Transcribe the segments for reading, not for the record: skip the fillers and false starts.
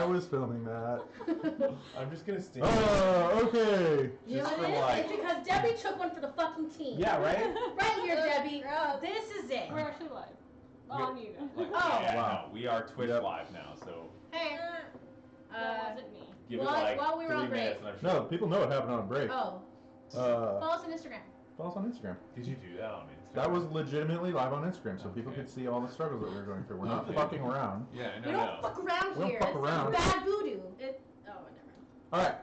I was filming that. I'm just gonna stand. Oh, okay. You know Just what for it is? like- It's because Debbie took one for the fucking team. Yeah, right? Right here, Debbie. This is it. We're actually live. On you. Like, Oh. yeah, Wow. no, we are Twitch live now, so Hey. That wasn't me. give While- it like while we were 3 on break. minutes and I'm sure. No, people know what happened on break. Oh. Uh, Follow us on Instagram. follow us on Instagram. Did you do that on Instagram? That was legitimately live on Instagram, so people Okay. could see all the struggles that we were going through. We're not Okay. fucking around. Yeah, I know. We don't fuck around We don't here. fuck It's around. bad voodoo. Whatever. All right.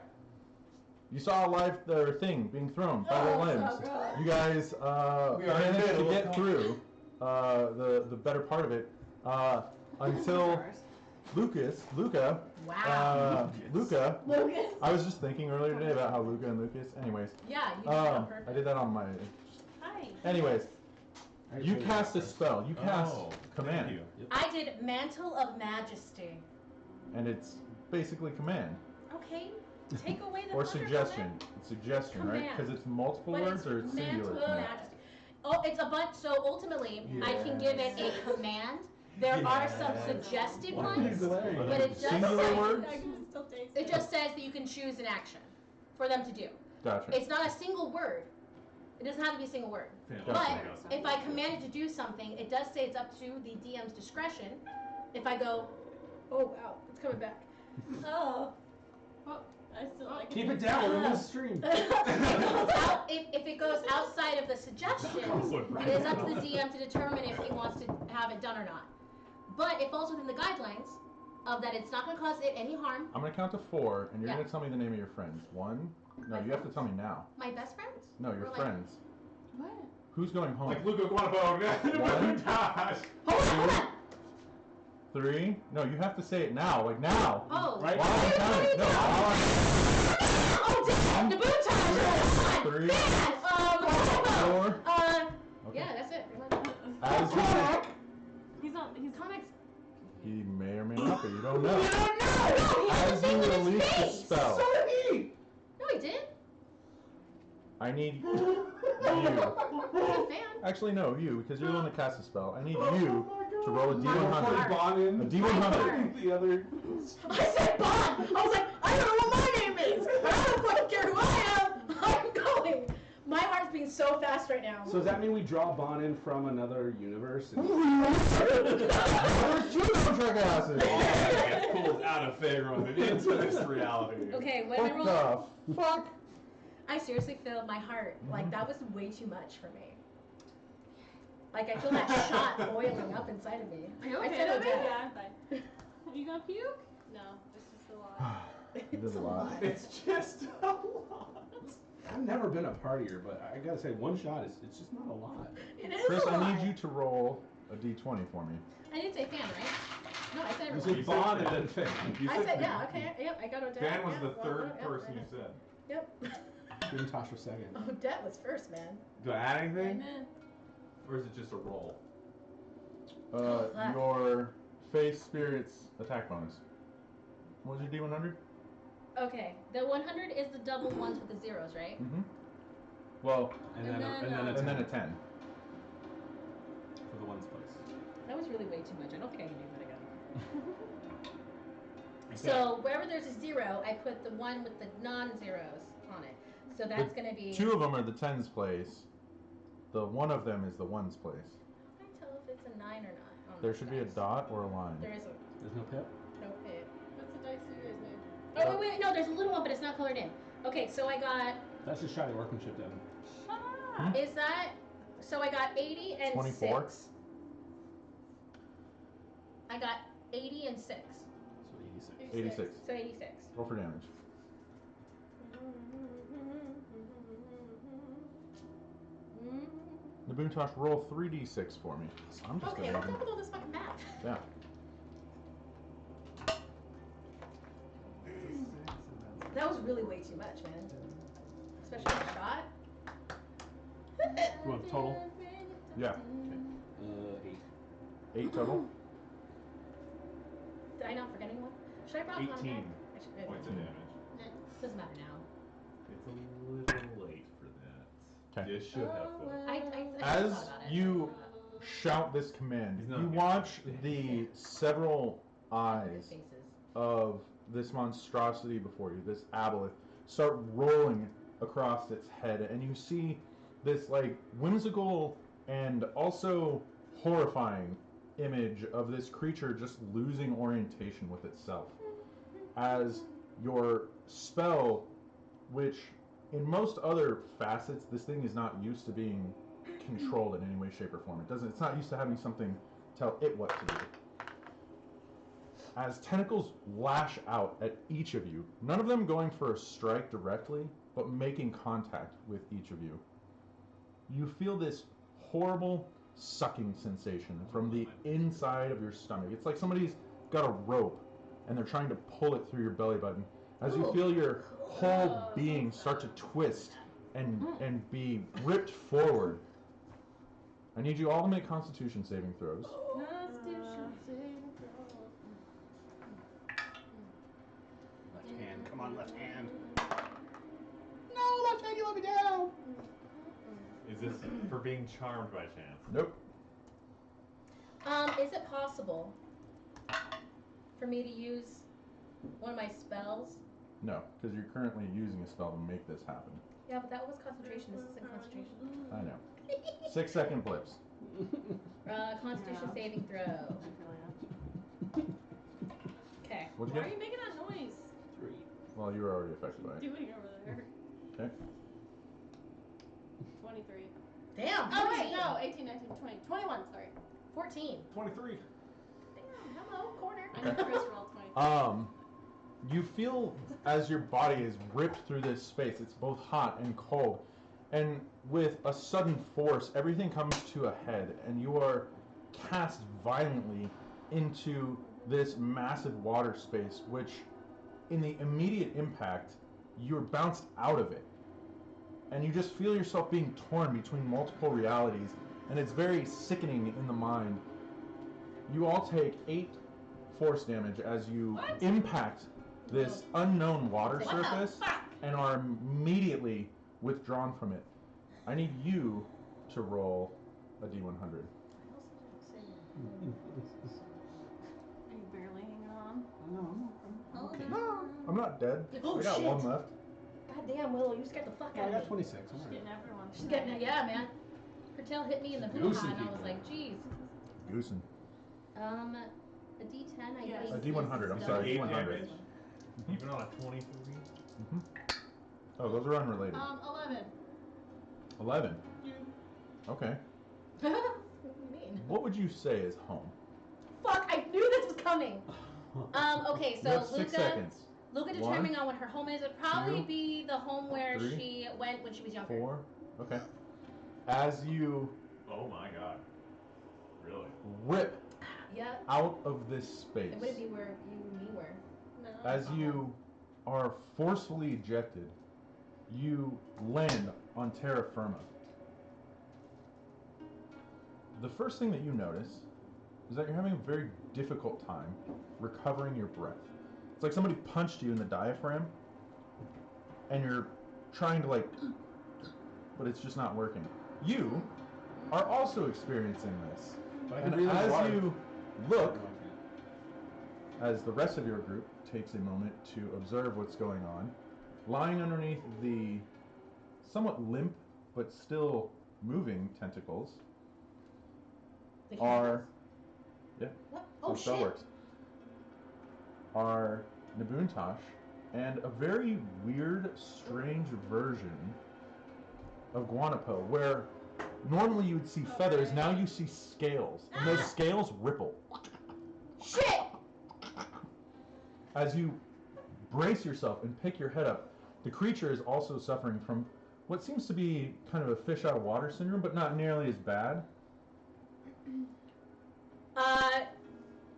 You saw a live thing being thrown by the limbs. God. You guys We are managed to middle get of through the better part of it until Luca. Wow. Luca. Lucas. I was just thinking earlier today about how Luca and Lucas. Anyways, Yeah, you did that on purpose. I did that on my. Hi. Anyways, you cast a spell. You cast command, Thank you. I did Mantle of Majesty. and it's basically command Okay. Take away the or thunder suggestion. from It's suggestion, right? Command. Because it's multiple But words or it's Mantle singular of command. Majesty. Oh, it's a bunch. So ultimately, I can give it a command. There are some suggested ones, but it just Singular says, words? I can still taste it just says that you can choose an action for them to do. Gotcha. It's not a single word. It doesn't have to be a single word. Gotcha. But if I command it to do something, it does say it's up to the DM's discretion. If I go, oh wow, it's coming back. Oh. Oh, I still like Keep it down, we're in the stream. If it goes outside of the suggestions, it is up to the DM to determine if he wants to have it done or not. But it falls within the guidelines of that it's not going to cause it any harm. I'm gonna count to 4, and you're Yeah. gonna tell me the name of your friends. 1. No, My you have to friends? tell me now. My best friends? No, your Or like- friends. What? Who's going home? Like Luca Guanabone. One. Gosh. Hold on! 3. No, you have to say it now. Like now. Oh, Right. While I'm counting. No, while Oh, damn! The boot time! I'm 3, Man! 4. Yeah, that's it. As you, He's Comics. he may or may not, but you don't know. You don't know! No, he has As the thing you in his release the face! spell, No, he did. I need you. He's a fan. Actually, no, you, because you're the one that cast the spell. I need you to roll a My D100. heart. Bonin. A D100. The other. I said Bond! I was like, I don't know what my name is! I don't fucking care who I am! I'm going! My heart's beating so fast right now. So does that mean we draw Bonin from another universe? There's 2 contract asses. Gets pulled out of Faerun and into this reality. Okay, when I What roll, the fuck? I seriously feel my heart, like that was way too much for me. Like I feel that shot boiling up inside of me. Are you I okay, said Debbie? Odette. Yeah, fine. Are you gonna puke? No, this is the lot. There's a lot. It's just a lot. I've never been a partier, but I gotta say, one shot it's just not a lot. It is Chris, a lot. I need you to roll a D20 for me. I didn't say fan, right? No, I said You everyone. said You Bonin said and then Fan. I said yeah. Okay. Yep. I got Odette. Dan was yeah, the third yep, person yep. you said. Yep. Natasha second. Odette was first, man. Do I add anything? Amen. Or is it just a roll? fuck. Your face spirit's attack bonus. What was your D100? Okay. The 100 is the double ones with the zeros, right? Mm-hmm. Well, And then a 10. For the ones place. That was really way too much. I don't think I can do that again. So wherever there's a 0, I put the one with the non-zeros on it. So that's going to be... 2 of them are the 10's place. The one of them is the 1's place. How can I tell if it's a 9 or not? On There those should be a dice? dot or a line. There isn't. There's no pip? No pit. What's the dice you guys made? Oh, wait, no, there's a little one, but it's not colored in. Okay, so I got... That's just shoddy workmanship, Devin. Shut up! Is that... So I got 80 and 24? 6. I got 80 and 6. So 86. 86. So 86. Roll for damage. Naboontosh, roll 3d6 for me. I'm just Okay, what's up gonna... with all this fucking math? Yeah. That was really way too much, man. Especially the shot. You want total? Yeah. 8. 8 total. Did I not forget anyone? Should I brought 18 I should, points of damage. Doesn't matter now. It's a little late for that. Okay. You should have though. I thought about As it. you shout this command, He's not you here. watch the several eyes Faces. of this monstrosity before you, this aboleth, start rolling across its head, and you see this like whimsical and also horrifying image of this creature just losing orientation with itself as your spell, which in most other facets this thing is not used to being controlled in any way, shape, or form. It's not used to having something tell it what to do. As tentacles lash out at each of you, none of them going for a strike directly, but making contact with each of you, you feel this horrible sucking sensation from the inside of your stomach. It's like somebody's got a rope and they're trying to pull it through your belly button. As you feel your whole being start to twist and be ripped forward. I need you all to make Constitution saving throws. Constitution saving throw. Left hand, come on, left hand. No, left hand, you let me down. Is this for being charmed by chance? Nope. Is it possible for me to use one of my spells? No, because you're currently using a spell to make this happen. Yeah, but that was concentration. This isn't concentration. I know. 6 second blips. Constitution saving throw. Okay. What'd you Why are get? you making that noise? 3. Well, you were already affected by it. Doing over there. Okay. 23. Damn. Oh 14. wait, no, 18, 19, 20, 21. Sorry. 14. 23. Damn. Hello, corner. I know Chris rolled 20. You feel as your body is ripped through this space, it's both hot and cold, and with a sudden force, everything comes to a head, and you are cast violently into this massive water space, which, in the immediate impact, you're bounced out of it. And you just feel yourself being torn between multiple realities, and it's very sickening in the mind. You all take 8 force damage as you impact this unknown water surface and are immediately withdrawn from it. I need you to roll a D100. Are you barely hanging on? No, okay. No, I'm not dead. Oh, I got shit. 1 left. God damn, Willow, you scared the fuck I out got of me. 26. I'm She's alright. getting everyone. She's getting it, yeah, man. Her tail hit me in the hoo-ha, and I was like, geez. Goosing. A D10, I Yes. guess. A D100, I'm sorry, 8 D100. damage? Even on a 23? Oh, those are unrelated. 11. 11. Okay. What do you mean? What would you say is home? Fuck, I knew this was coming. Okay, You so have 6 seconds. Luca 1, determining on what her home is. It'd probably 2, be the home where 3, she went when she was younger. 4. Okay. As you Oh my god. Really? rip Yeah. out of this space, It wouldn't be where you and me were. No. as you are forcefully ejected, you land on terra firma. The first thing that you notice is that you're having a very difficult time recovering your breath. It's like somebody punched you in the diaphragm and you're trying to but it's just not working. You are also experiencing this. But I can And breathe as underwater. you look, as the rest of your group takes a moment to observe what's going on, lying underneath the somewhat limp but still moving tentacles The are, candles? yeah, What? so Oh, spell shit. works, are Nabuntosh and a very weird, strange version of Guanapo, where normally you would see feathers, now you see scales, and those scales ripple. Shit! As you brace yourself and pick your head up, the creature is also suffering from what seems to be kind of a fish out of water syndrome, but not nearly as bad.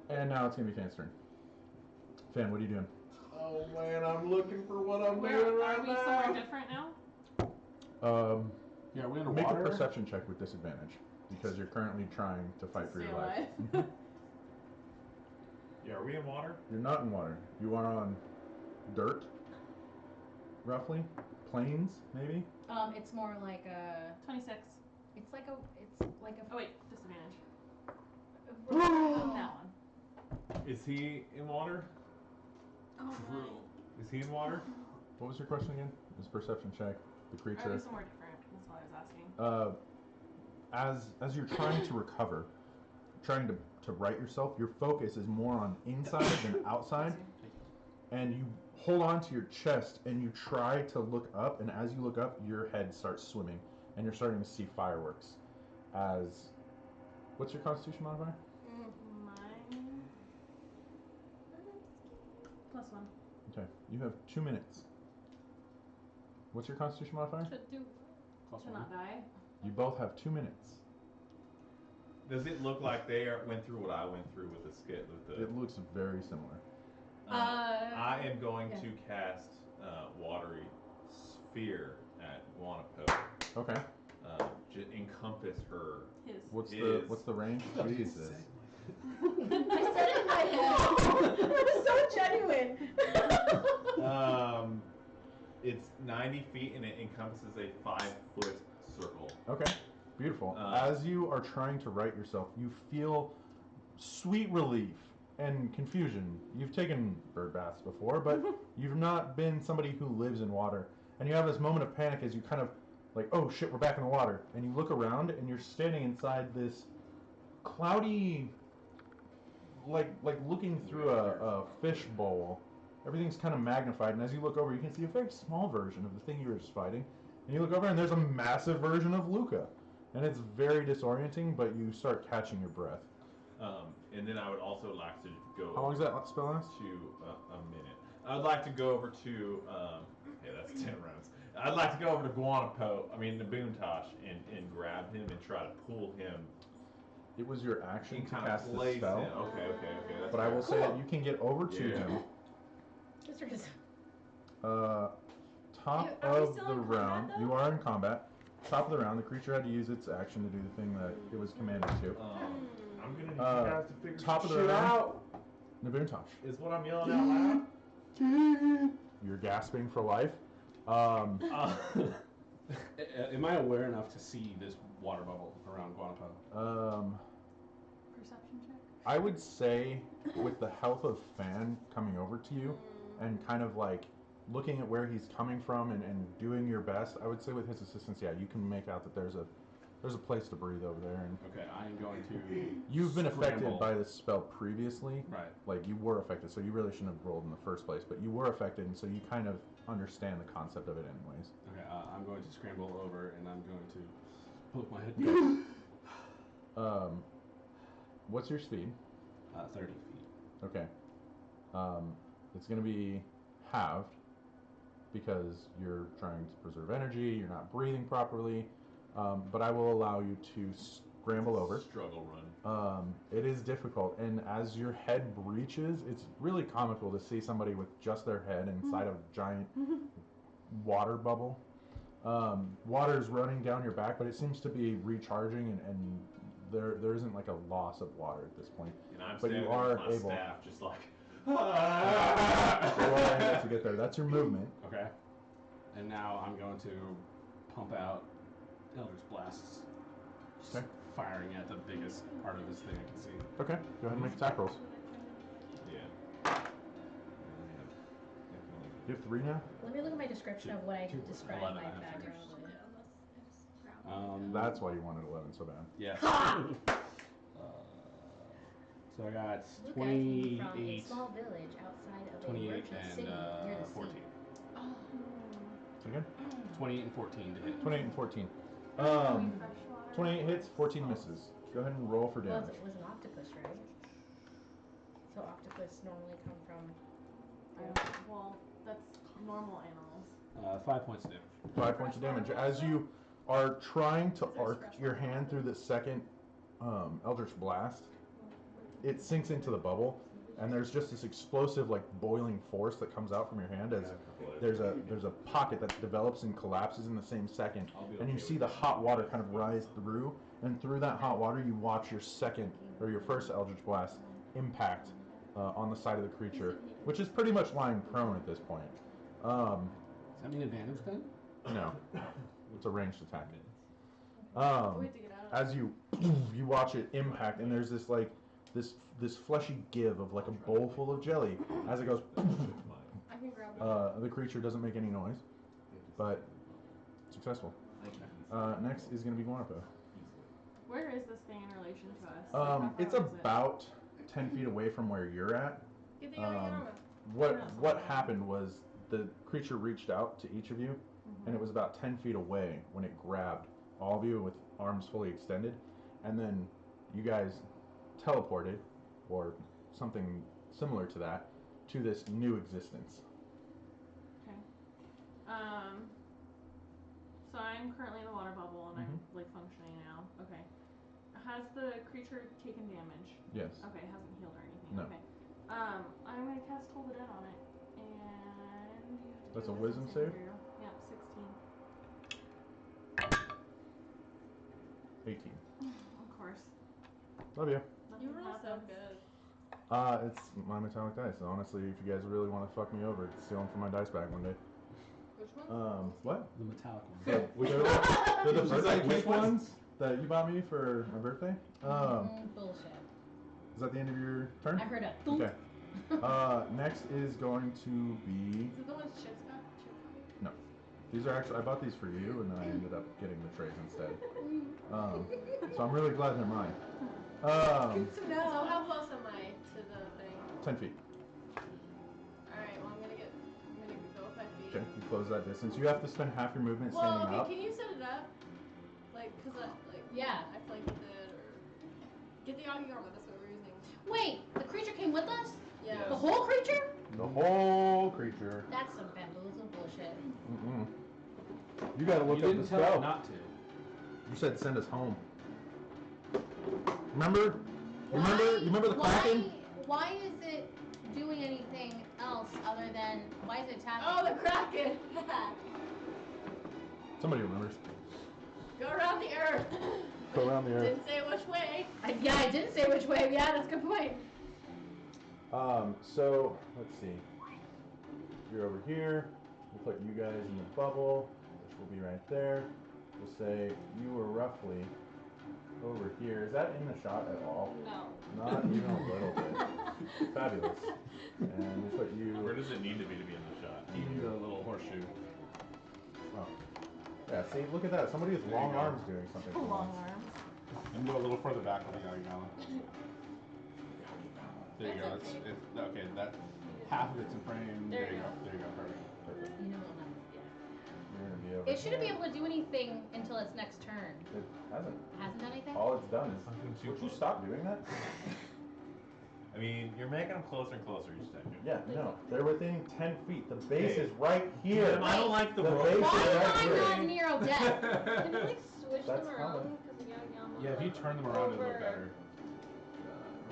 And now it's going to be Fan's turn. Fan, what are you doing? Oh man, I'm looking for what I'm Where doing are right we now. somewhere different now? Yeah, are we Make a underwater? perception check with disadvantage, because you're currently trying to fight for Stay your life. alive. Yeah, are we in water? You're not in water. You are on dirt, roughly. Plains, maybe? It's more like a. 26. It's like a. Oh wait, disadvantage. Oh. That one. Is he in water? Oh Cruel. Is he in water? What was your question again? It was perception check. The my. Or creature. somewhere different. That's what I was asking. As you're trying to recover, trying to right yourself, your focus is more on inside than outside, and you hold on to your chest and you try to look up, and as you look up, your head starts swimming, and you're starting to see fireworks. What's your Constitution modifier? Mine. +1. Okay, you have 2 minutes. What's your Constitution modifier? Should do. Plus Should one. not die. You both have 2 minutes. Does it look like they went through what I went through with the skit? With the. It looks very similar. I am going yeah. to cast watery sphere at Guanapo. Okay. Encompass her. His. What's the range? Jesus. I said it in my head. It was so genuine. It's 90 feet and it encompasses a 5-foot circle. Okay. Beautiful. As you are trying to right yourself, you feel sweet relief and confusion. You've taken bird baths before, but you've not been somebody who lives in water. And you have this moment of panic as you kind of like, oh shit, we're back in the water. And you look around and you're standing inside this cloudy, like looking through a fish bowl. Everything's kind of magnified, and as you look over, you can see a very small version of the thing you were just fighting. And you look over, and there's a massive version of Luca. And it's very disorienting, but you start catching your breath. And then I would also like to go. How long does that spell last? To a minute. I'd like to go over to. Yeah, that's 10 rounds. I'd like to go over to the Boontosh, and grab him and try to pull him. It was your action And to kind cast of the place spell. him. Okay. That's But I will say that you can get over to Yeah. him. Mr. Top Are we of still the in combat, round, though? you are in combat. Top of the round, the creature had to use its action to do the thing that it was commanded to. I'm gonna need you guys to figure top of the shit round. out. Nabuntosh. Is what I'm yelling out loud. You're gasping for life. Am I aware enough to see this water bubble around Guanapo? Perception check. I would say with the help of Fan coming over to you and kind of like looking at where he's coming from and doing your best, I would say with his assistance, yeah, you can make out that there's a place to breathe over there. And Okay, I am going to. you've been affected scramble. by this spell previously. Right. Like you were affected, so you really shouldn't have rolled in the first place, but you were affected, and so you kind of understand the concept of it anyways. Okay, I'm going to scramble over and I'm going to poke my head. What's your speed? 30 feet. Okay. It's going to be halved because you're trying to preserve energy, you're not breathing properly, but I will allow you to scramble over. Struggle run. It is difficult, and as your head breaches, it's really comical to see somebody with just their head inside of a giant water bubble. Water is running down your back, but it seems to be recharging, and there isn't like a loss of water at this point. And I'm But you standing are with my able- staff just like. You are able to get there. That's your movement. Okay. And now I'm going to pump out Eldritch Blasts. Just Okay. firing at the biggest part of this thing I can see. Okay, go ahead and make attack rolls. Yeah. You have 3 now? Let me look at my description of what I described 11 my and a half. background with. That's why you wanted 11 so bad. Yeah. Ha! So I got Luca came from a 28, small village outside of a 28 merchant city and near the 14. sea. Say again? 28 and 14 to hit. 28 and 14. Freshwater. 28 hits, 14 misses. Go ahead and roll for Well, damage. it was an octopus, right? So octopus normally come from. Well, that's normal animals. 5 points of damage. 5 points of damage. As you are trying to arc your hand through the second Eldritch Blast, it sinks into the bubble, and there's just this explosive, like boiling force that comes out from your hand as there's a pocket that develops and collapses in the same second, and you see the hot water kind of rise through, and through that hot water you watch your first Eldritch Blast impact on the side of the creature, which is pretty much lying prone at this point. Does that mean advantage then? No, it's a ranged attack. We have to get out. As you watch it impact, and there's this like this fleshy give of like a bowl full of jelly as it goes, The creature doesn't make any noise, but successful. Next is going to be Guanapo. Where is this thing in relation to us? Like, how far It's is it? about 10 feet away from where you're at. Get the armor. What happened was the creature reached out to each of you, and it was about 10 feet away when it grabbed all of you with arms fully extended, and then you guys teleported, or something similar to that, to this new existence. Okay. So I'm currently in the water bubble and I'm like functioning now. Okay. Has the creature taken damage? Yes. Okay, it hasn't healed or anything. No. Okay. I'm gonna cast Toll the Dead on it, and you have to That's do a wisdom wisdom save? Yep, 16. 18. Of course. Love you. You Nothing roll so happens. good. It's my metallic dice. Honestly, if you guys really want to fuck me over, steal them from my dice bag one day. Which one? What? The metallic one. They're the She's birthday like, which cake ones? ones that you bought me for my birthday. Bullshit. Is that the end of your turn? I heard a thump. Okay. Next is going to be. Is it the ones Chips got? No. These are actually. I bought these for you, and then I ended up getting the trays instead. So I'm really glad they're mine. Good to know. So how close am I to the thing? 10 feet. Alright, well I'm gonna go 5 feet. Okay, you close that distance. You have to spend half your movement Well, standing okay, up. can you set it up? Yeah. I flanked with it, or get the Yagi armor, that's what we're using. Wait, the creature came with us? Yeah. The whole creature? The whole creature. That's some bamboozle bullshit. You gotta look You up didn't the tell spell. it not to. You said send us home. Remember? Remember the Kraken? Why is it doing anything else other than why is it attacking? Oh, the Kraken! Somebody remembers. Go around the earth! Go around the earth. Didn't say which way. I didn't say which way. Yeah, that's a good point. So let's see. You're over here. We'll put you guys in the bubble, which will be right there. We'll say you were roughly over here. Is that in the shot at all? No. Not even a little bit. Fabulous. And we'll put you. Where does it need to be in the shot? Even the little horseshoe. Oh. Yeah, see, look at that. Somebody with There you long go. arms doing something. for Long once. arms. And go a little further back with the Yagala. There you go. That's It's okay. That half of it's in frame. There you go. There you go. Perfect. Perfect. You know what? You're gonna be over It shouldn't be here. able to do anything until its next turn. It hasn't. Hasn't done anything? All it's done is. Fucking too Would you close. stop doing that? I mean, you're making them closer and closer each time. Yeah, no. They're within 10 feet. The base Okay. is right here. I don't like the The roll. base Why is am right I here. not near Odette? Can you like switch That's them fine. around? Because the Yagi Yeah, if you turn them around, it'll look better.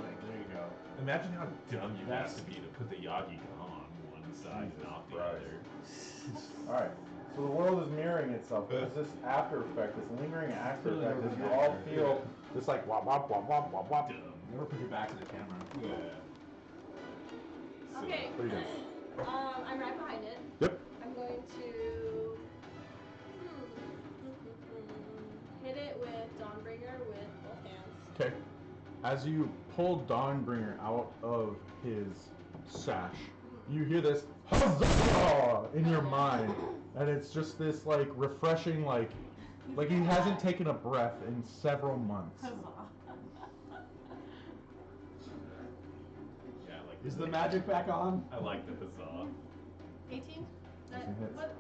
Like, There you go. imagine how dumb you have That's- to be to put the Yagi on one side and not the Christ. other. Alright. So the world is mirroring itself. There's this after effect, this lingering after Really effect as doesn't you all matter. feel this like wop wop wop wop wop wop. Dumb. Never put your back to the camera. Yeah. So- Okay. What are you doing? I'm right behind it. Yep. I'm going to hit it with Dawnbringer with both hands. Okay. As you pull Dawnbringer out of his sash, you hear this huzzah in your mind, and it's just this like refreshing like he hasn't taken a breath in several months. Yeah, I like Is the magic back on? I like the huzzah. 18? Doesn't hit. What?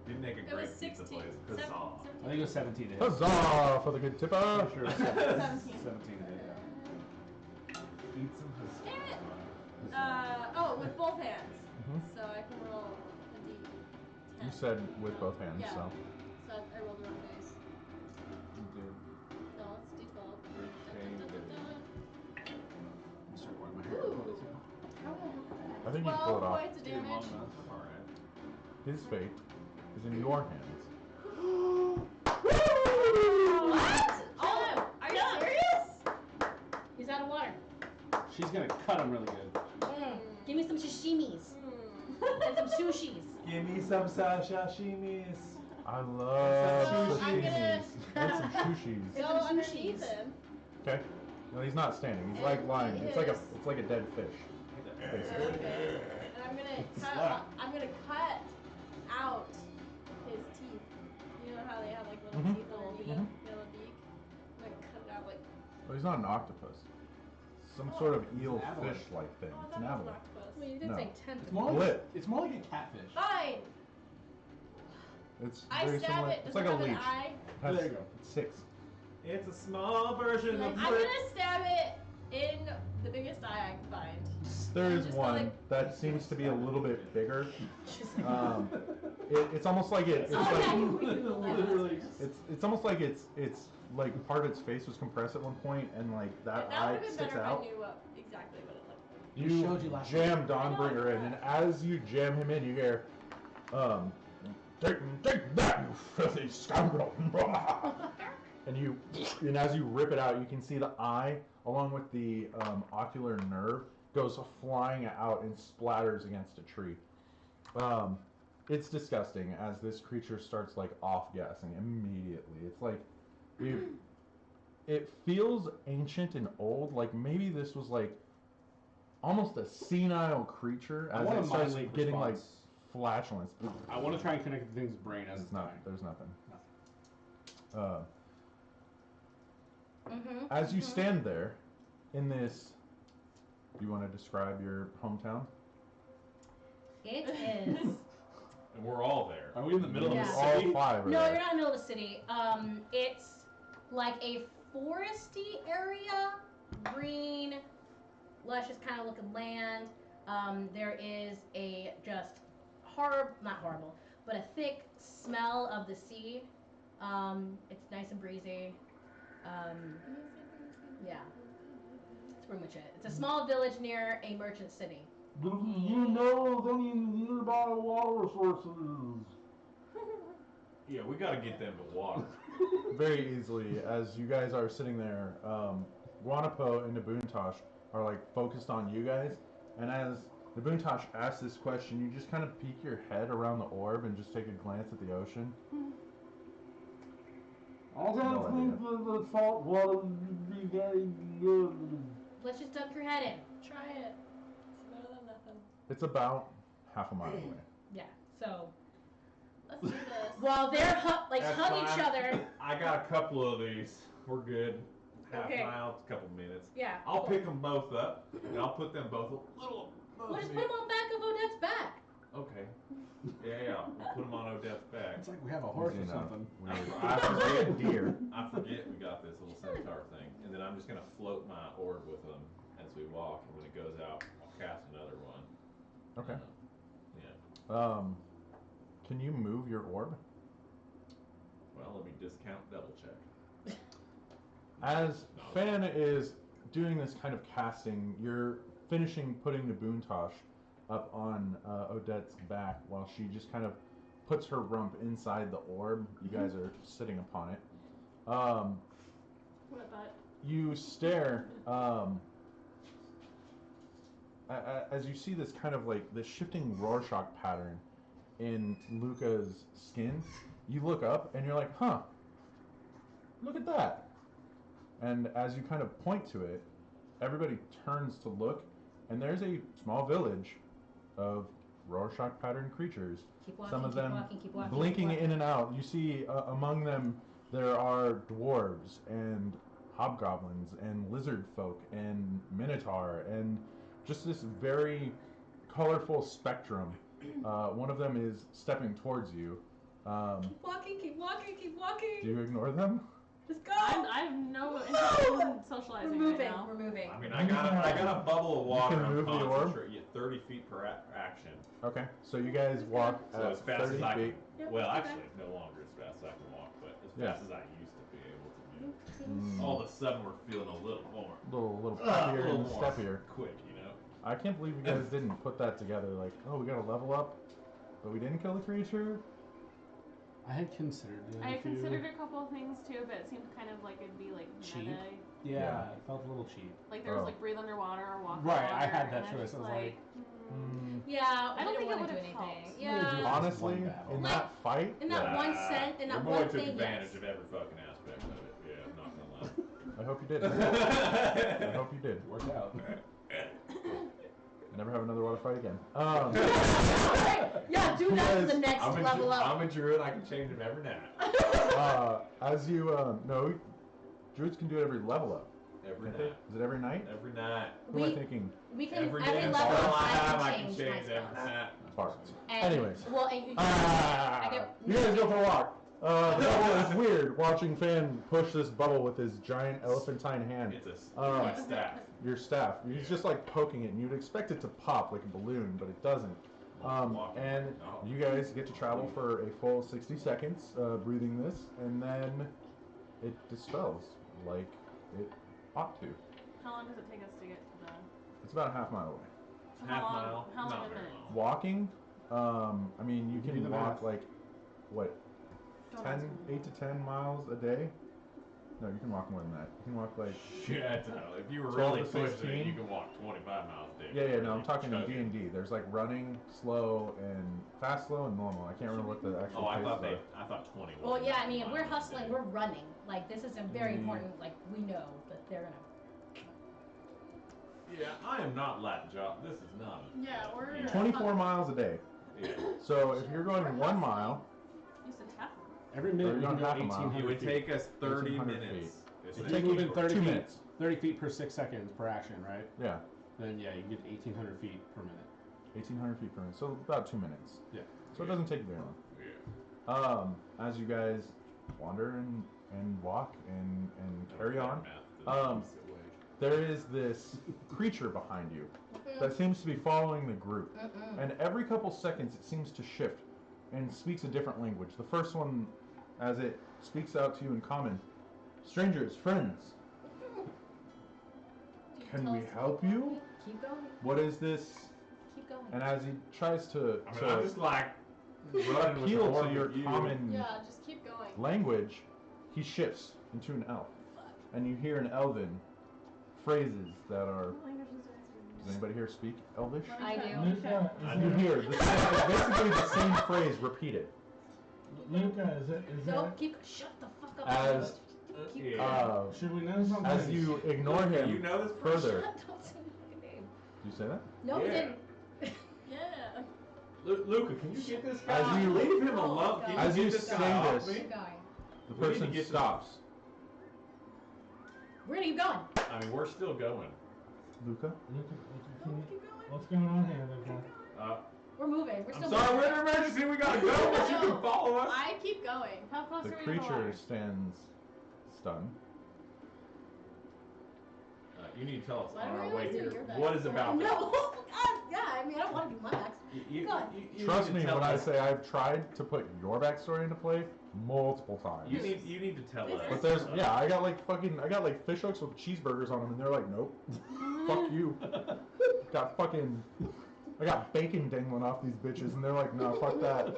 You'd make a It great was pizza 16. place. Seven- Huzzah. I think it was 17 to hit. Huzzah for the good tipper! I'm sure it was 17 17. to hit, yeah. Eat some huzzah. Damn it! With both hands. Mhm. So I can roll a D10. You said with both hands, Yeah. so. So I rolled the wrong dice. You did. No, it's D12. Shame Da, da, da, da. I'm start wearing my hair. Ooh. I think you pull it 12 off. points of Did long damage. enough. Alright. His fate is in your hands. What? Oh, are you serious? He's out of water. She's gonna cut him really good. Give me some sashimis Hmm. and some sushis. Give me some sashimis. I love So, I'm sashimis and some sushis. Go Some underneath sushis. him. Okay. No, he's not standing. He's like lying. It's like a dead fish. Basically. Okay. And I'm I'm gonna Slap. cut out his teeth. You know how they have like little Mhm. teeth underneath Mhm. the beak? I'm gonna cut it out like. Well, he's not an octopus. Some Oh. sort of He's eel an avalanche. fish-like thing. Oh, I It's thought an it was an avalanche. octopus. Well, you did No. say It's tentacle. more Blip. like it's more like a catfish. Fine. It's I very stab similar. it. It's Does like it a have an leech. eye? Has There you go. 6. It's a small version of I'm Blip. gonna stab it in the biggest eye I can find. There I'm is just one gonna- that seems to be a little bit bigger. She's It's almost like it's Oh, like yeah, we can do that. Literally. it's almost like it's like part of its face was compressed at one point and like that That eye would have been sticks better out. if I knew exactly what it looked like. We You showed you last jam I Dawnbringer know, in, and as you jam him in, you hear, take that, you filthy scoundrel! and as you rip it out, you can see the eye, along with the ocular nerve, goes flying out and splatters against a tree. It's disgusting as this creature starts like off-gassing immediately. It's like it feels ancient and old, like maybe this was like almost a senile creature I as want it a starts mind link getting response. like flatulence. I want to try and connect the thing's brain as it's It's not. dying. There's nothing. Mm-hmm. As you stand there in this, do you want to describe your hometown? It is. And we're all there. Are we in the middle Yeah. of the All city? 5 are No, there. you're not in the middle of the city. It's like a foresty area, green, luscious kind of looking land. There is a just not horrible, but a thick smell of the sea. It's nice and breezy. Yeah, that's pretty much it. It's a small village near a merchant city. Do you know of any nearby water sources? Yeah, we gotta get them to water. Very easily, as you guys are sitting there, Guanapo and Nabuntosh are like focused on you guys, and as Nabuntosh asks this question, you just kind of peek your head around the orb and just take a glance at the ocean. I don't No think idea. that the salt water would be very good. Let's just dunk your head in. Try it. It's better than nothing. It's about half a mile away. Yeah. So Let's do this. while they're hug That's each fine. other. I got a couple of these. We're good. Half Okay. mile, a couple minutes. Yeah. I'll pick them both up, and I'll put them both a little above We'll just me. put them on back of Odette's back. Okay. Yeah, we'll put them on Odette's back. It's like we have a horse You or know, something. I forget deer. I forget we got this little centaur thing, and then I'm just gonna float my orb with them as we walk, and when it goes out, I'll cast another one. Okay. Yeah. Can you move your orb? Well, let me discount double check. As Fan is doing this kind of casting, you're finishing putting the Boontosh up on Odette's back while she just kind of puts her rump inside the orb. You guys are sitting upon it. What butt? You stare as you see this kind of like this shifting Rorschach pattern in Luca's skin. You look up and you're like, huh, look at that. And as you kind of point to it, everybody turns to look, and there's a small village of Rorschach pattern creatures. Keep walking. Some of keep them walking. Keep walking. blinking keep walking. in and out. You see among them there are dwarves and hobgoblins and lizard folk and minotaur and just this very colorful spectrum. One of them is stepping towards you. Keep walking. Keep walking. Keep walking. Do you ignore them? Just go. I have no interest in socializing We're moving. right now. We're moving. I mean, I got a bubble of water. can move I'm the orb? concentrating. Yeah, 30 feet per action. Okay, so you guys walk So at as fast 30 as I feet. can. Yep, Well, okay. actually, no longer as fast as I can walk, but as Yeah. fast as I used to be able to move. Mm, All of a sudden, we're feeling a little more, little a peppier little and more steppier. quick, you know. I can't believe you guys didn't put that together. Like, oh, we got to level up, but we didn't kill the creature. I had considered doing I a had few. considered a couple of things too, but it seemed kind of like it'd be like Cheap? meta. Yeah, it felt a little cheap. Like there was Oh. like breathe underwater or walk Right, on I water, had that and choice. just I was like, Yeah, I don't didn't think it want to do would've anything. helped. Really Yeah. do. Honestly, one battle. in Like, that fight, In that one sense, in Your that boy one took thing, advantage yes. of every fucking aspect of it. Yeah, I'm not gonna lie. I hope you did. I hope you did. It worked out. Never have another water fight again. Yeah, do that to the next I'm level up. I'm a druid. I can change them every night. As you no, druids can do it every level up. Every Can't they? night. Is it every night? Every night. Who am I thinking? We can Every every day. level All up, I have, I I can can change my change every spells. night. Farts. And, Anyways. well, and you, You guys go for a walk. The bubble is weird watching Fan push this bubble with his giant elephantine hand. It's my staff. Your staff. He's just like poking it, and you'd expect it to pop like a balloon, but it doesn't. And you guys get to travel for a full 60 seconds, breathing this, and then it dispels like it ought to. How long does it take us to get to the? It's about a half mile away. Half mile. How long Not in very minutes? long. Walking, I mean, you You do can the walk math. like, what, Don't 10, ask me. 8 to 10 miles a day? No, you can walk more than that. You can walk like, Shit, if you were 12 really to pushing 16? it, you can walk 25 miles a day. yeah, no, I'm talking in Chug it. D&D. There's like running, slow, and fast, slow, and normal. I can't remember what the actual Oh, I paces thought are. I thought 20. well, was yeah, I enough mean, we're miles a hustling, day. we're running. Like, this is a very important, like, we know that they're gonna. Yeah, I am not Latin job. This is not. Yeah, we're 24 miles a day. Yeah. So if you're going 1 mile, You said half. Every minute Or we you're can on go half a mile. 1,800 It would feet. take us 30 1,800 minutes. feet. It's If an you move in extra 30 2 feet, minutes. 30 feet per 6 seconds per action, right? Yeah, Then yeah, you get 1,800 feet per minute. 1,800 feet per minute. So about 2 minutes. Yeah. So it doesn't take very long. Yeah. As you guys wander and walk and carry on, there is this creature behind you that seems to be following the group. And every couple seconds it seems to shift and speaks a different language. The first one, as it speaks out to you in common, strangers, friends, can we help you? Keep going. What is this? Keep going. And as he tries to, I mean, I'm just like running with appeal the to your you. common Yeah, just keep going. language, he shifts into an elf. And you hear in Elven phrases that are. What language is it? Does anybody here speak Elvish? I do. Luca, You hear the same, basically the same phrase repeated. Luca, is Go, that? keep, shut the fuck up. As Keep Yeah. Should we know something? as you ignore him You know this further. Shut, don't say my fucking name. Did you say that? No, he Yeah. didn't. Yeah. Luca, can you get this guy? As you- leave him Oh, alone. God. Can As you you get this say guy off this- me? Keep going. The We need to person get stops. We're gonna keep going. I mean, we're still going. Luca? Keep going. What's going on here, Luca? We're moving. We're I'm still sorry, we're moving. in an emergency. We gotta go, but you can follow us. I keep going. How close The are we to the creature water? stands stunned. You need to tell us Why on don't our we way always do here. your best? What is about No, this? God, yeah, I mean, I don't want to do my max. You, Go on. you Trust need me to tell when I us- say I've tried to put your backstory into play multiple times. You need to tell us. But there's I got like fish hooks with cheeseburgers on them, and they're like, nope, fuck you. I got bacon dangling off these bitches, and they're like, no, fuck that.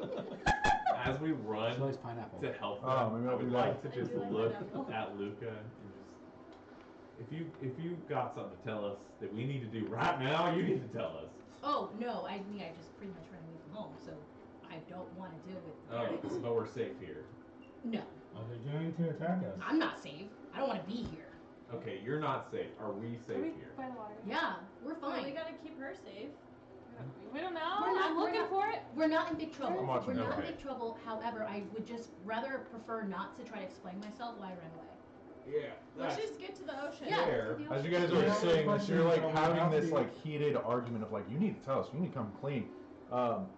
As we run She likes pineapple. to help them, Oh, maybe I I'll would do like that. to just I do like look pineapple. at Luca and just if you got something to tell us that we need to do right now, you need to tell us. Oh, no, I mean, I just pretty much ran away from home, so I don't want to deal with Oh, parents. but we're safe here. No, Are they going to attack us? I'm not safe. I don't want to be here. Okay, you're not safe. Are we Are safe we here? by the water? Yeah, we're Well, fine. we gotta keep her safe. We don't know. We're not- I'm we're looking not- for it. We're not in big trouble. I'm watching We're not that. in big trouble. However, I would just rather prefer not to try to explain myself why I ran away. Yeah. Let's just get to the ocean. Yeah. Fair. let's do the As you ocean. guys are Yeah, saying this, you're like question, having this how like heated argument of like, you need to tell us, you need to come clean.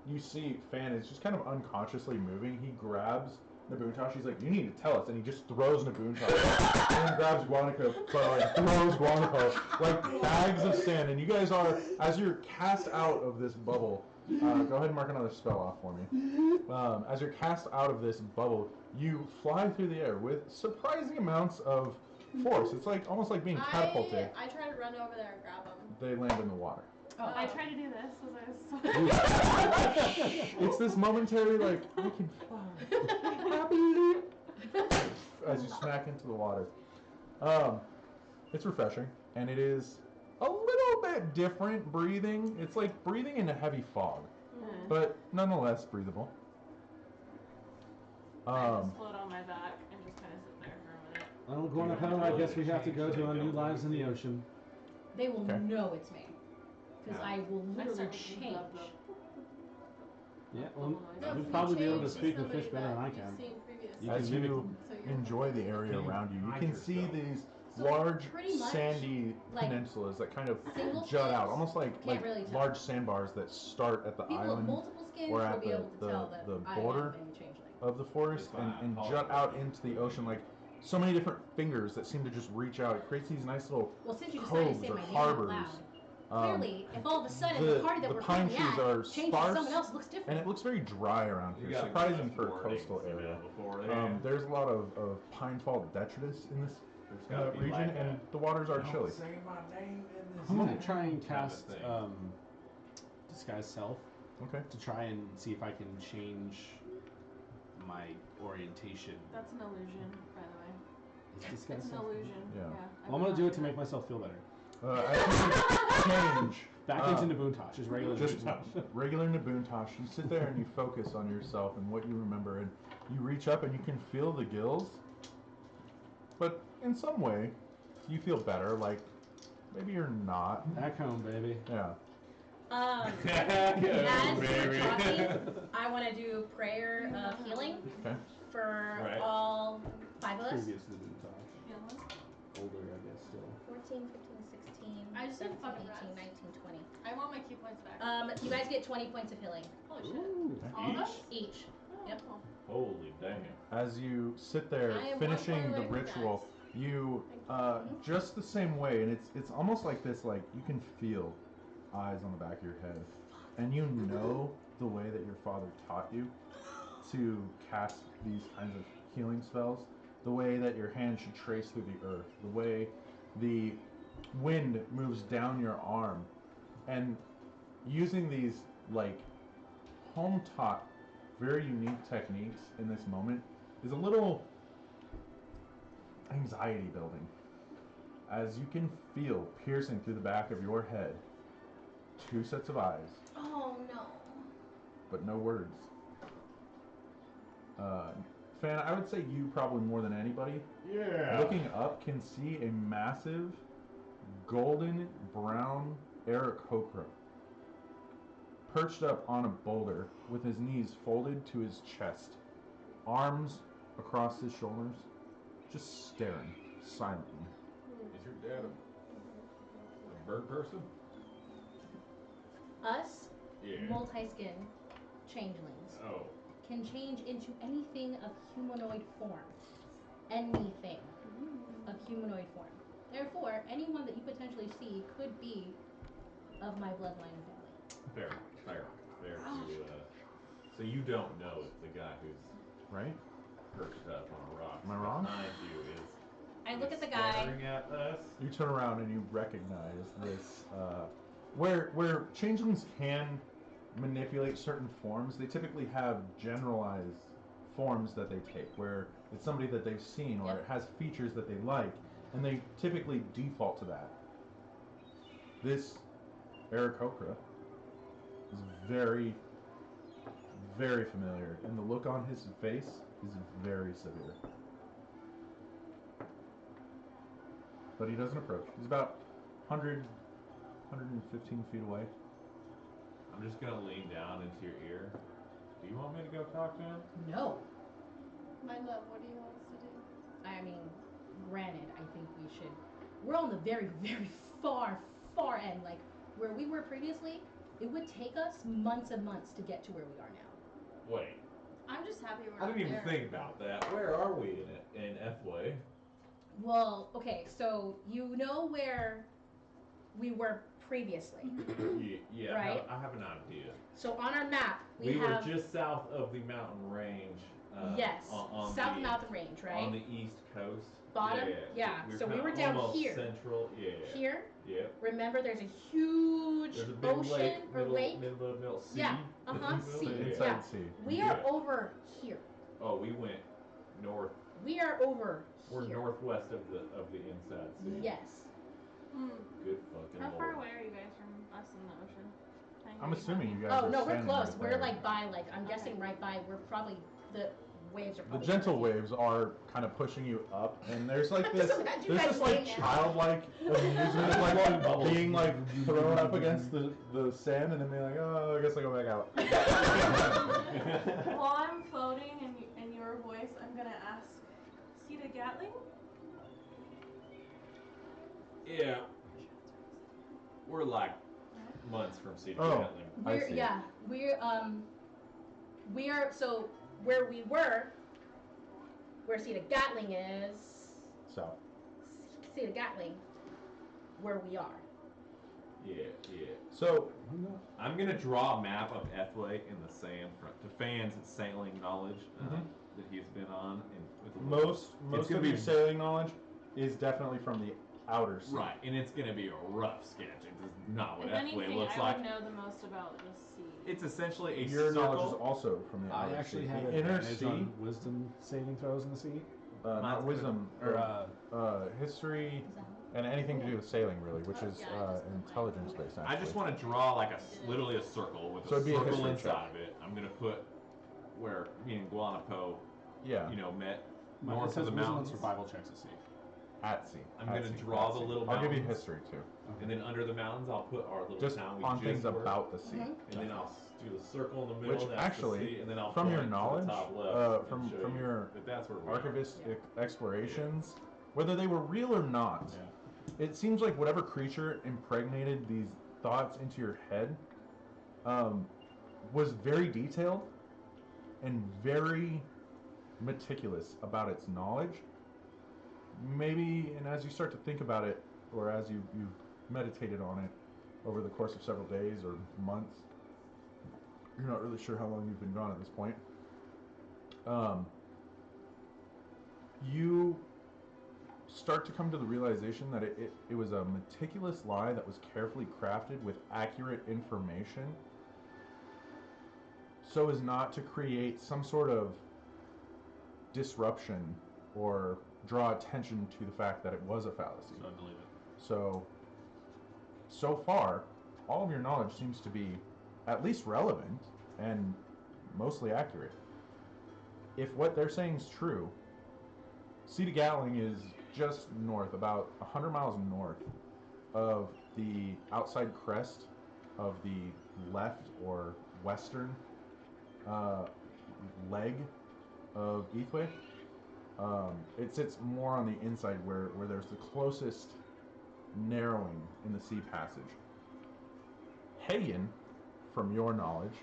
You see Fan is just kind of unconsciously moving. He grabs Nabuntosh. He's like, you need to tell us, and he just throws Nabuntosh. And then grabs Guanaco, throws Guanaco like bags of sand. And you guys are, as you're cast out of this bubble. Go ahead and mark another spell off for me. As you're cast out of this bubble, you fly through the air with surprising amounts of force. It's like almost like being catapulted. I try to run over there and grab him. They land in the water. Oh, I tried to do this as I was. It's this momentary like I can fly as you smack into the water. It's refreshing, and it is a little bit different breathing. It's like breathing in a heavy fog, but nonetheless breathable. I just float on my back and just kind of sit there for a minute. Well, Guanaco, I guess we have to go to our new lives in the ocean. They will Okay. know it's me. because I will I literally start making change. Yeah, Bubble well, noise. No, you'd if probably be able to change speak with somebody fish better than I that can. you've seen previously. You As can mimic you So you're enjoy the area Can you around you, you hide can see yourself? these So large pretty much, sandy like, peninsulas that kind of single jut out, skins, almost like can't really tell. large sandbars that start at the People with island multiple skins or will at be able to tell that the I border am a changeling. of the forest and jut out into the ocean like so many different fingers that seem to just reach out. It creates these nice little Well, since you decided to coves say or my name out harbors. loud, clearly, if all of a sudden the party that the we're pine currently trees at are changes to sparse, someone else, it looks different. and it looks very dry around You here, gotta surprising give for a us coastal warnings, area. beforehand. There's a lot of pine fault detritus in this There's gotta be region, like and the waters are chilly. Say my name in this. I'm gonna try and kind of cast thing. disguise self Okay. to try and see if I can change my orientation. That's an illusion, by the way. Is disguise It's an self? illusion. Yeah. I Well, I'm would gonna not do it to that. make myself feel better. As you change Back into Naboontosh, just regular just Naboontosh. regular Naboontosh, you sit there and you focus on yourself and what you remember, and you reach up and you can feel the gills, but in some way, you feel better. Like maybe you're not. Back home, baby. Yeah. As Yeah, we're baby. talking, I want to do prayer of healing Okay. for Right. all 5 of us. Previous Naboontosh. Healing? Older, I guess, still. 14, 15, 16, I just need 17, fucking 18, rest. 19, 20. I want my key points back. You guys get 20 points of healing Holy shit. Ooh. All of us? each. Oh, Yep. cool. Holy damn. As you sit there I am finishing one the point away from ritual, you Mhm. just the same way, and it's almost like this. Like you can feel eyes on the back of your head, and you know the way that your father taught you to cast these kinds of healing spells, the way that your hand should trace through the earth, the way the wind moves down your arm, and using these like home taught, very unique techniques in this moment is a little anxiety building, as you can feel piercing through the back of your head 2 sets of eyes, Oh no. but no words. Fan, I would say you probably more than anybody, Yeah. looking up, can see a massive golden brown Aarakocra perched up on a boulder with his knees folded to his chest, arms across his shoulders, just staring silently. Is your dad a bird person? Us, Yeah. multi-skin changelings, Oh. can change into anything of humanoid form. Anything of humanoid form. Therefore, anyone that you potentially see could be of my bloodline and family. Fair. So you don't know if the guy who's Right? perched up on a rock Am I wrong? behind you is I look at the guy. staring at us. You turn around and you recognize this. Where changelings can manipulate certain forms, they typically have generalized forms that they take, where it's somebody that they've seen or Yep. it has features that they like, and they typically default to that. This Aarakocra is very, very familiar, and the look on his face is very severe. But he doesn't approach. He's about 115 feet away. I'm just gonna lean down into your ear. Do you want me to go talk to him? No. My love, what do you want us to do? I mean, granted, I think we should. We're on the very, very far, far end. Like, where we were previously, it would take us months and months to get to where we are now. Wait. I'm just happy we're I not didn't even there. think about that. Where are we in F-Way? Well, okay, so you know where we were previously. Yeah, Right. I have an idea. So on our map, we We were have. just south of the mountain range. Yes, on South the, Mountain Range, right? On the east coast. Bottom? Yeah, so we kinda were down almost here. Central, yeah. Here, Yep. remember there's a huge There's a big ocean lake, or middle, lake. middle sea. Yeah, if you uh-huh, will. sea, The Yeah. inside yeah. sea. We Yeah. are over here. Oh, we went north. We are over We're here. northwest of the inside sea. Yes. Good fucking How lord. far away are you guys from us in the ocean? I I'm know assuming you talking. guys Oh are no, we're standing close. right We're there. like by like I'm Okay. guessing right by. We're probably the waves are The probably gentle crazy. waves are kind of pushing you up, and there's like Just this, imagine there's guys this like laying there. childlike amusement of like being like thrown up against the sand, and then being like, oh, I guess I go back out. While I'm floating in your voice, I'm gonna ask Sita Gatling. Yeah. We're like months from Cedar Oh. Gatling. I We're, see. yeah, we are, so where we were, where Cedar Gatling is, So Cedar Gatling, where we are. Yeah. so I'm gonna draw a map of Ethway in the sand to fans sailing knowledge Mhm. that he's been on. And with the most it's gonna of be your sailing knowledge is definitely from the outer sea. right, and it's gonna be a rough sketch. It's not what If Ethway anything, looks I like. would know the most about the sea. It's essentially a Your knowledge is circle. also from the I outer actually sea. have The inner advantage sea, on wisdom saving throws in the sea. not Mine's wisdom, Or history, Is that and anything to do with sailing, really, which is Yeah, I just put intelligence based. I just want to draw like literally a circle with So a it'd be a circle history inside check. of it. I'm gonna put where me and Guanapo, Yeah, met My north says of the wisdom mountains. and survival checks at sea. at sea. I'm at gonna sea, draw at the sea. little I'll give you mountains. history too, And then under the mountains, I'll put our little just town we on just things were. about the sea. Mhm. And then I'll do the circle in the middle. Which that's actually, the sea, and then I'll from your point to the knowledge, top left and from show you your that that's where we are. archivist explorations, whether they were real or not, it seems like whatever creature impregnated these thoughts into your head was very detailed and very meticulous about its knowledge. Maybe, and as you start to think about it, or as you've meditated on it over the course of several days or months, you're not really sure how long you've been gone at this point. You start to come to the realization that it was a meticulous lie that was carefully crafted with accurate information so as not to create some sort of disruption or draw attention to the fact that it was a fallacy. So I believe it. So far, all of your knowledge seems to be at least relevant and mostly accurate. If what they're saying is true, Cedar Gatling is just north, about 100 miles north of the outside crest of the left or western leg of Ethway. It sits more on the inside where there's the closest narrowing in the sea passage. Hagen, from your knowledge,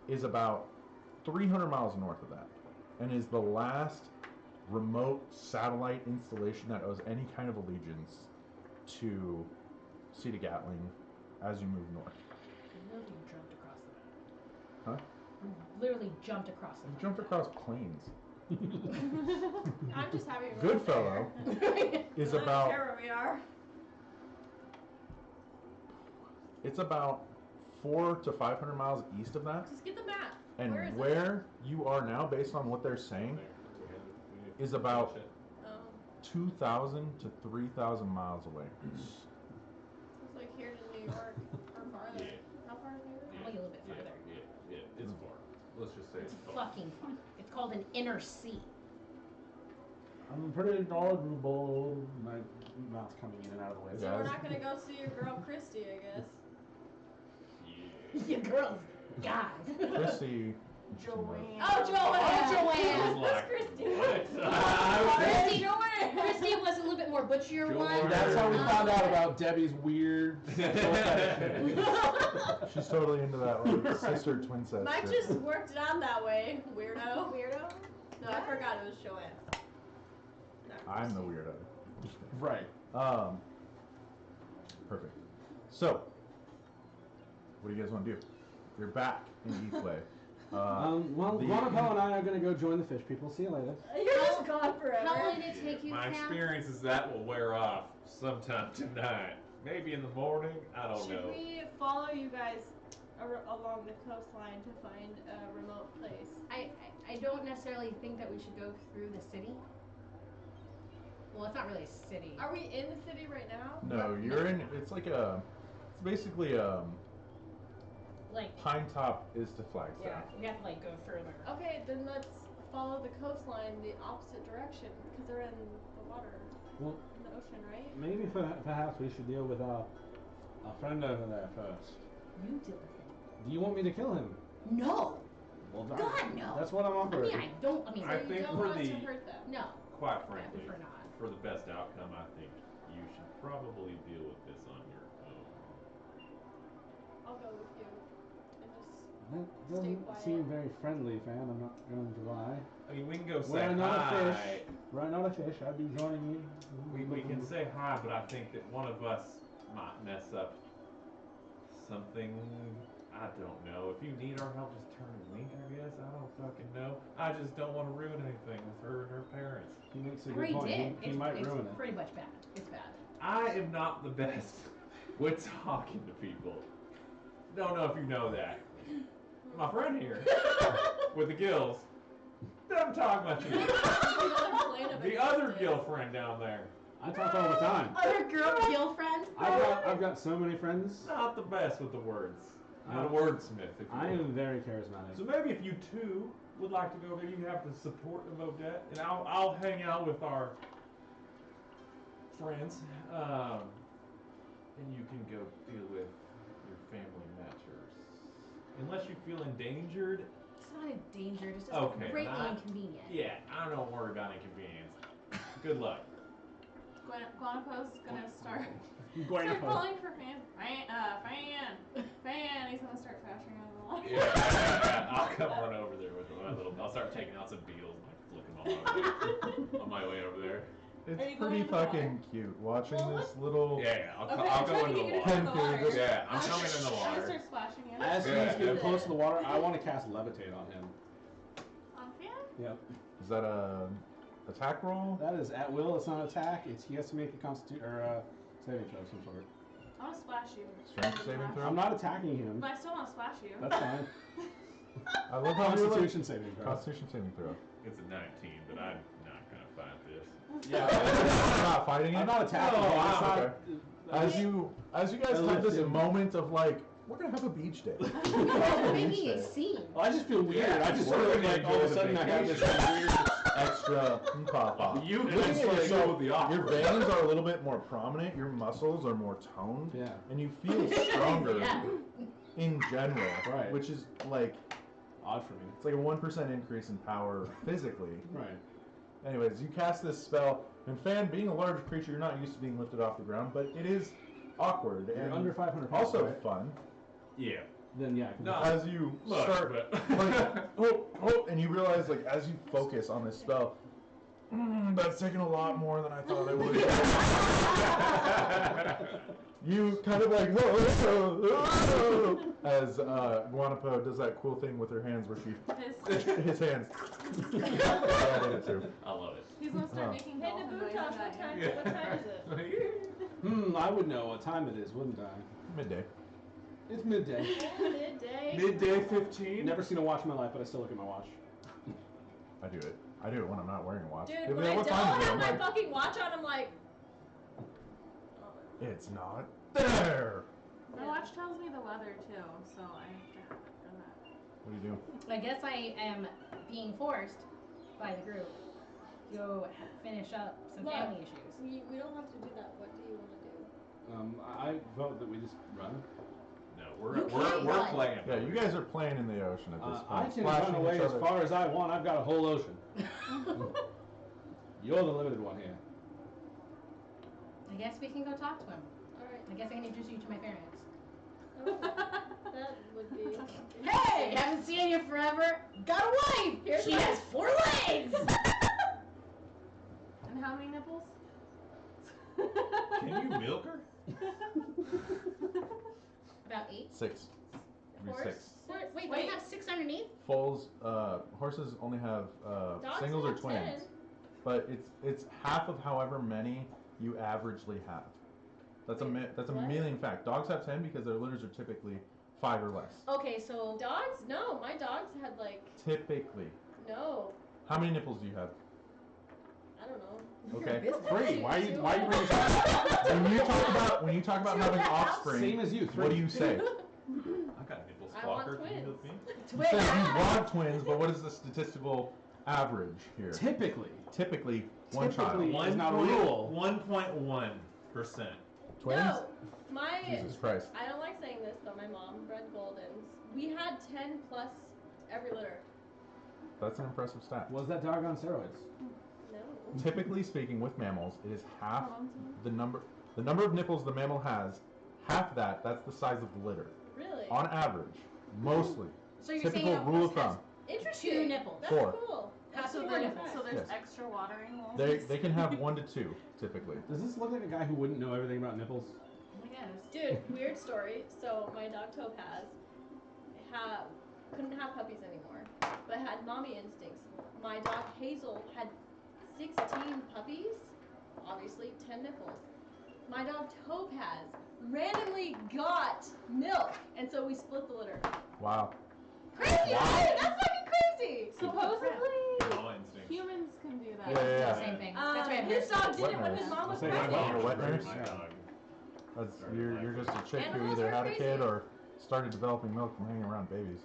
is about 300 miles north of that and is the last remote satellite installation that owes any kind of allegiance to Cedar Gatling as you move north. Literally jumped across the Huh? map. Literally jumped across the You map. jumped across plains. I'm just happy we're Goodfellow there. is I don't about, care where we are. it's about 400 to 500 miles east of that. Just get the map. And Where is where you are now, based on what they're saying, is about it? 2,000 to 3,000 miles away. It's like here to New York or farther. Yeah. How far is New York? Probably a little bit farther. Yeah, it's far. Let's just say It's it's far. fucking far. It's called an inner sea. I'm pretty knowledgeable. My mouth's coming in and out of the way. So Yeah. we're not gonna go see your girl Christy, I guess. Yeah. Your girl's God. Chrissy. Joanne. Oh, Joanne. I Joanne. was like, Christy. what? Christy, Joanne. Christy was a little bit more butchier one. Joanne. That's how we found out about Debbie's weird. She's totally into that like sister twin set. Mike shit. just worked it on that way. Weirdo. Weirdo? No, I forgot it was Joanne. No, I'm the Christy. weirdo. Right. Perfect. So, what do you guys want to do? You're back in Ethway. Well, the- Guanapo and I are gonna go join the fish people. See you later. You're just gone forever. How long did it take you, My Cam? experience is that will wear off sometime tonight. Maybe in the morning. I don't Should know. we follow you guys along the coastline to find a remote place? I don't necessarily think that we should go through the city. Well, it's not really a city. Are we in the city right now? No, you're in. It's like a. It's basically Like, Pine Top is to Flagstaff. yeah, we have to like go further. Okay, then let's follow the coastline the opposite direction because they're in the water, Well, in the ocean, right? maybe perhaps we should deal with our friend over there first. You deal with him. Do you want me to kill him? No. Well, God, no. That's what I'm I offering. mean, I don't. I mean, I So think you don't for want the- to hurt them. no. Quite I frankly, prefer not. for the best outcome, I think you should probably deal with this on your own. I'll go with you and just. That Stay doesn't quiet. seem very friendly, fam. I'm not going to lie. I mean, we can go say We're not a hi. fish. We're not a fish. I'd be joining you. We can say hi, but I think that one of us might mess up something. I don't know. If you need our help, just turn and wink, I guess. I don't fucking know. I just don't want to ruin anything with her and her parents. He makes a I good already point. did. He It's, might it's ruin it. pretty much bad. It's bad. I am not the best with talking to people. Don't know if you know that. My friend here, with the gills, doesn't talk much either. The other gill friend down there, I talk all the time. Other girl friends. I've got so many friends. not the best with the words. Not a wordsmith, if you I will. am very charismatic. So maybe if you two would like to go there, you have the support of Odette, and I'll hang out with our friends, and you can go deal with your family matters. Unless you feel endangered. It's not a danger. It's just Okay, greatly not- inconvenient. Yeah, I don't worry about inconvenience. Good luck. Guanapo's gonna start Guanapo. calling for Fan. He's gonna start flashing out of the water. Yeah, I'll come run over there with my little. I'll start taking out some beetles and like flicking them on my way over there. Are It's you going pretty in the water? fucking cute watching Well, this little. Yeah, I'll Okay, I'll I'm go trying into to the get you to water. go in the water. Yeah, I'm coming in the I'm gonna water. start splashing in. As Yeah, he's getting yeah. close to the water, I want to cast levitate on him. On Fan? Yep. Is that a attack roll? That is at will. It's not attack. He has to make a constitution or saving throw of some sort. I wanna splash you. Strength saving throw? I'm not attacking him. But I still wanna splash you. That's fine. I love how you're like, Constitution saving throw. Constitution saving throw. It's a 19, but I'm not gonna fight this. Yeah. You're not fighting it? I'm not attacking No, him. It's okay. not, As you guys I have lift this him. moment of like, we're gonna have a beach day. You're making a scene. I just feel weird. Yeah, I just we're sort of gonna like all of a enjoy sudden the I have this weird. Extra pop. You Looking can at slay yourself, with the your awkward. veins are a little bit more prominent, your muscles are more toned, Yeah. and you feel stronger Yeah. in general, Right. which is like, Odd for me. it's like a 1% increase in power physically. Right. Anyways, you cast this spell, and Fan, being a large creature, you're not used to being lifted off the ground, but it is awkward You're and under 500 pounds, also right? fun. Yeah. Then yeah. I can No. As you Look, start, but like, and you realize, like, as you focus on this spell, that's taking a lot more than I thought it would. You kind of like, as Guanapo does that cool thing with her hands where she, his hands. I did it too. I love it. He's gonna start Oh. making Hey, dolphin noises Nabutosh, at you. what time is it? I would know what time it is, wouldn't I? Midday. It's midday. Midday. Midday 15. Never seen a watch in my life, but I still look at my watch. I do it. I do it when I'm not wearing a watch. Dude, They'll be when like, I "What don't time is it?" have I'm my like, fucking watch on, I'm like. it's not there. My watch tells me the weather too, so I have to have it for that. What do you do? I guess I am being forced by the group to go finish up some Look. family issues. We don't have to do that. What do you want to do? I vote that we just run. No, You can't we're run. playing. Yeah, you guys are playing in the ocean at this I point. can splashing run away each as other. far as I want. I've got a whole ocean. You're the limited one here. I guess we can go talk to him. Alright. I guess I can introduce you to my parents. Oh, that would be. Hey, haven't seen you forever. Got a wife. Here's she my- has 4 legs. And how many nipples? Can you milk her? About 8. 6. Maybe Horse? 6. Wait, Wait. they have 6 underneath? Foals, horses only have Dogs singles or have twins, 10. but it's half of however many you averagely have. That's that's a what? million fact. Dogs have 10 because their litters are typically 5 or less. Okay, so Dogs? No, my dogs had like. Typically. No. How many nipples do you have? I don't know. Okay. Three. Why you bring When you talk about Two having cats. offspring, Same as you. 3. what do you say? I got nipples. I want Squawker. Can you twins. milk me? You say you want twins, but what is the statistical average here. Typically. Typically, one Typically. child. It's not a rule. 1.1%. Twins? No, my Jesus Christ. I don't like saying this, but my mom bred Goldens. We had 10 plus every litter. That's an impressive stat. Was that dog on steroids? No. Typically speaking, with mammals, it is half the number of nipples the mammal has. Half that. That's the size of the litter. Really? On average, mostly. So you're Typical saying rule of thumb. Interesting. 2 nipples. That's 4. cool. That's So, super there's, nice. so there's Yes. extra watering holes. They can have 1 to 2 typically. Does this look like a guy who wouldn't know everything about nipples? I guess. Dude, weird story. So my dog Topaz couldn't have puppies anymore, but had mommy instincts. My dog Hazel had 16 puppies, obviously 10 nipples. My dog Topaz randomly got milk, and so we split the litter. Wow. Crazy, right? That's fucking crazy. Supposedly, Raw instinct. humans can do that. Yeah. Same thing. That's why I have His dog did Wet it when nurse. his mom was Say what pregnant. about- wet nurse? My dog. You're just a chick who Animals either are had a kid crazy. or started developing milk from hanging around babies.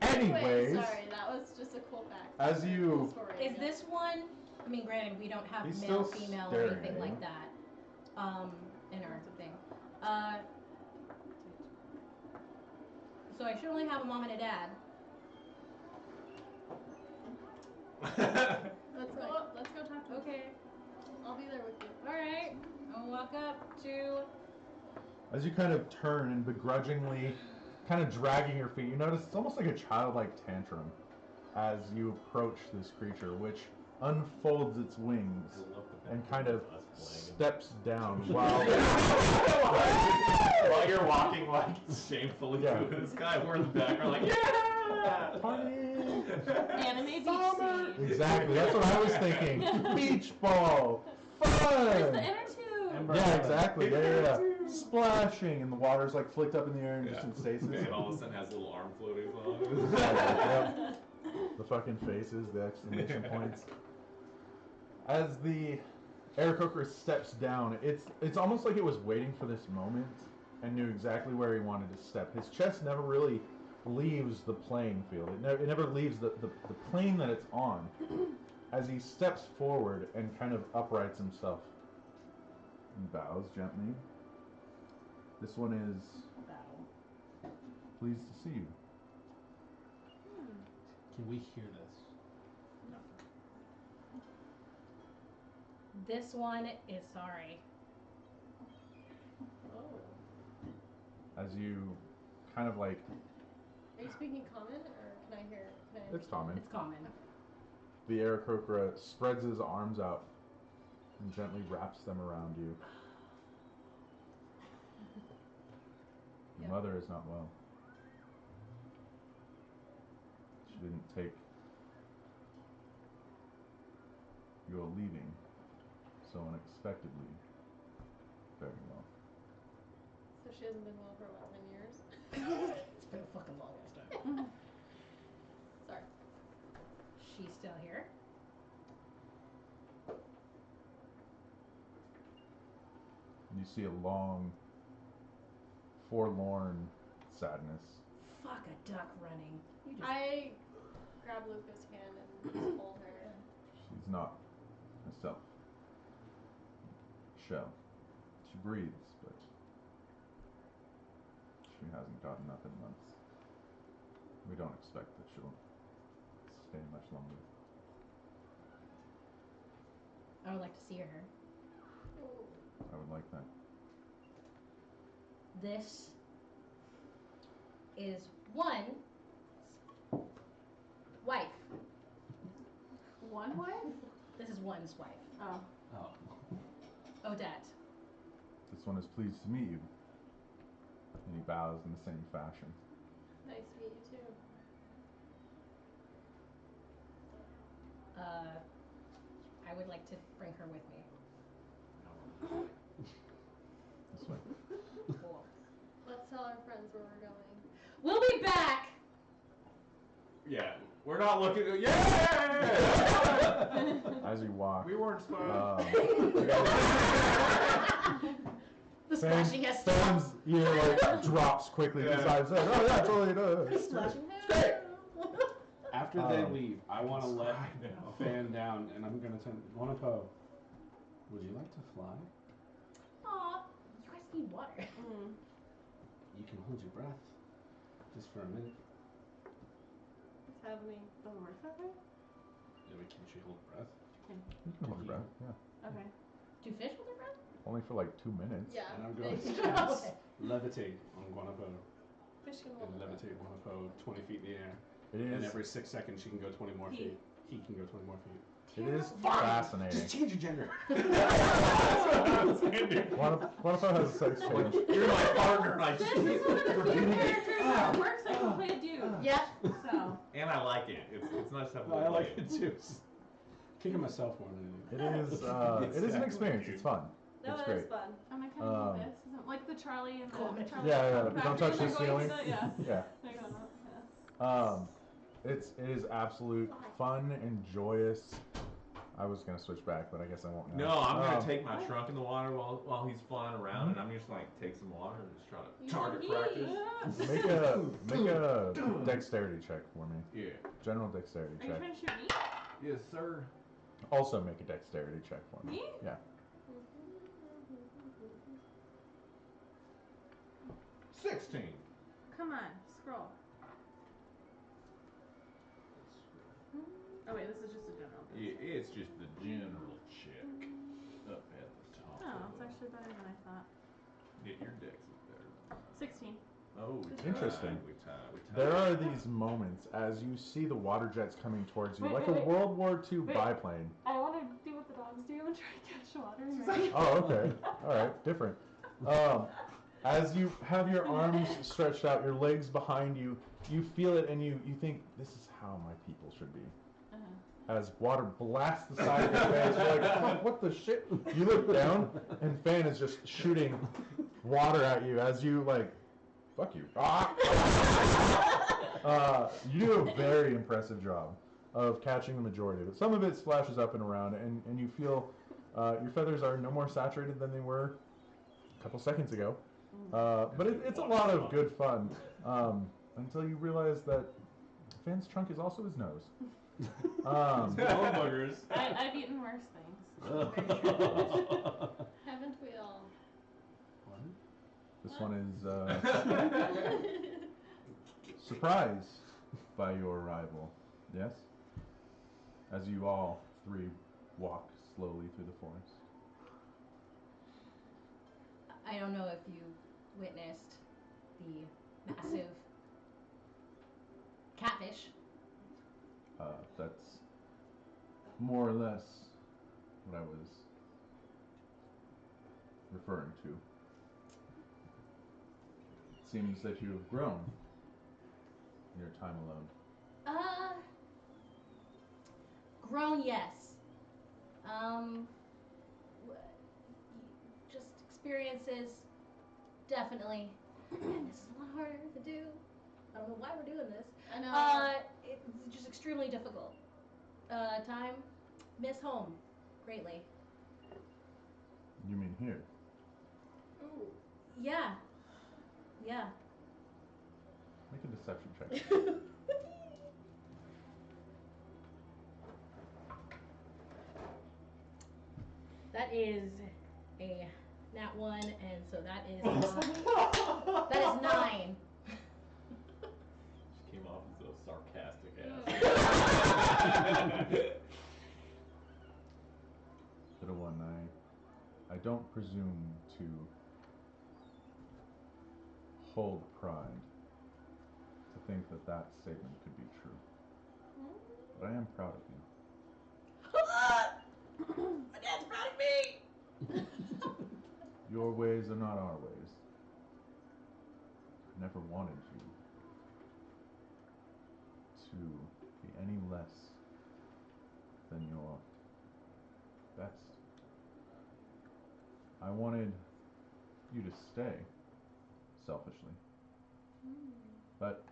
Anyway, Anyways, sorry, that was just a cool fact. as you- Cool story, Is yeah. this one? I mean, granted, we don't have He's male, still female, or staring anything at you. like that in our thing. So I should only have a mom and a dad. Let's go talk to him. Okay. I'll be there with you. All right. I'll walk up to. as you kind of turn and begrudgingly kind of dragging your feet, you notice it's almost like a childlike tantrum as you approach this creature, which unfolds its wings and kind of steps down while While you're walking like shamefully Yeah. to this guy, we're in the background like, yeah! Party! Anime beach Summer! scene. Exactly, that's what I was thinking. Beach ball! Where's Fun! the inner tube? Ember. Yeah, exactly. Yeah. Splashing, and the water's like flicked up in the air and just in stasis. And all of a sudden has little arm floaties on. Yep. The fucking faces, the exclamation points. As the Aarakocra steps down, it's almost like it was waiting for this moment and knew exactly where he wanted to step. His chest never really leaves the playing field. It never leaves the plane that it's on. As he steps forward and kind of uprights himself and bows gently. This one is pleased to see you. Can we hear this? This one is sorry. Oh. As you kind of like, Are you speaking common, or can I hear? Can I it's common. It's common. The Aarakocra spreads his arms out and gently wraps them around you. Your Yep. mother is not well. She didn't take your leaving so unexpectedly very well. So she hasn't been well for about 10 years. It's been a fucking long ass time. Sorry. She's still here. You see a long, forlorn sadness. Fuck a duck running. You just I grab Luca's hand and just hold her. She's not herself. Shell. She breathes, but she hasn't gotten up in months. We don't expect that she'll stay much longer. I would like to see her. I would like that. This is one wife. One wife? This is one's wife. Oh. Oh. Odette. This one is pleased to meet you. And he bows in the same fashion. Nice to meet you too. I would like to bring her with me. This way. Cool. Let's tell our friends where we're going. We'll be back. Yeah, we're not looking at. Yeah! As you walk, We weren't supposed. The splashing has Sam's stopped. ear like drops quickly. Yeah. Besides that, oh yeah, totally does. Splashing Great. After they leave, I want to let Subscribe now. Fan down, and I'm gonna turn. Guanapo, would you like to fly? Aw, you guys need water. Mm. You can hold your breath, just for a minute. It's happening. Doesn't work that way? Yeah, we can. She hold breath. You can hold your breath, yeah. Okay. Do fish with their breath? Only for like 2 minutes. Yeah. And I'm going to Okay. levitate on Guanapo Fish can and hold it. levitate Guanapo 20 feet in the air. It And is. every 6 seconds, she can go 20 more feet. He can go 20 more feet. It is Fine. fascinating. Just change your gender. Guanapo has a sex change. You're my partner, and I This just is one of the few redeeming it. characters that works. I can play a dude. Yeah. So. And I like it. It's not stuff. No, I like it too. Kicking myself more than anything. It is an experience. It's fun. No, It's it's great. fun. Am I kind of this? Isn't like the Charlie and the Charlie Yeah, from the don't factory touch and the they're going ceiling. to the- Yeah. Yeah. They're going up. Yeah. It is absolute fun and joyous. I was gonna switch back, but I guess I won't now. No, I'm gonna take my trunk in the water while he's flying around, and I'm just like take some water and just try to target practice. Make a dexterity check for me. Yeah. General dexterity Are you check. trying to shoot me? Yes, sir. Also make a dexterity check for me. Me? Yeah. 16. Come on, scroll. Oh wait, this is just a general. Yeah, it's just the general check up at the top. Oh, it's actually better than I thought. Yeah, your dex is better. 16. Oh, we tied. Interesting. We tied. There are these moments as you see the water jets coming towards you, Wait, like wait, a wait. World War II Wait. biplane. I want to do what the dogs do and try to catch water. Oh, okay. All right, different. As you have your arms stretched out, your legs behind you, you feel it and you think, this is how my people should be. As water blasts the side of your face, you're like, "Fuck, what the shit?" You look down, and Fan is just shooting water at you as you, like, fuck you. You do a very impressive job of catching the majority of it. Some of it splashes up and around, and you feel your feathers are no more saturated than they were a couple seconds ago. But it's a lot of good fun until you realize that Fan's trunk is also his nose. Boogers. I've eaten worse things. Haven't we all? This one is surprised by your arrival. Yes? As you all three walk slowly through the forest. I don't know if you witnessed the massive catfish. That's more or less what I was referring to. It seems that you have grown in your time alone. Grown, yes. Just experiences, definitely. And this is a lot harder to do. I don't know why we're doing this. I know. It's just extremely difficult. Time, miss home greatly. You mean here? Ooh. Yeah. Yeah. Make a deception check. That is a nat 1, and so that is 9. She came off as a sarcastic ass. Little one, I don't presume to hold pride to think that that statement could be true. But I am proud of you. My dad's proud of me! Your ways are not our ways. I never wanted you to be any less than your best. I wanted you to stay, selfishly. But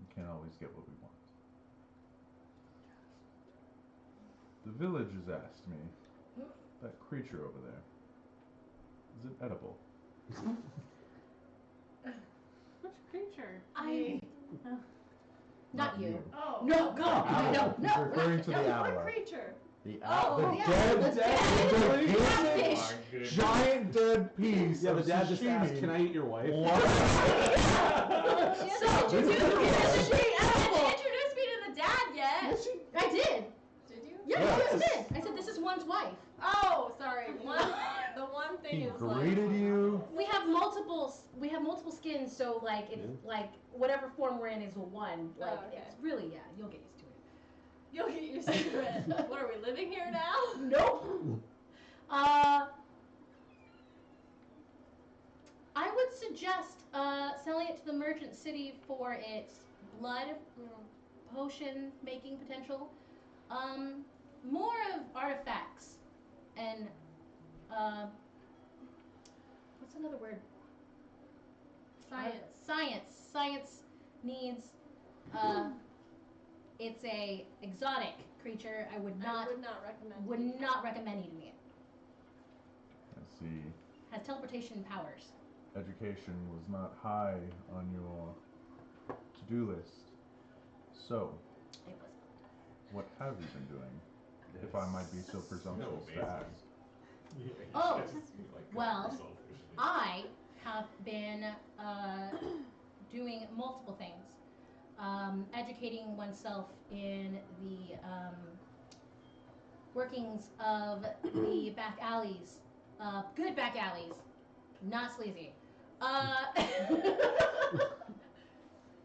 you can't always get what we want. The village has asked me, that creature over there, is it edible? Which creature? I Not you. Oh. No, go. Owl. No, He's no. referring to No, the owl. what creature? The Oh, owl. The yeah, dead, the dead gigantic, catfish. My goodness. giant dead piece. Yeah, of the dad just asked, sashimi. "Can I eat your wife?" What? So, She she hasn't animal. introduced me to the dad yet. I did. Did you? Yeah, Yes. I did. I said this is one's wife. Oh, sorry. The one thing He is greeted you. We have multiple skins, so like it's like whatever form we're in is one. Like okay. it's really you'll get used to it. You'll get used to it. What are we living here now? Nope. I would suggest selling it to the merchant city for its blood potion making potential. More of artifacts and what's another word? Science needs. It's a exotic creature. I would not recommend eating it. I see. Has teleportation powers. Education was not high on your to-do list. So, It was. what have you been doing? If I might be so presumptuous to ask. Oh, well, I have been doing multiple things. Educating oneself in the workings of the back alleys. Good back alleys. Not sleazy.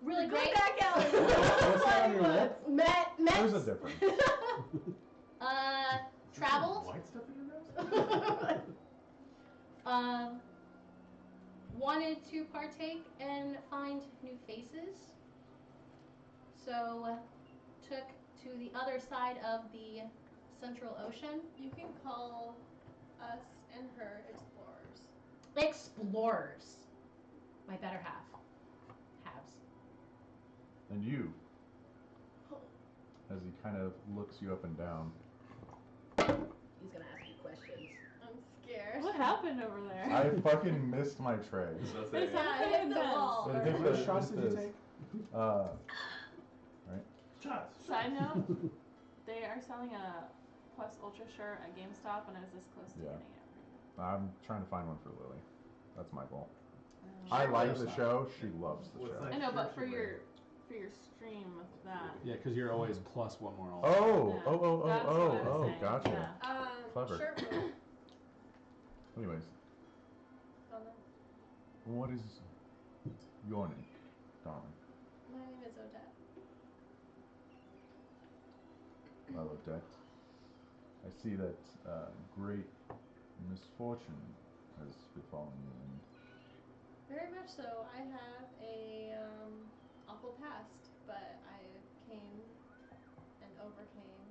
Really great. Good back alley. What's that on your lip? Met. There's a difference. Traveled. White stuff in your nose? Wanted to partake and find new faces. So took to the other side of the Central Ocean. You can call us and her explorers. Explorers. My better half. Halves. And you, as he kind of looks you up and down. He's gonna ask you questions. I'm scared. What happened over there? I fucking missed my tray. There's Yeah, something hit the intense. wall. I think What that- shots what did is you this? take? Shots. Side note, they are selling a Plus Ultra shirt at GameStop, and I was this close to Yeah. getting it. I'm trying to find one for Lily. That's my goal. Um, I like What's the that? show. She loves the What's show. that? I know, but shirt for you your stream with that. Yeah, because you're always plus one more. Oh, Yeah, oh, oh, that's oh, what I oh, was oh, saying, gotcha. yeah. Clever. Shirt move. Anyways, Don't know. what is your name, darling? My name is Odette. Well, Odette, I see that great misfortune has befallen you, and Very much so. I have a awful past, but I came and overcame.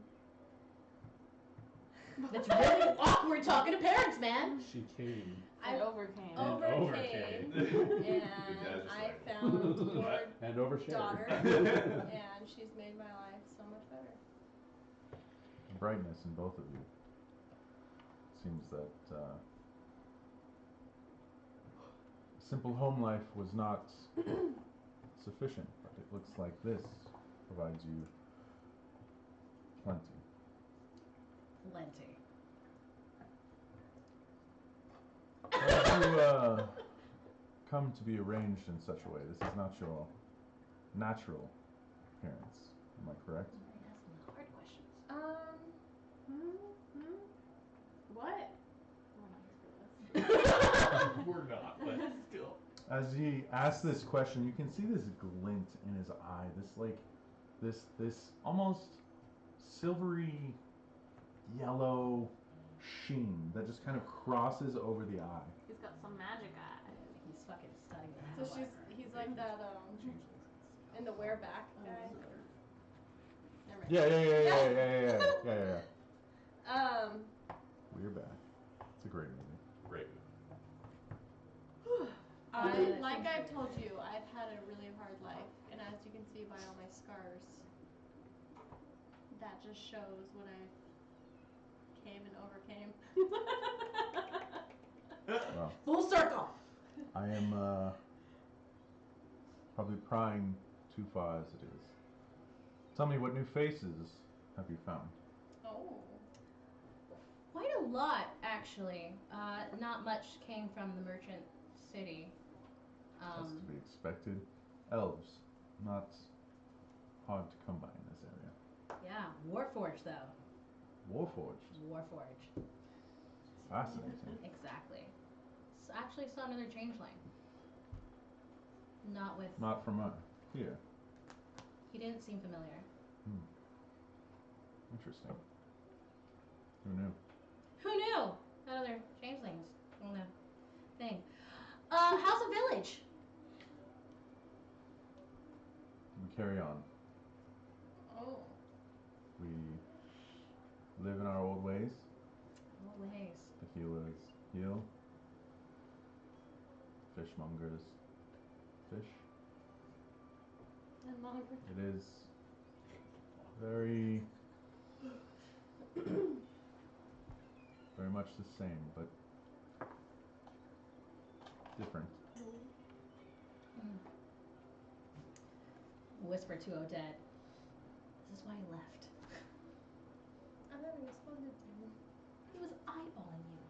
That's really awkward talking to parents, man. She came. I I overcame. overcame, and I found your And overshared. daughter, and she's made my life so much better. brightness in both of you. Seems that simple home life was not sufficient, but it looks like this provides you plenty. Plenty. How did you come to be arranged in such a way? This is not your natural appearance. Am I correct? You're asking the hard questions. What? We're not here for this. We're not, but still. As he asks this question, you can see this glint in his eye. This almost silvery yellow sheen that just kind of crosses over the eye. He's got some magic eye. He's fucking studying the So hell out of her. he's like that in the wereback guy. Never mind. Yeah. Um, We're back. It's a great movie. Great. like I've told you, I've had a really hard life, and as you can see by all my scars, that just shows what I came and overcame. Well, Full circle. I am probably prying too far as it is. Tell me, what new faces have you found? Oh. Quite a lot, actually. Not much came from the merchant city. That's to be expected. Elves, not hard to come by in this area. Yeah, Warforged though. Warforged. Warforged. Fascinating. Exactly. Actually saw another changeling. Not with. Not from here. He didn't seem familiar. Interesting. Who knew? Who knew? That other changelings on the thing. How's the village? We carry on. Oh. We live in our old ways. Always. The healers heal. Fishmongers fish. And Margaret. It is very, very much the same, but different. Whisper to Odette. This is why he left. I never responded to him. He was eyeballing you.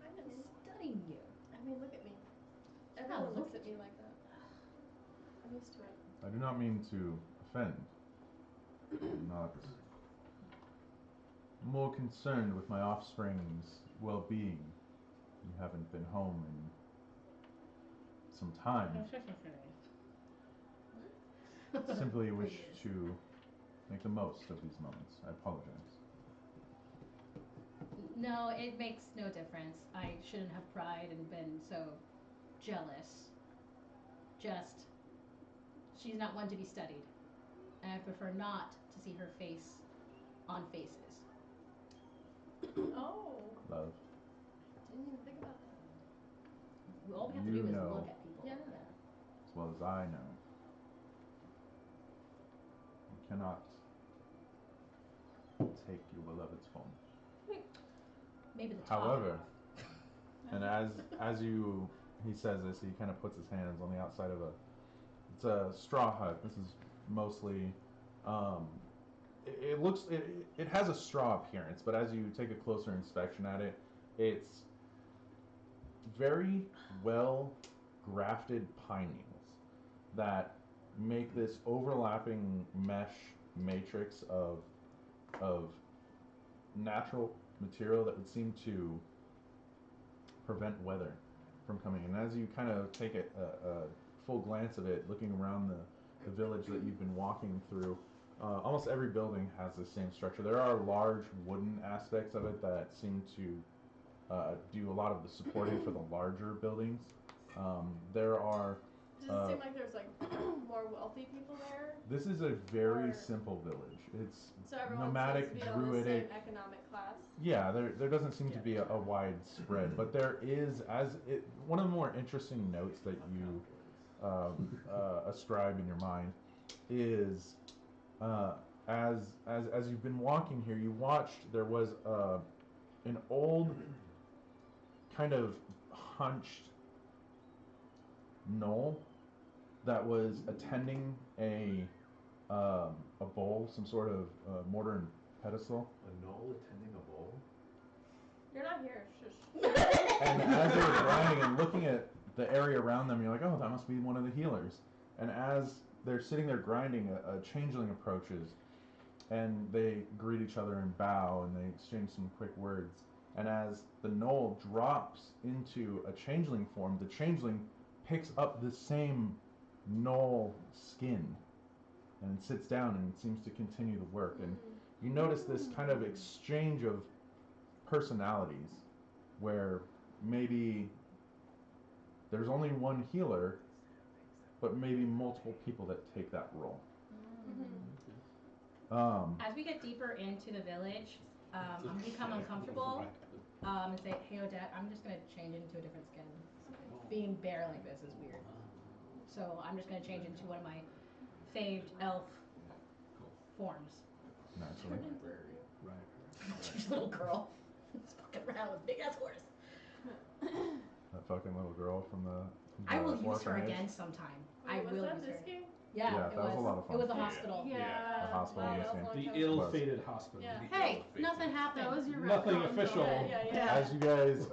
I He didn't. was studying you. I mean, look at me. Everyone looks at me like that. I'm used to it. I do not mean to offend. I'm not more concerned with my offspring's well-being. You haven't been home in some time. Simply wish to make the most of these moments. I apologize. No, it makes no difference. I shouldn't have cried and been so jealous. Just, she's not one to be studied. And I prefer not to see her face on faces. Oh. Love. Didn't even think about that. All we have to You do is know. look at people. Yeah. As well as I know. You cannot take your beloved's form. Maybe the top. However, and as you, he says this, he kind of puts his hands on the outside of it's a straw hut. This is mostly, it looks, it has a straw appearance, but as you take a closer inspection at it, it's very well grafted pine needles that make this overlapping mesh matrix of natural material that would seem to prevent weather from coming in. As you kind of take a full glance of it, looking around the village that you've been walking through, almost every building has the same structure. There are large wooden aspects of it that seem to do a lot of the supporting for the larger buildings. There are. Does it seem like there's like more wealthy people there? This is a very Or- simple village. It's So everyone nomadic, seems to be on the druidic. same economic class. Yeah, there doesn't seem to be a wide spread, but there is, one of the more interesting notes that you ascribe in your mind is as you've been walking here, you watched, there was an old kind of hunched gnoll that was attending a bowl, some sort of mortar and pedestal. A gnoll attending a bowl? You're not here. Shush. And as they were grinding and looking at the area around them, you're like, oh, that must be one of the healers. And as they're sitting there grinding, a changeling approaches, and they greet each other and bow, and they exchange some quick words. And as the gnoll drops into a changeling form, the changeling picks up the same gnoll skin and sits down and seems to continue the work. And you notice this kind of exchange of personalities where maybe there's only one healer, but maybe multiple people that take that role. As we get deeper into the village, I'm become uncomfortable and say, hey Odette, I'm just going to change into a different skin. Being bare like this is weird. So I'm just going to change into one of my faved elf forms. Naturally. She's a little girl. Just fucking around with a big ass horse. That fucking little girl from the I will use her orphanage. again sometime. Wait, I was will that use this her. game? Yeah, Yeah, it that was a lot of fun. It was a Yeah. hospital. Yeah. The hospital Wow, in that's this a long game. The time. ill-fated hospital. Yeah. Hey, nothing happened. That was your Nothing retcon, official. go ahead. Yeah. As you guys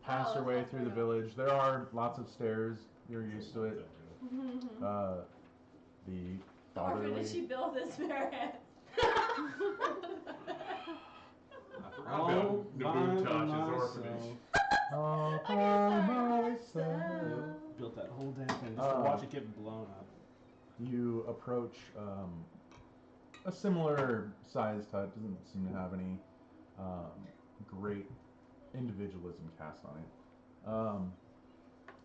pass Oh, your way that's through the not village, there are lots of stairs. You're used to it. The The orphanage fatherly. she built this Marianne. I forgot about Nabootaj's orphanage. All I by got myself. Built that whole damn thing just to watch it get blown up. You approach a similar sized hut. Doesn't seem to have any great individualism cast on it.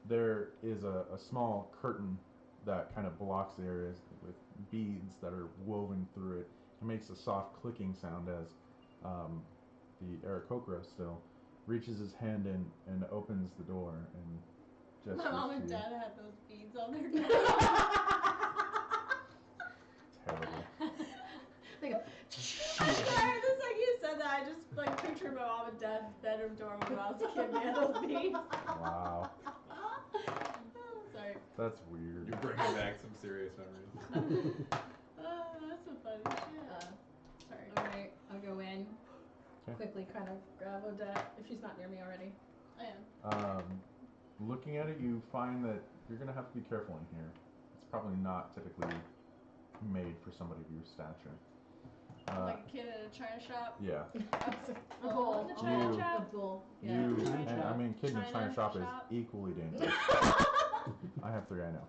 There is a small curtain that kind of blocks the areas with beads that are woven through it. It makes a soft clicking sound as the Aarakocra still reaches his hand in and opens the door and gestures My mom to and you. dad had those beads on their door. Terrible. They go, I heard this like you said that. I just like pictured my mom and dad's bedroom door when I was a kid. They had those beads. Wow, Sorry. that's weird. You're bringing back some serious memories. That's some funny shit. Sorry. Alright, I'll go in. Okay. Quickly kind of grab Odette if she's not near me already. I am. Looking at it, you find that you're gonna have to be careful in here. It's probably not typically made for somebody of your stature. Like a kid in a china shop. Yeah. A bull in a china You- shop. A bull. Yeah. You, China and, shop. I mean, kid in a China china shop is shop. equally dangerous. I have 3, I know.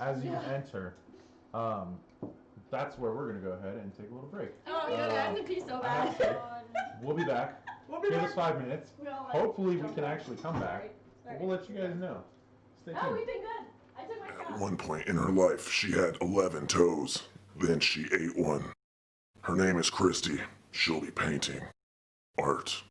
As you Yeah. enter, that's where we're gonna go ahead and take a little break. Oh, good. I have to pee so I bad. have to. We'll be back. We'll be Give back. us 5 minutes. We all, like, Hopefully we jump can back. actually come back. Sorry. But we'll let you guys know. Stay Oh, tuned. we've been good. I took my At shot. one point in her life, she had 11 toes. Then she ate one. Her name is Christy. She'll be painting art.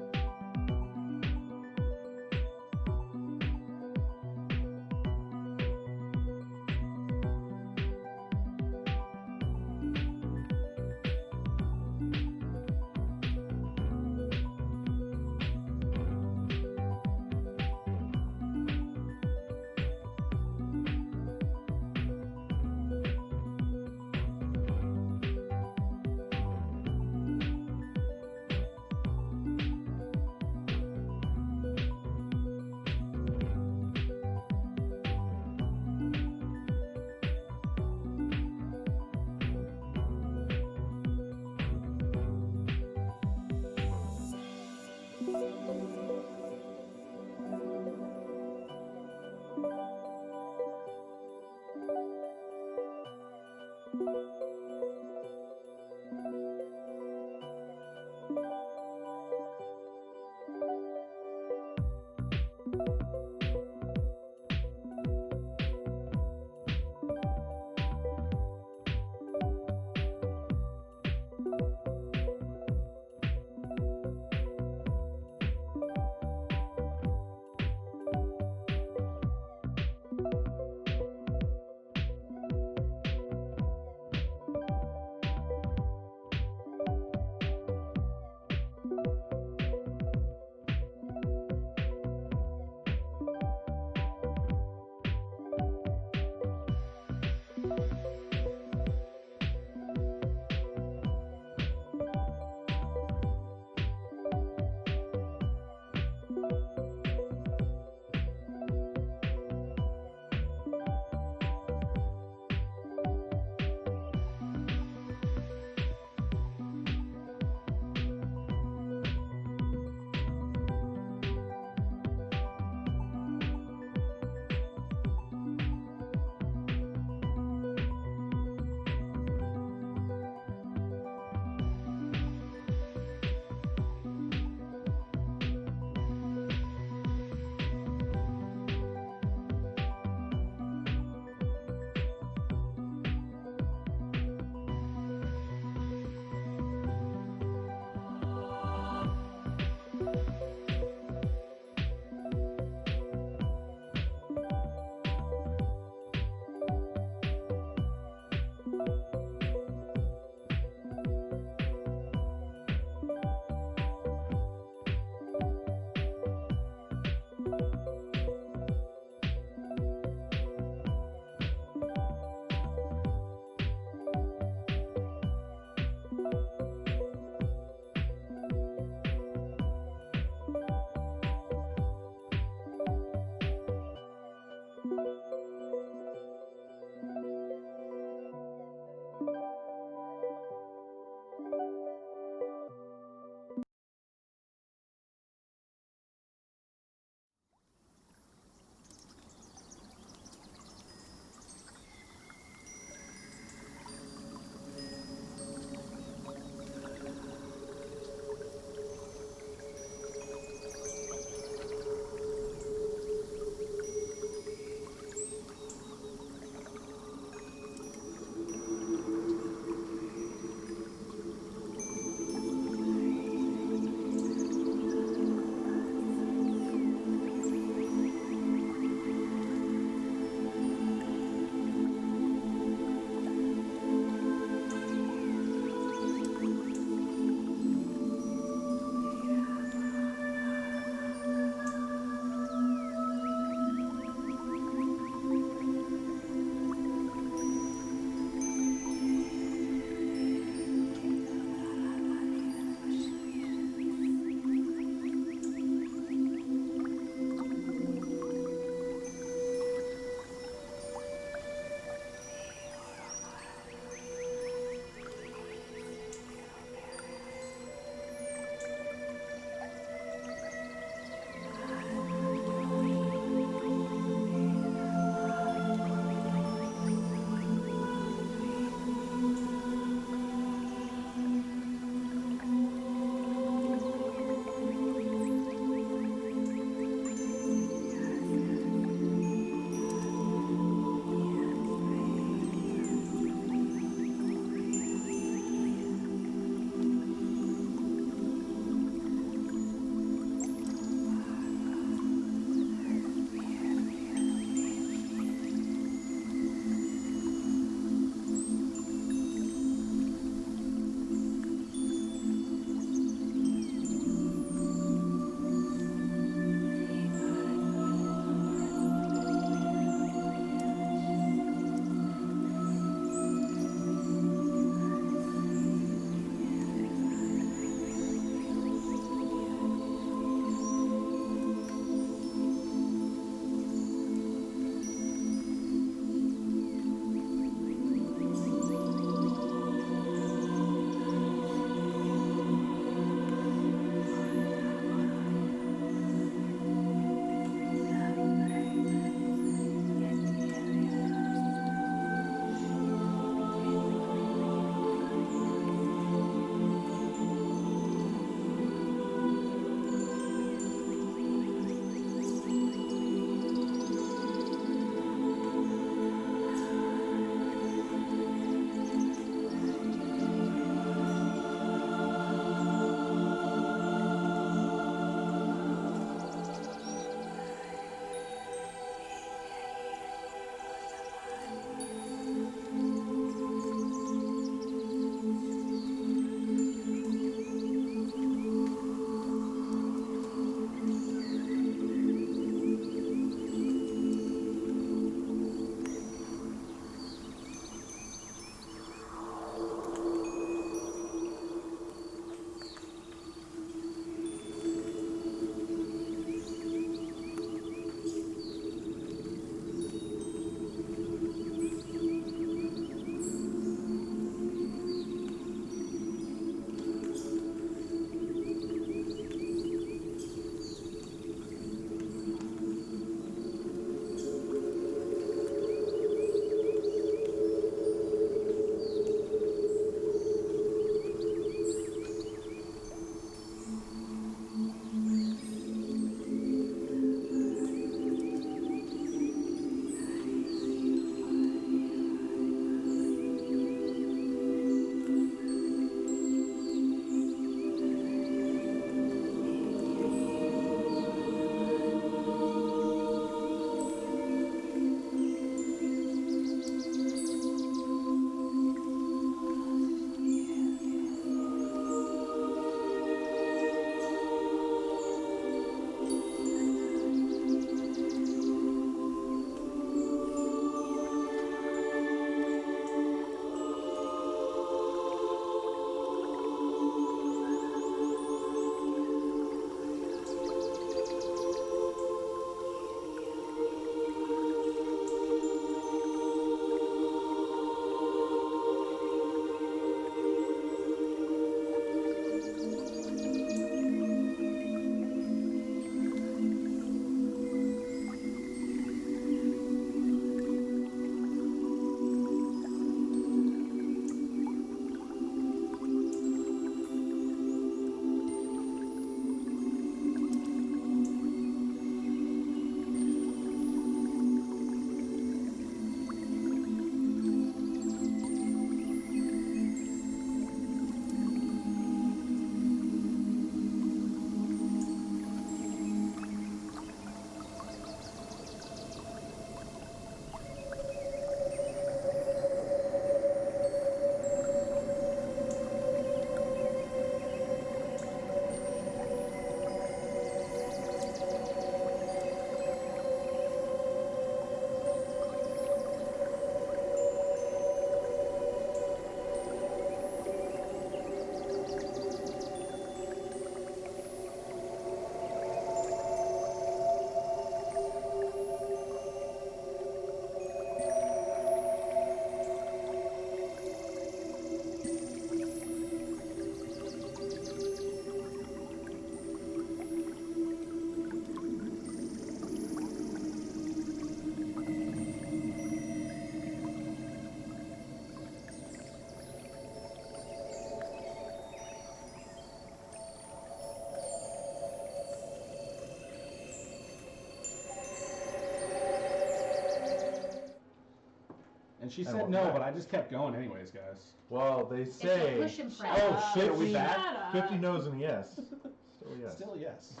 She And said what- no, but I just kept going anyways, guys. Well, they It's a say push and pray. Oh, shit, are we 50 back? 50 no's and a yes. Still a yes. Still yes.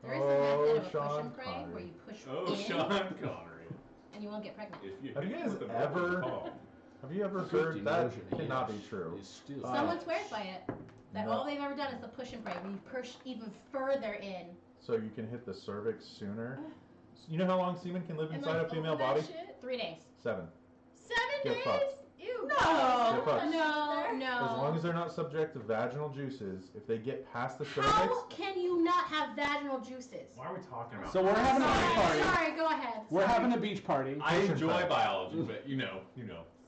There is a method of a push Sean and pray Connery. where you push Oh, in Sean Connery. and you won't get pregnant. If you Have you hit guys with the ever- ball, Have you ever 50 heard that? no's and a Cannot yes be true. is still Someone yes. swears by it. That No. all they've ever done is the push and pray, where you push even further in. So you can hit the cervix sooner. You know how long semen can live And, inside like, a female open that body? shit? 3 days. 7. 7 Get days? fucked. Ew. Get No, fucked. no. As long as they're not subject to vaginal juices, if they get past the cervix, How can you not have vaginal juices? why are we talking about? So we're having a beach Sorry, party. sorry, go ahead. We're Sorry. having a beach party. I Push and enjoy pray. biology, but you know.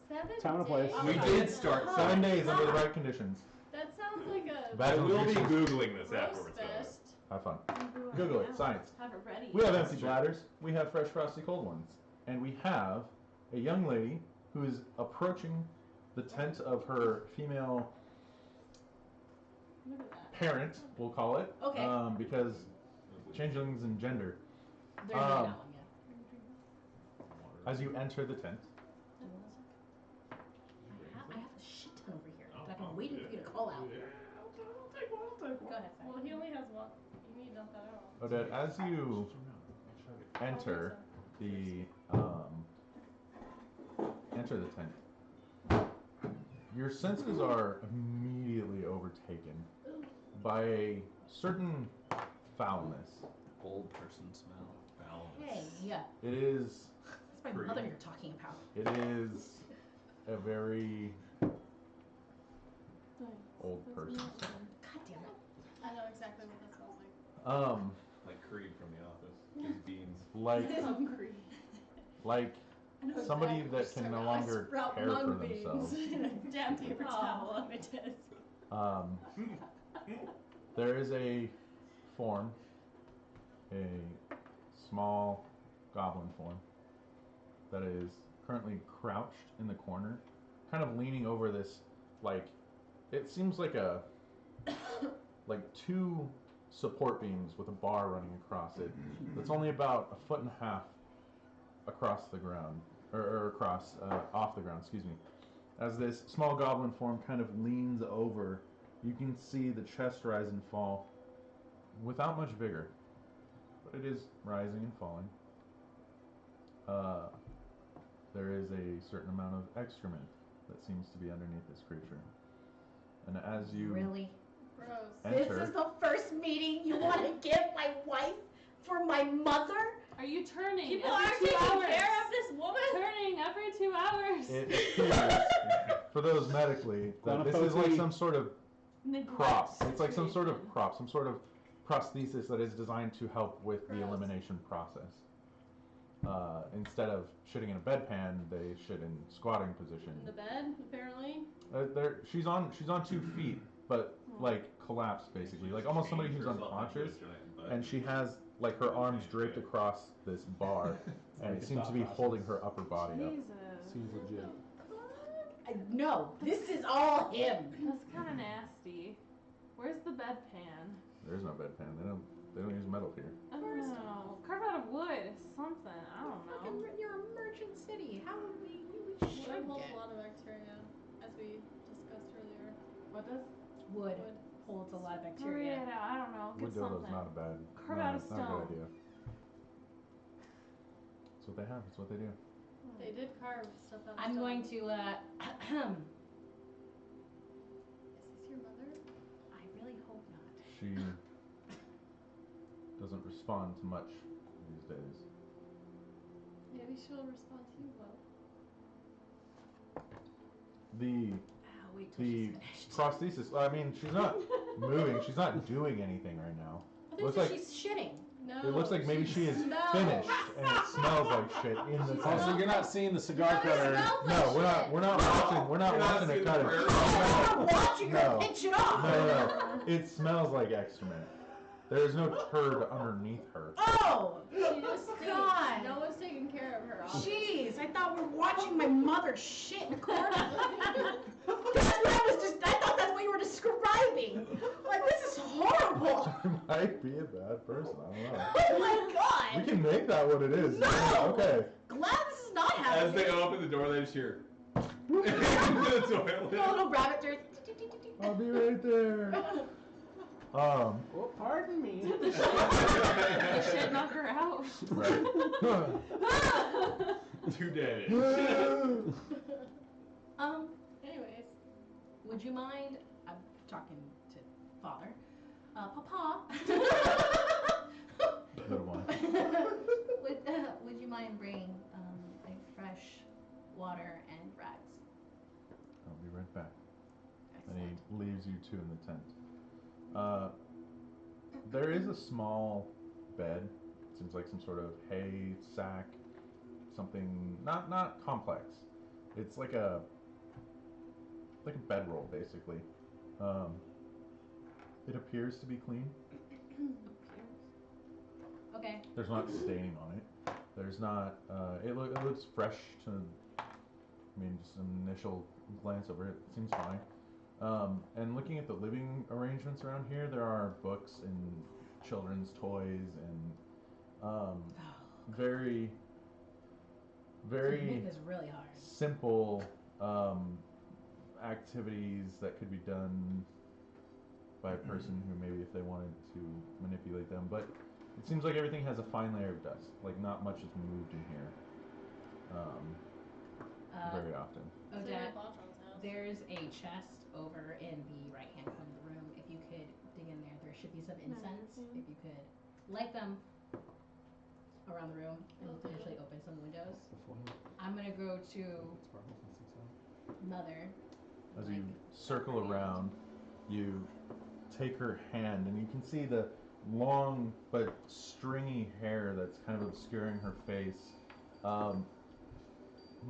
7 Time and place. days? We did start 7 days under the right conditions. That sounds like a I Vaginal will be juices. googling this roast afterwards. though. fest. Have fun. Ooh, Google it. yeah. Science. Have it ready. We have That's empty true. bladders. We have fresh, frosty, cold ones. And we have a young lady who is approaching the tent of her female Look at that. parent, we'll call it. Okay. Because changelings in gender. They're doing that one, yeah. As you enter the tent, I have a shit ton over here that I've been waiting for you to call out. Go ahead, Faye. Well, he only has one. You need to dump that out. Odette, as you enter enter the tent, your senses are immediately overtaken by a certain foulness. Old person smell. Hey, yeah. It is That's my mother you're talking about. it is a very old person. God damn it. I know exactly what that smells like. Like Creed from The Office. His beans. like I know somebody exactly that can what no you're talking longer about. I sprout care for mung beans themselves. in a damn paper towel on my desk. There is a form, a small goblin form, that is currently crouched in the corner, kind of leaning over this, like, it seems like like 2 support beams with a bar running across it. That's only about 1.5 feet across the ground, or across, off the ground, excuse me. As this small goblin form kind of leans over, you can see the chest rise and fall without much vigor, but it is rising and falling. There is a certain amount of excrement that seems to be underneath this creature. And as you Really? Gross. enter, This is the first meeting you want to give my wife for my mother? Are you turning People every are 2 taking hours? care of this woman. Turning every 2 hours. it appears, for those medically, that this is like some sort of prop. It's like some sort of prop, some sort of prosthesis that is designed to help with the Gross. elimination process. Instead of shitting in a bedpan, they shit in squatting position. In the bed, apparently. She's on 2 feet, but like collapsed basically, like almost somebody who's unconscious, and she has like her arms draped across this bar, and it seems to be holding her upper body up. Jesus. Seems legit. No, this is all him. That's kind of nasty. Where's the bedpan? There's no bedpan. They don't use metal here. I don't know. Carve out of wood, something. I don't Fucking, know. you're a merchant city. How would we Wood should holds get? a lot of bacteria, as we discussed earlier. What does? Wood Wood. holds a lot of Hurry bacteria. it out. I don't know. Get Wood dildo's something. not a bad. Carve not out a- of not a stone. good idea. It's what they have. It's what they do. They did carve stuff out of I'm stone. going to, Is this your mother? I really hope not. She doesn't respond to much these days. Maybe she'll respond to you well. The Wait till she's finished. prosthesis. I mean, she's not moving. She's not doing anything right now. I Looks think like she's shitting. No. it looks like maybe she is smells. finished, and it smells like shit in the Oh, so tent. you're not seeing the cigar cutter. No, we're not watching. We're not You're not watching seeing it the cut it. prairie. I'm watching her No. pinch it off. No. It smells like excrement. There is no turd underneath her. Oh, She just stinks. God. No one's taking care of her. obviously. jeez. I thought we were watching my mother shit in the corner. That's what I thought that's what you were describing. Like, this is horrible. I might be a bad person. I don't know. Oh my God. We can make that what it is. No. Okay. Glad this is not As happening. they open the door, they just hear into the A toilet. little rabbit turd. I'll be right there. Oh, pardon me. The shit knock her out. Right. Too dead. Anyways. Would you mind? I'm talking to father. Papa. Little one. would you mind bringing like fresh water and rags? I'll be right back. And Excellent. he leaves you two in the tent. There is a small bed. Seems like some sort of hay sack. Something not complex. It's like a bedroll basically. It appears to be clean. Okay. There's not staining on it. There's not. It looks fresh to. I mean, just an initial glance over it. Seems fine. And looking at the living arrangements around here, there are books and children's toys and very Make this really hard. simple activities that could be done by a person who maybe if they wanted to manipulate them. But it seems like everything has a fine layer of dust. Like not much is moved in here very often. Odette, Botron's house. there's a chest over in the right-hand corner of the room. If you could dig in there, there should be some incense. Mhm. If you could light them around the room and potentially open some windows. I'm gonna go to Mother. As like, you circle around, you take her hand and you can see the long but stringy hair that's kind of obscuring her face.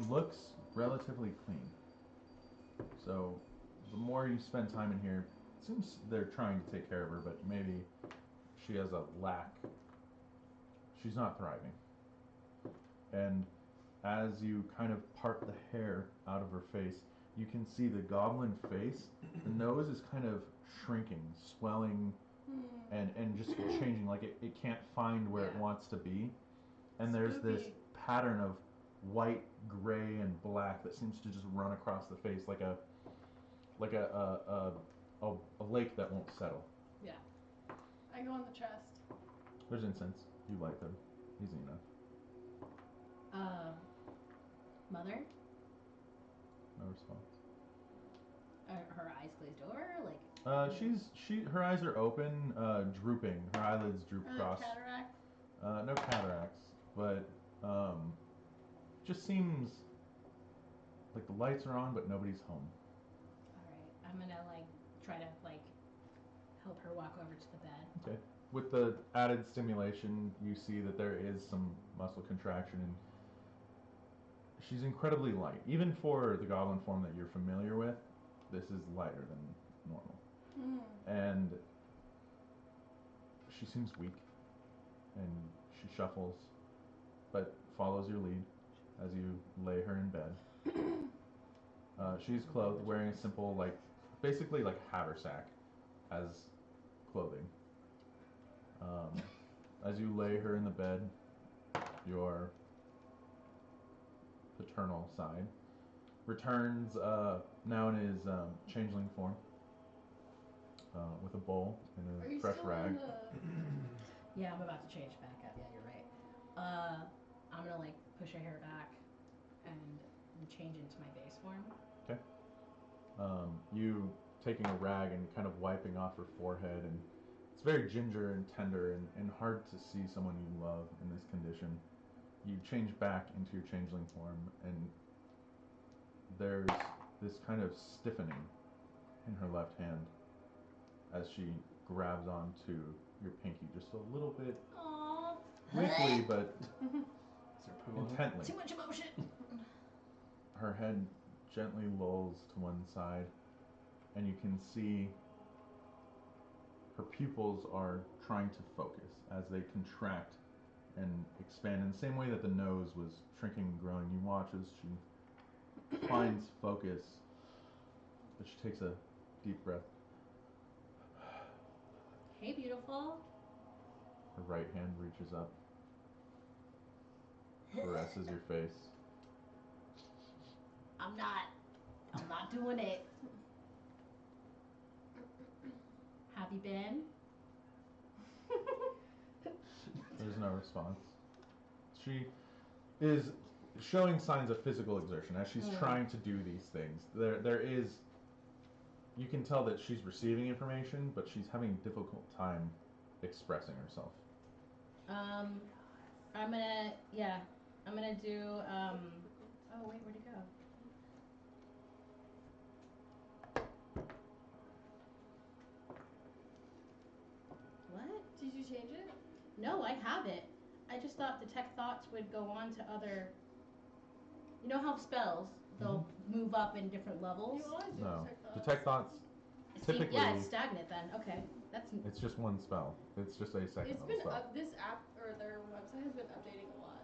Looks relatively clean. So the more you spend time in here, it seems they're trying to take care of her, but maybe she has a lack. She's not thriving. And as you kind of part the hair out of her face, you can see the goblin face. The nose is kind of shrinking, swelling, and just changing. Like it can't find where it Yeah. wants to be. And there's this Spooky. pattern of white, gray, and black that seems to just run across the face like a lake that won't settle. I go on the chest. There's incense. You light them. Easy enough. Mother, No response. are her eyes glazed over? Like, Her eyes are open, drooping. Her eyelids droop across. Cataract. No cataracts, but just seems like the lights are on, but nobody's home. alright, I'm gonna like try to like help her walk over to the bed. Okay. With the added stimulation, you see that there is some muscle contraction, and she's incredibly light. Even for the goblin form that you're familiar with, this is lighter than normal. And she seems weak, and she shuffles, but follows your lead as you lay her in bed. She's clothed, wearing a simple, like, basically like haversack as clothing. As you lay her in the bed, your paternal side returns now in his changeling form with a bowl and Are a you fresh still rag. in the... Yeah, I'm about to change back up. Yeah, you're right. I'm gonna like push her hair back and change into my base form. You taking a rag and kind of wiping off her forehead, and it's very ginger and tender and hard to see someone you love in this condition. You change back into your changeling form, and there's this kind of stiffening in her left hand as she grabs onto your pinky just a little bit Aww. weakly but Is there poo on it? intently. Too much emotion. Her head gently lolls to one side, and you can see her pupils are trying to focus as they contract and expand in the same way that the nose was shrinking and growing. You watch as she finds focus, but she takes a deep breath. Hey, beautiful. Her right hand reaches up, caresses your face. I'm not doing it. Have you been? There's no response. She is showing signs of physical exertion as she's trying to do these things. There is, you can tell that she's receiving information, but she's having a difficult time expressing herself. I'm gonna do, oh wait, where'd it go? What? Did you change it? No, I have it. I just thought detect thoughts would go on to other, you know how spells, they'll move up in different levels? You always do No. detect thoughts. Detect thoughts, typically, yeah, it's stagnant then. Okay, that's. it's just one spell. It's just a second It's level been spell. this app or their website has been updating a lot.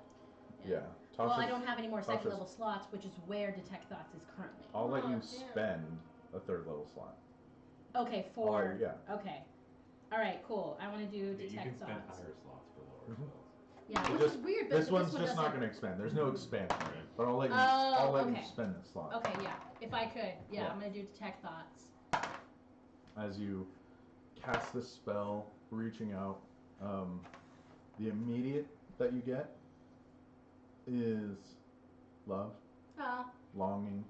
Yeah. Well, I Tasha's- don't have any more second Tasha's- level slots, which is where detect thoughts is currently. I'll let you Oh, damn. spend a third level slot. Okay, four. Yeah. Okay. All right, cool. I want to do Yeah, you detect can spend thoughts. higher slots for lower Mhm. spells. Yeah, So which just- is weird, but This one's one just not doesn't. going to expand. There's no expansion, Right. but I'll let you. Oh, I'll let okay. you spend the slot. Okay, yeah. If I could, yeah, Yeah. I'm gonna do detect thoughts. As you cast this spell, reaching out, the immediate that you get is love, longing,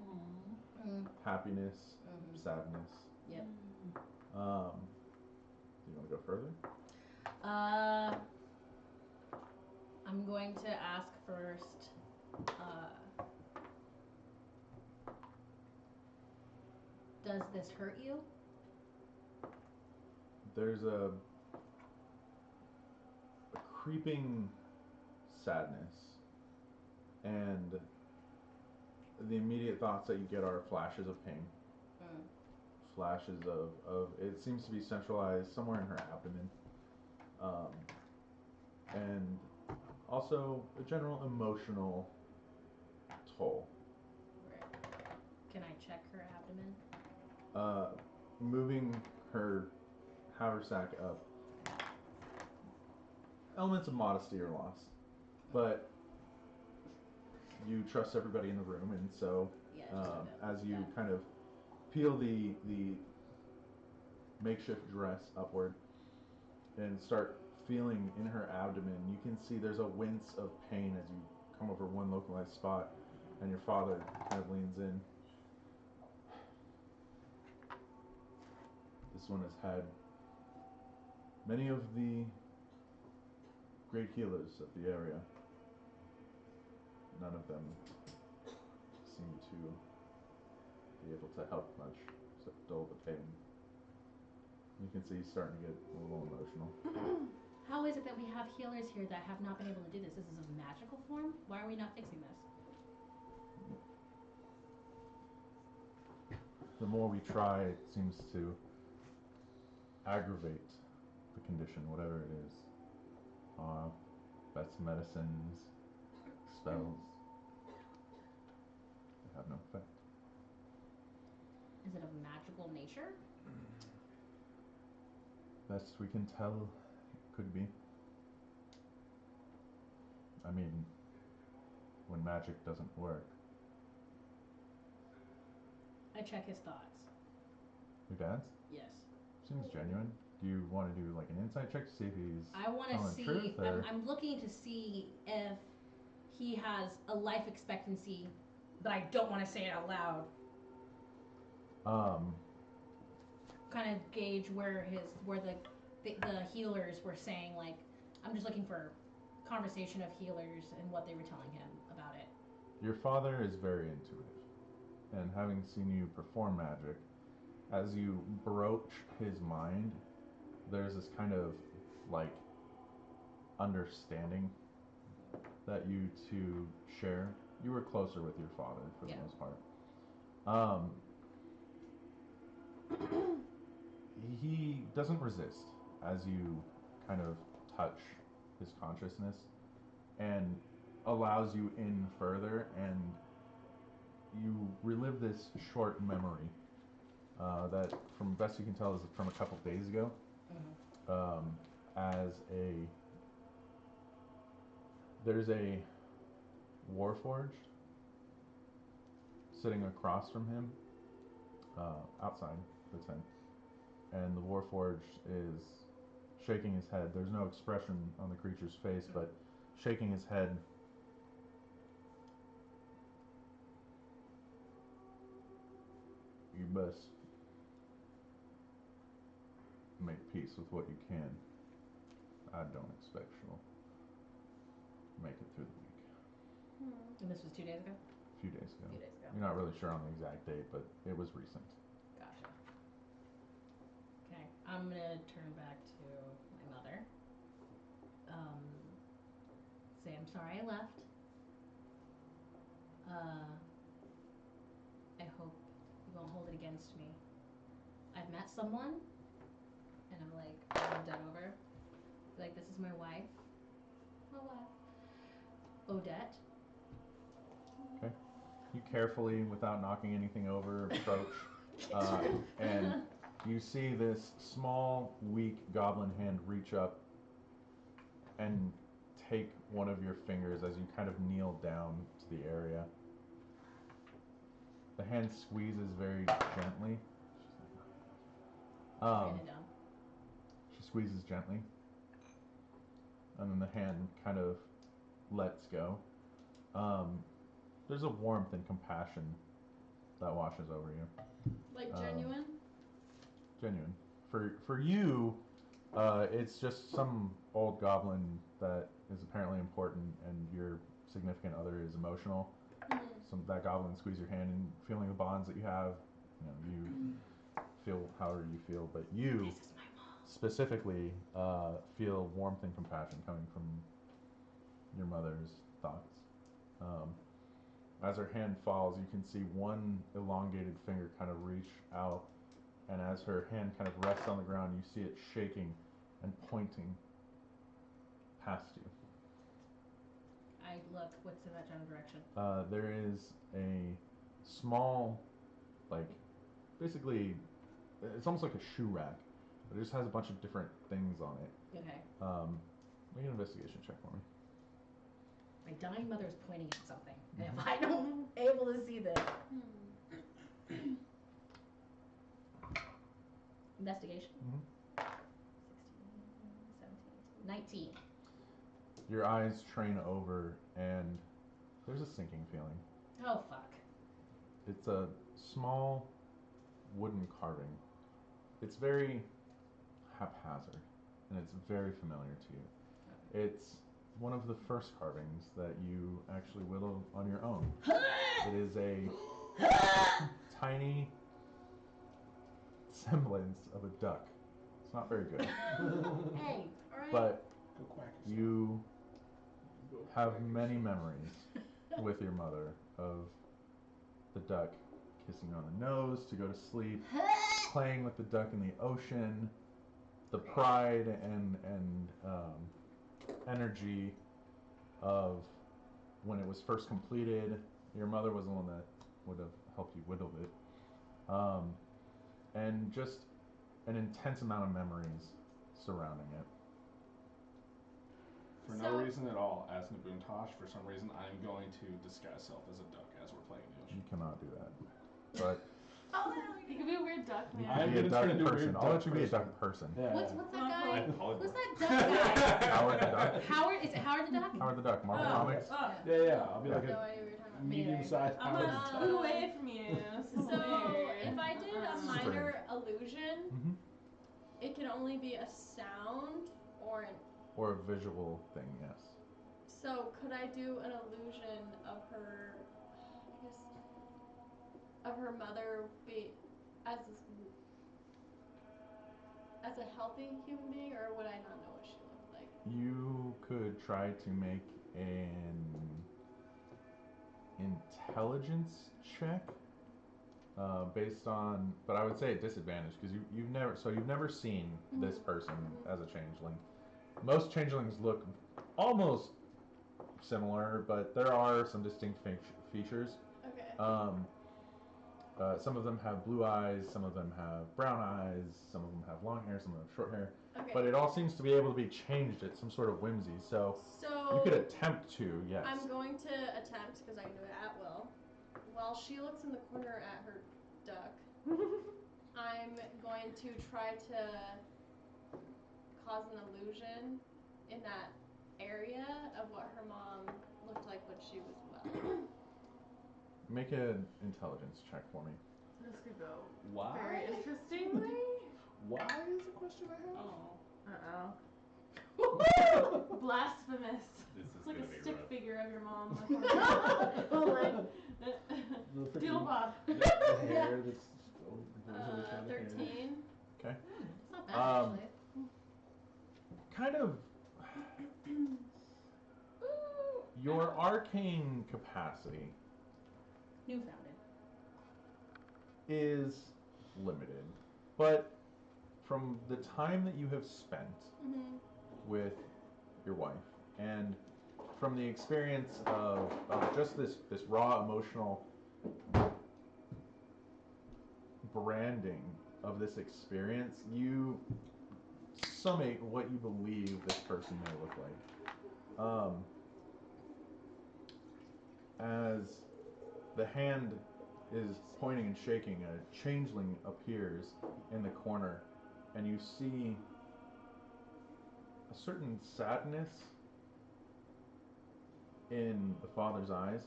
happiness, sadness. Yep. Do you want to go further? I'm going to ask first. Does this hurt you? There's a creeping sadness, and the immediate thoughts that you get are flashes of pain, flashes of it seems to be centralized somewhere in her abdomen, and also a general emotional toll. Right. Can I check her abdomen? Moving her haversack up, elements of modesty are lost, but you trust everybody in the room, and so Yeah. Just so that- as you yeah. kind of peel the makeshift dress upward and start feeling in her abdomen, you can see there's a wince of pain as you come over one localized spot, and your father kind of leans in. This one has had many of the great healers of the area. None of them seem to be able to help much except dull the pain. You can see he's starting to get a little emotional. How is it that we have healers here that have not been able to do this? This is a magical form? Why are we not fixing this? The more we try, it seems to aggravate the condition, whatever it is. Best medicines, spells, they have no effect. Is it of magical nature? Best we can tell, it could be. I mean, when magic doesn't work. I check his thoughts. Your dad's? Yes. Seems genuine. Do you want to do like an insight check to see if he's I want to telling the see. truth, or I'm looking to see if he has a life expectancy, but I don't want to say it out loud. Kind of gauge where the healers were saying, like, I'm just looking for conversation of healers and what they were telling him about it. Your father is very intuitive, and having seen you perform magic, as you broach his mind, there's this kind of like understanding that you two share. You were closer with your father for the most part. He doesn't resist as you kind of touch his consciousness and allows you in further, and you relive this short memory that, from best you can tell, is from a couple days ago. There's a warforged sitting across from him, outside the tent, and the Warforged is shaking his head. There's no expression on the creature's face, but shaking his head. You best make peace with what you can. I don't expect she'll make it through the week. And this was 2 days ago? A few days ago. A few days ago. You're not really sure on the exact date, but it was recent. Gotcha. Okay, I'm gonna turn back to my mother. Say I'm sorry I left. I hope you won't hold it against me. I've met someone, and I'm like, I'm done over. Like, this is my wife. My wife. Odette. Okay. You carefully, without knocking anything over, approach, and you see this small, weak goblin hand reach up and take one of your fingers as you kind of kneel down to the area. The hand squeezes very gently. Write it down. She squeezes gently, and then the hand kind of lets go. There's a warmth and compassion that washes over you. Like genuine? Genuine. For you, it's just some old goblin that is apparently important, and your significant other is emotional. That goblin squeeze your hand and feeling the bonds that you have. You feel however you feel, but you specifically feel warmth and compassion coming from your mother's thoughts. As her hand falls, you can see one elongated finger kind of reach out, and as her hand kind of rests on the ground, you see it shaking and pointing past you. I look, what's in that general direction? There is a small, like, basically, it's almost like a shoe rack, but it just has a bunch of different things on it. Okay. Make an investigation check for me. My dying mother is pointing at something, and if I don't able to see this. Investigation? 16, 17, 19. Your eyes train over, and there's a sinking feeling. Oh, fuck. It's a small wooden carving. It's very haphazard, and it's very familiar to you. It's one of the first carvings that you actually whittled on your own. It is a tiny semblance of a duck. It's not very good. Hey, alright. But Go quack yourself. you have many memories with your mother of the duck kissing on the nose to go to sleep, playing with the duck in the ocean, the pride and energy of when it was first completed. Your mother was the one that would have helped you whittle it. And just an intense amount of memories surrounding it. For no reason at all, as Nabuntosh, for some reason, I'm going to disguise self as a duck as we're playing in the ocean. You cannot do that. But You could be a weird duck man. I'm be a gonna duck turn into a person. weird I'll let duck you be a person. duck person. Yeah. What's that guy? Hollywood. Who's that duck guy? Howard the Duck. Howard? Is it Howard the Duck? Howard the Duck. Marvel Oh. Comics. Oh. Yeah. I'll be I like have no a idea what you're talking about. medium-sized I'm Howard gonna the scoot Duck. away from you. So, Weird. if I did a minor illusion, Mm-hmm. it can only be a sound or an. Or a visual thing, yes. So, could I do an illusion of her, I guess, of her mother as as a healthy human being, or would I not know what she looked like? You could try to make an intelligence check based on, but I would say at disadvantage because you've never seen this person as a changeling. Most changelings look almost similar, but there are some distinct features. Okay. Some of them have blue eyes, some of them have brown eyes, some of them have long hair, some of them have short hair. Okay. But it all seems to be able to be changed at some sort of whimsy. So you could attempt to, yes. I'm going to attempt because I can do it at will. while she looks in the corner at her duck, I'm going to try to cause an illusion in that area of what her mom looked like when she was well. Make an intelligence check for me. This could go Why? very interestingly. Why is the question I have? Oh. Blasphemous. This is It's like gonna a be stick rough. figure of your mom. The freaking- Doodle Bob. The hair that's 13. Okay. It's not bad actually. Kind of. Your arcane capacity Newfounded. is limited, but from the time that you have spent with your wife and from the experience of just this raw emotional branding of this experience, you summate what you believe this person may look like. As the hand is pointing and shaking, a changeling appears in the corner, and you see a certain sadness in the father's eyes.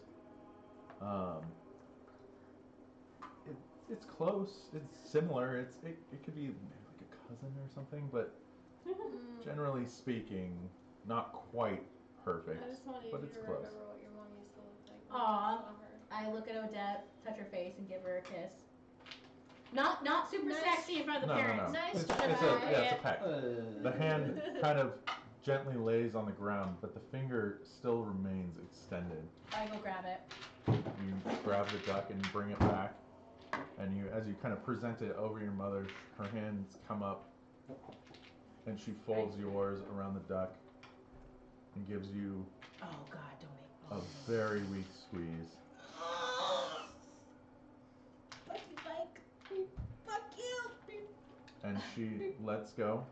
It's close. It's similar. It could be like a cousin or something, but generally speaking, not quite perfect. I just wanted but you it's to close. remember what your mom used to look like. Aw. When you saw her. I look at Odette, touch her face, and give her a kiss. Not super Nice. sexy in front of the No, no, parents. no. Nice It's a try. peck. The hand kind of gently lays on the ground, but the finger still remains extended. I go grab it. You grab the duck and bring it back, and as you kind of present it over your mother, her hands come up, and she folds yours around the duck, and gives you Oh God, don't make a very weak squeeze. Fuck you. And she lets go,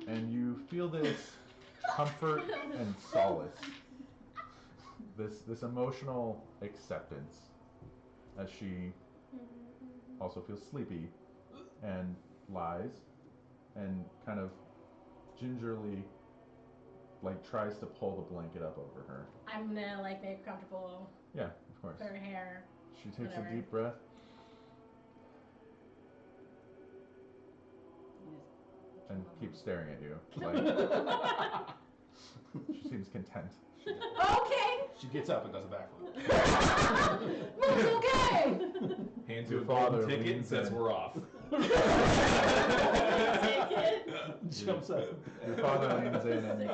and you feel this comfort and solace, this emotional acceptance, as she also feels sleepy and lies and kind of gingerly tries to pull the blanket up over her. I'm gonna make her comfortable. Yeah, of course. Put her hair. She takes Whatever. a deep breath and keeps staring at you. She seems content. Okay. She gets up and does a backflip. Move's okay. Hands Your you a father golden ticket and leans says in. we're off. Jumps up. Your father leans in and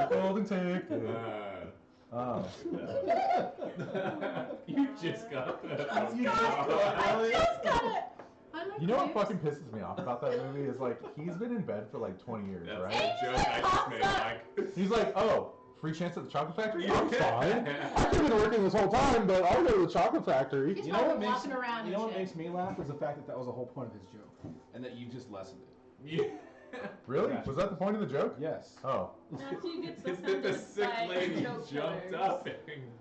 golden ticket. You just got that. I just got it. I like You know what waves. fucking pisses me off about that movie is he's been in bed for 20 years, That's right? the joke I just made, Mike. He's like, oh, free chance at the chocolate factory? I'm Yeah. fine. I've been working this whole time, but I'll go to the chocolate factory. He's You know what probably makes walking around you know and what shit. makes me laugh is the fact that was the whole point of his joke, and that you just lessened it. Yeah. Really? Gotcha. Was that the point of the joke? Yes. Oh. Matthew gets Is that the offended sick by lady joke jumped killers. up and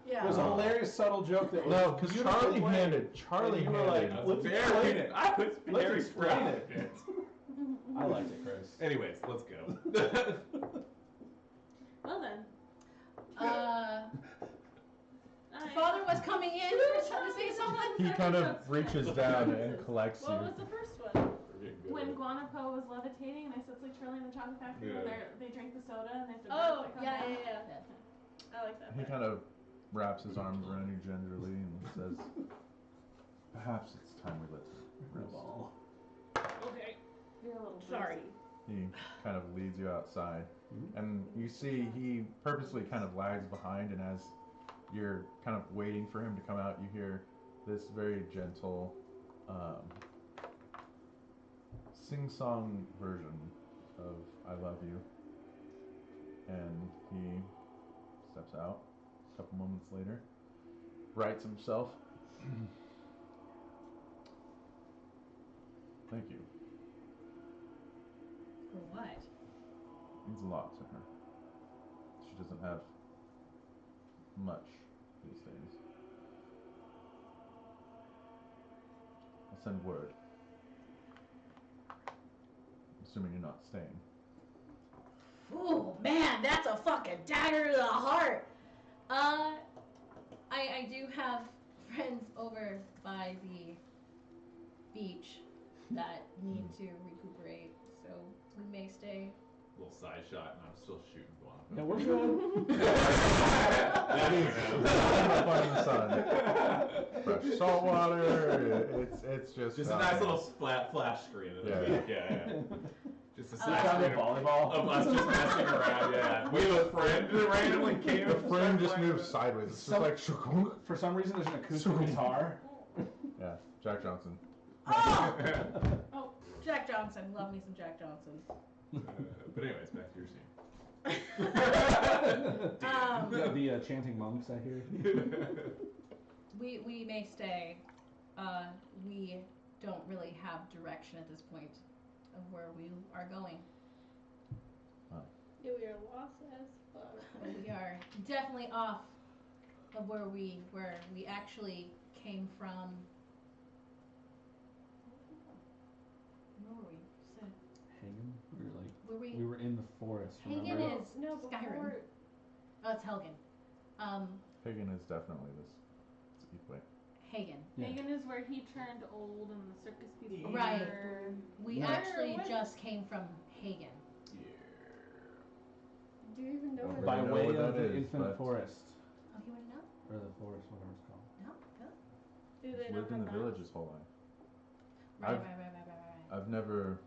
Yeah. It was a hilarious, subtle joke that was No, because beautifully Charlie played. handed. And you were like, I was let's very, explain it. I was Let's very explain proud it. of it. I liked it, Chris. Anyways, let's go. Well then. Father was coming in for to say something. He kind of reaches down and collects What you. was the first one? When Guanapo was levitating, and I said it's like Charlie in the Chocolate Factory Yeah. where they drink the soda and they have to Oh, burp it come yeah. down. I like that. He part. kind of wraps his arms around you gingerly and says, perhaps it's time we let rest. Ball. Okay. You're a little Sorry. He kind of leads you outside, and you see he purposely kind of lags behind, and as you're kind of waiting for him to come out, you hear this very gentle sing-song version of I Love You, and he steps out a couple moments later, rights himself. Thank you. For what? Means a lot to her. She doesn't have much these days. I'll send word. Assuming you're not staying. Ooh, man, that's a fucking dagger to the heart. I do have friends over by the beach that need to recuperate, so we may stay. Little side shot, and I'm still shooting Blanco. Yeah, we're good. Finding sun. Fresh salt water. It's just Just a nice little flash screen. Yeah. Just a side Kind screen of volleyball. of us just messing around. Yeah. We have a friend that randomly came. The frame just moves sideways. It's just like For some reason, there's an acoustic guitar. yeah, Jack Johnson. Oh! Oh, Jack Johnson. Love me some Jack Johnson. But anyways, back to your scene. The chanting monks, I hear. We may stay. We don't really have direction at this point of where we are going. Yeah, we are lost as fuck. But we are definitely off of where we actually came from. Where were we? So, Hagen? were we? We were in the forest. Hagen remember? is No, Skyrim. before. Oh, it's Helgen. Hagen is definitely this. It's way. Hagen. Yeah. Hagen is where he turned old and the circus people Right. were. We No. actually Where- just came from Hagen. Do you even know Well, where By I know way what of that the is, infinite but- forest. Oh, you want to know? Or the forest, whatever it's called. No? Go. Do they He's not lived in have the maps? village his whole life. Right, I've- right. I've never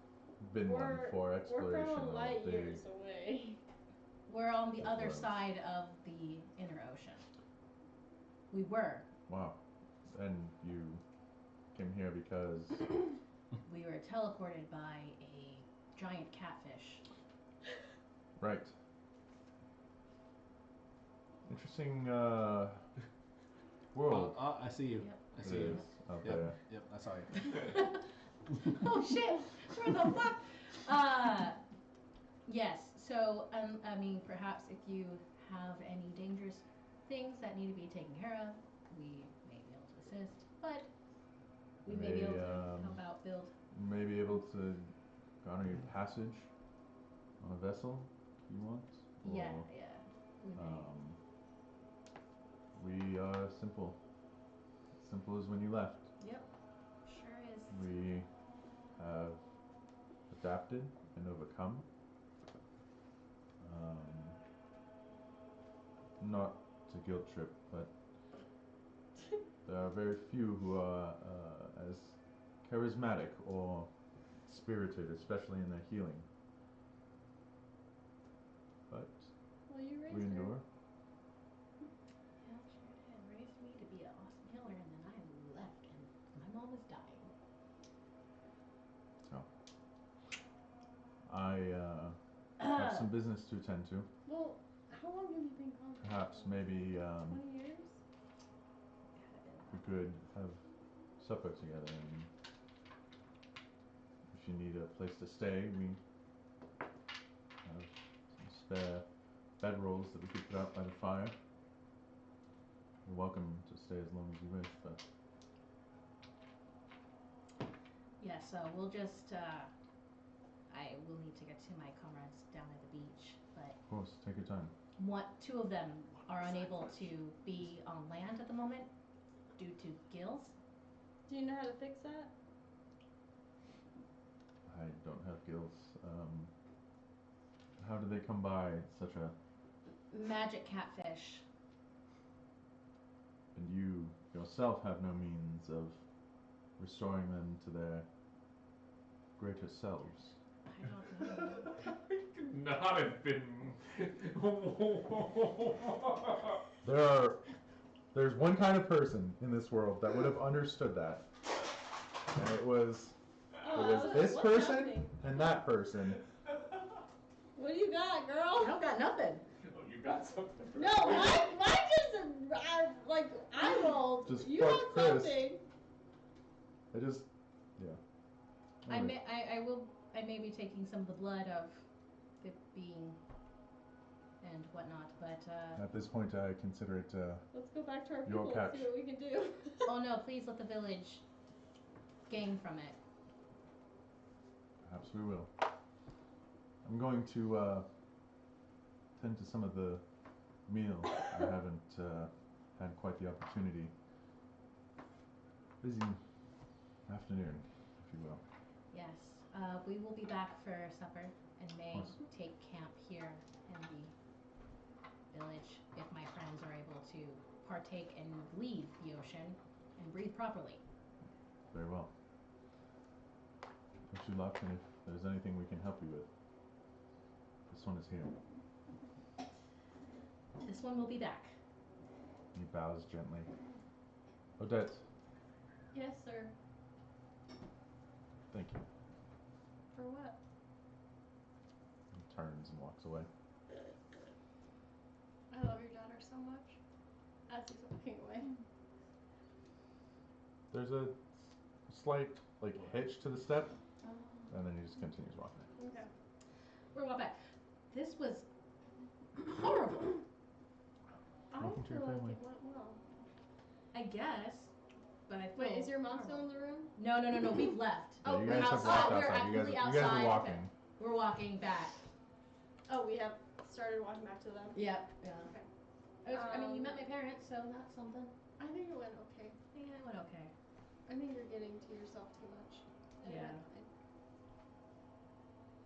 been one for We're exploration from a of light big. years away. We're on the It other was. side of the inner ocean. We were. Wow. And you came here because We were teleported by a giant catfish. right. Interesting world. I see you. Yep. I it see you. is out Yep. there. Yep, I saw you. Oh shit! Where the fuck? Yes. So, I mean, perhaps if you have any dangerous things that need to be taken care of, we may be able to assist. But we may be able to help out build. May be able to garner your passage on a vessel if you want. Yeah. Or, We may. we are simple. Simple as when you left. Yep. Sure is. We have adapted and overcome. Not to guilt trip, but there are very few who are as charismatic or spirited, especially in their healing. But Well, you raised we her. endure. Hell, sure did. Raised me to be an awesome healer, and then I left, and my mom was dying. I have some business to attend to. Well, how long have you been gone? Perhaps maybe 20 years? we could have supper together, and if you need a place to stay, we have some spare bedrolls that we could put out by the fire. You're welcome to stay as long as you wish, but Yeah, so we'll just, I will need to get to my comrades down at the beach, but of course, take your time. two of them are unable to be on land at the moment due to gills. Do you know how to fix that? I don't have gills. How do they come by such a... Magic catfish. And you yourself have no means of restoring them to their greater selves? I don't know. Could not have been. There's one kind of person in this world that would have understood that. And it was this what's person happening? and that person. What do you got, I girl? don't got nothing. Oh, you got something. No, mine just I rolled. Just you have fuck Chris. something. I just, yeah. I may be taking some of the blood of it being and whatnot. But At this point, I consider it. Let's go back to our Your people and catch. see what we can do. oh no, please let the village gain from it. Perhaps we will. I'm going to tend to some of the meal. I haven't had quite the opportunity. Busy afternoon, if you will. Yes, we will be back for supper and may Of course. take camp here in the village if my friends are able to partake and leave the ocean and breathe properly. Very well. Wish you luck, and if there's anything we can help you with, this one is here. This one will be back. He bows gently. Odette, Yes, sir. thank you. For what? He turns and walks away. I love your daughter so much. As he's walking away. There's a slight hitch to the step, and then he just continues walking. Okay. We're going back. This was horrible. I Welcome to your feel like family. it went well. I guess, but I feel Wait, is your mom still horrible. in the room? No. We've left. Yeah, Oh, you we're guys have outside. walked We're outside. You guys actively are outside. walking. We're walking back. Oh, we have started walking back to them. Yep. Yeah. Okay. I mean, you met my parents, so that's something. I think it went okay. Yeah, it went okay. I think you're getting to yourself too much. And Yeah. that's fine.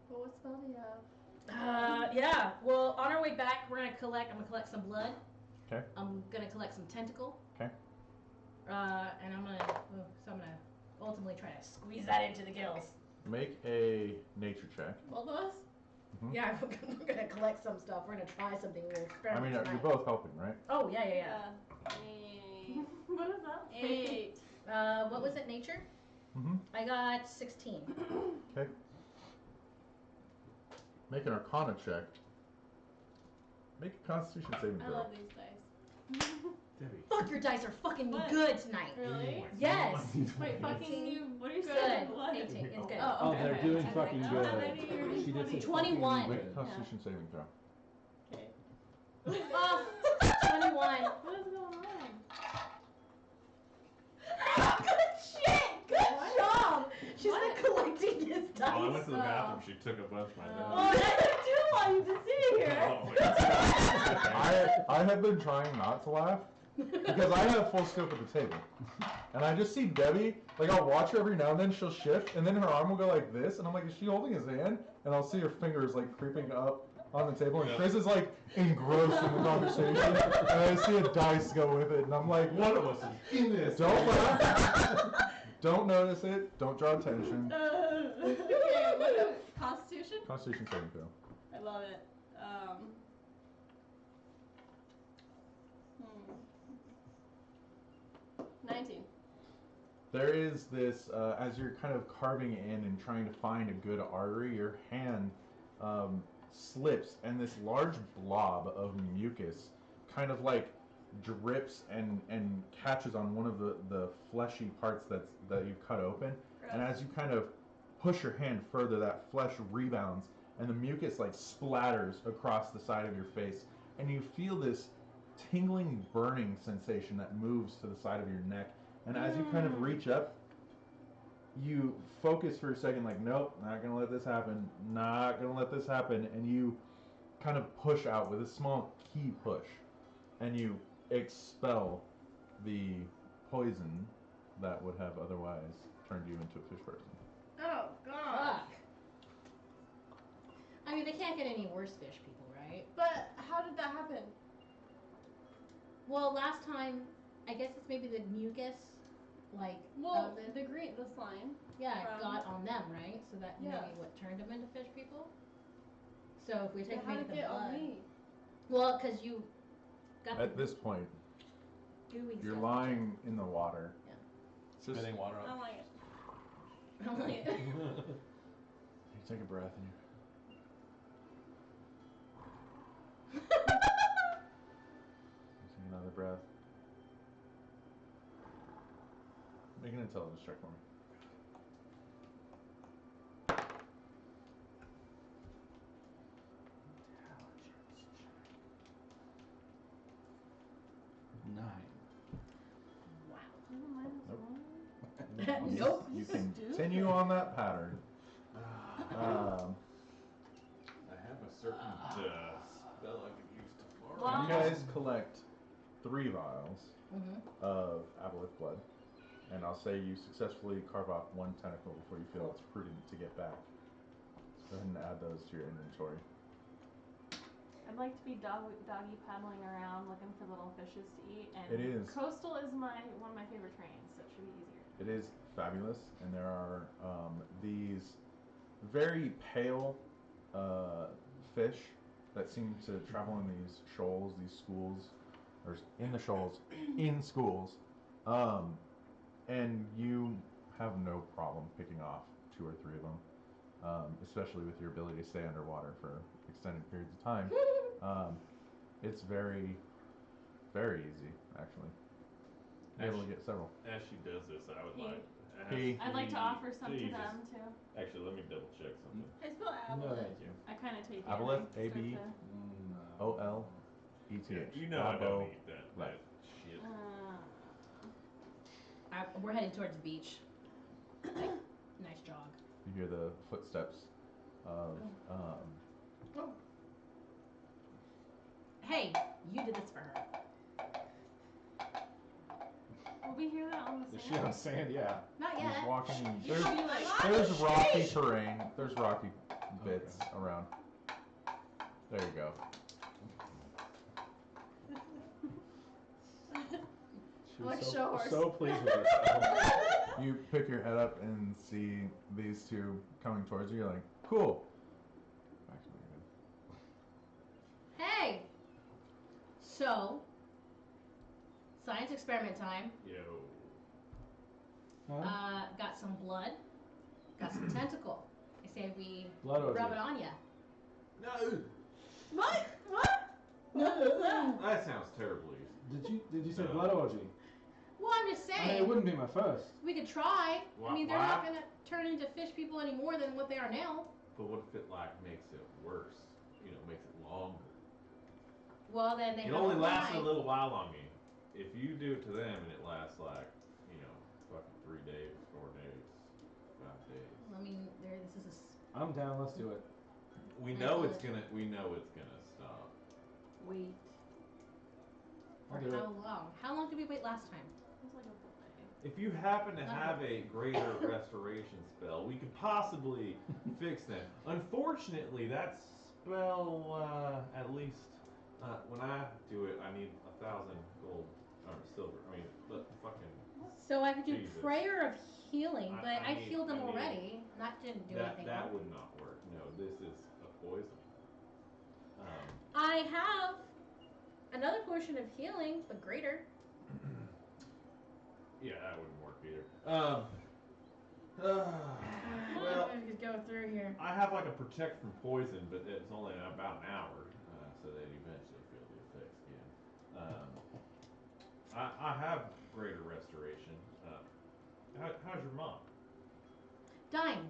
But what spell do you have? Yeah. Well, on our way back, I'm gonna collect some blood. Okay. I'm gonna collect some tentacle. Okay. And I'm gonna ultimately try to squeeze that into the gills. Make a nature check. Both of us? Mhm. Yeah, we're gonna collect some stuff. We're gonna try something. We'll I experiment mean, you're tonight. both helping, right? Oh yeah. What is that? 8. What was it? Nature? Mm-hmm. I got 16. Okay. Make an Arcana check. Make a Constitution saving I throw. love these dice. Debbie. Fuck, your dice are fucking me What? good tonight. Really? Yes. Wait, fucking you. What are you Good. saying? What? 18. It's good. Oh, Oh, okay, they're okay. doing Okay. fucking I good. don't have any of your She did say 21. fucking Make good. a Constitution saving throw. Okay. Oh, 21. What is going on? Good shit. Good What? job. She's What? been collecting his dice. Oh, I went to the bathroom. She took a bunch of my Oh, dice. yeah, you do while you've been sitting here. Oh, wait. I have been trying not to laugh because I have full scope of the table, and I just see Debbie. I'll watch her every now and then. She'll shift, and then her arm will go like this, and I'm like, is she holding his hand? And I'll see her fingers creeping up on the table, and Yeah. Chris is engrossed in the conversation, and I see a dice go with it, and I'm like, One of us is in this. don't laugh, don't notice it, don't draw attention. Okay, what? Constitution? Constitution saving throw. I love it. 19. There is this, as you're kind of carving in and trying to find a good artery, your hand slips, and this large blob of mucus kind of drips and catches on one of the fleshy parts that you've cut open. And as you kind of push your hand further, that flesh rebounds, and the mucus splatters across the side of your face, and you feel this tingling, burning sensation that moves to the side of your neck. And as you kind of reach up, you focus for a second, nope, not gonna let this happen, not gonna let this happen, and you kind of push out with a small key push, and you expel the poison that would have otherwise turned you into a fish person. Oh, God. Fuck. I mean, they can't get any worse fish people, right? But how did that happen? Well, last time, I guess it's maybe the mucus, Well, of the slime. yeah, it from- got on them, right? So that Yeah. maybe what turned them into fish people. So if we But take how maybe did the it get blood, on me? well, because you got At the this point, gooey you're stuff. lying in the water. Yeah. Just Spitting water I don't up. like it. I'm like, you take a breath and you take another breath. Make an intelligence check for me. Nope. You continue on that pattern. I have a certain spell I could use tomorrow. Well- You guys collect 3 vials Mm-hmm. of aboleth blood, and I'll say you successfully carve off 1 tentacle before you feel it's prudent to get back. So go ahead and add those to your inventory. I'd like to be doggy paddling around looking for little fishes to eat, and It is. coastal is one of my favorite terrains, so it should be easier. It is fabulous, and there are these very pale fish that seem to travel in these shoals, these schools, or in the shoals, in schools, and you have no problem picking off 2 or 3 of them, especially with your ability to stay underwater for extended periods of time. It's very, very easy, actually. You're able to get several. As she does this, I would like. Hey. I'd like to offer some Jesus. to them too. Actually, let me double check something. I spell No, aboleth. thank you. I kind of take it. Aboleth, and I start A-B. to- OLETH. You know I Abo. don't eat that Right. shit. We're heading towards the beach. Nice jog. You hear the footsteps of Hey, you did this for her. Will we hear that on the Is sand? she on sand? Yeah. Not he's yet. walking. You There's should be like, there's "Oh, rocky sheesh." terrain. There's rocky bits around. There you go. She Like was show horse. so pleased with herself. You pick your head up and see these 2 coming towards you. You're like, cool. Back to my Hey. So, science experiment time. Yo. Huh? Got some blood. Got some tentacle. I say we Blood orgy. rub it on ya. No. What? What? That sounds terrible. Did you say No. blood orgy? Well, I'm just I mean, saying. it wouldn't be my first. We could try. I mean, they're Why? not gonna turn into fish people any more than what they are now. But what if it makes it worse? Makes it longer. Well, then they It have only a lasts a line. little while on me. If you do it to them and it lasts fucking 3 days, 4 days, 5 days. I mean, this is I'm down. Let's do it. We know it's gonna stop. Wait. for I'll do how it. long? How long did we wait last time? It was like a full day. If you happen to have a greater restoration spell, we could possibly fix that. Unfortunately, that spell, at least when I do it, I need 1,000 gold or silver. I mean, but fucking So I could do Jesus. prayer of healing, but I I need- healed them I need- already. That didn't do anything. that would not work. No, this is a poison. I have another potion of healing, but greater. Yeah, that wouldn't work either. Well, I could go through here. I have like a protect from poison, but it's only about an hour, so they'd eventually feel the effects again. I have greater restoration. How's your mom? Dying.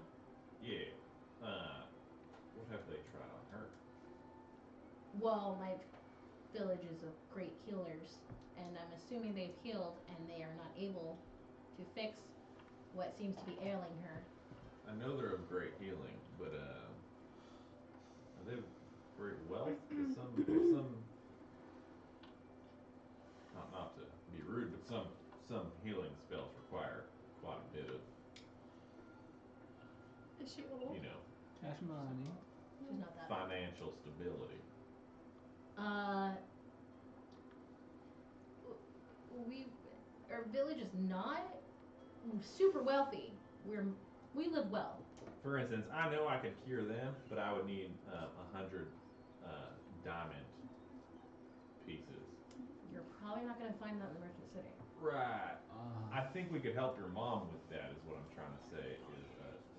Yeah. What have they tried on her? Well, my village is of great healers, and I'm assuming they've healed, and they are not able to fix what seems to be ailing her. I know they're of great healing, but are they of great wealth? 'Cause some not to be rude, but some healing spells require quite a bit of, Is she old? Cash money. She's not that. financial stability. Our village is not super wealthy. We live well. For instance, I know I could cure them, but I would need 100 diamond pieces. You're probably not gonna find that in the Merchant City. Right. I think we could help your mom with that. Is what I'm trying to say. Is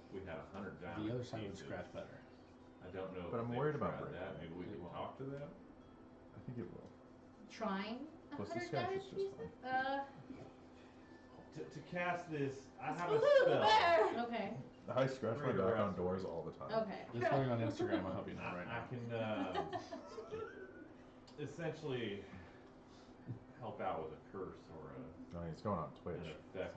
if we had 100 diamond The other side would pieces, scratch better. I don't know. But if I'm they've worried about tried breaking that. it. Maybe we It could won't. talk to them. I think it will. Trying Plus the 100 sketch diamond is just pieces? To cast this, I have a Ooh, the spell. bear! Okay. I scratch my Greater back on restoration. doors all the time. Okay. This going on Instagram. I'll help you know right I now. can essentially help out with a curse or No, he's going on an Twitch. effect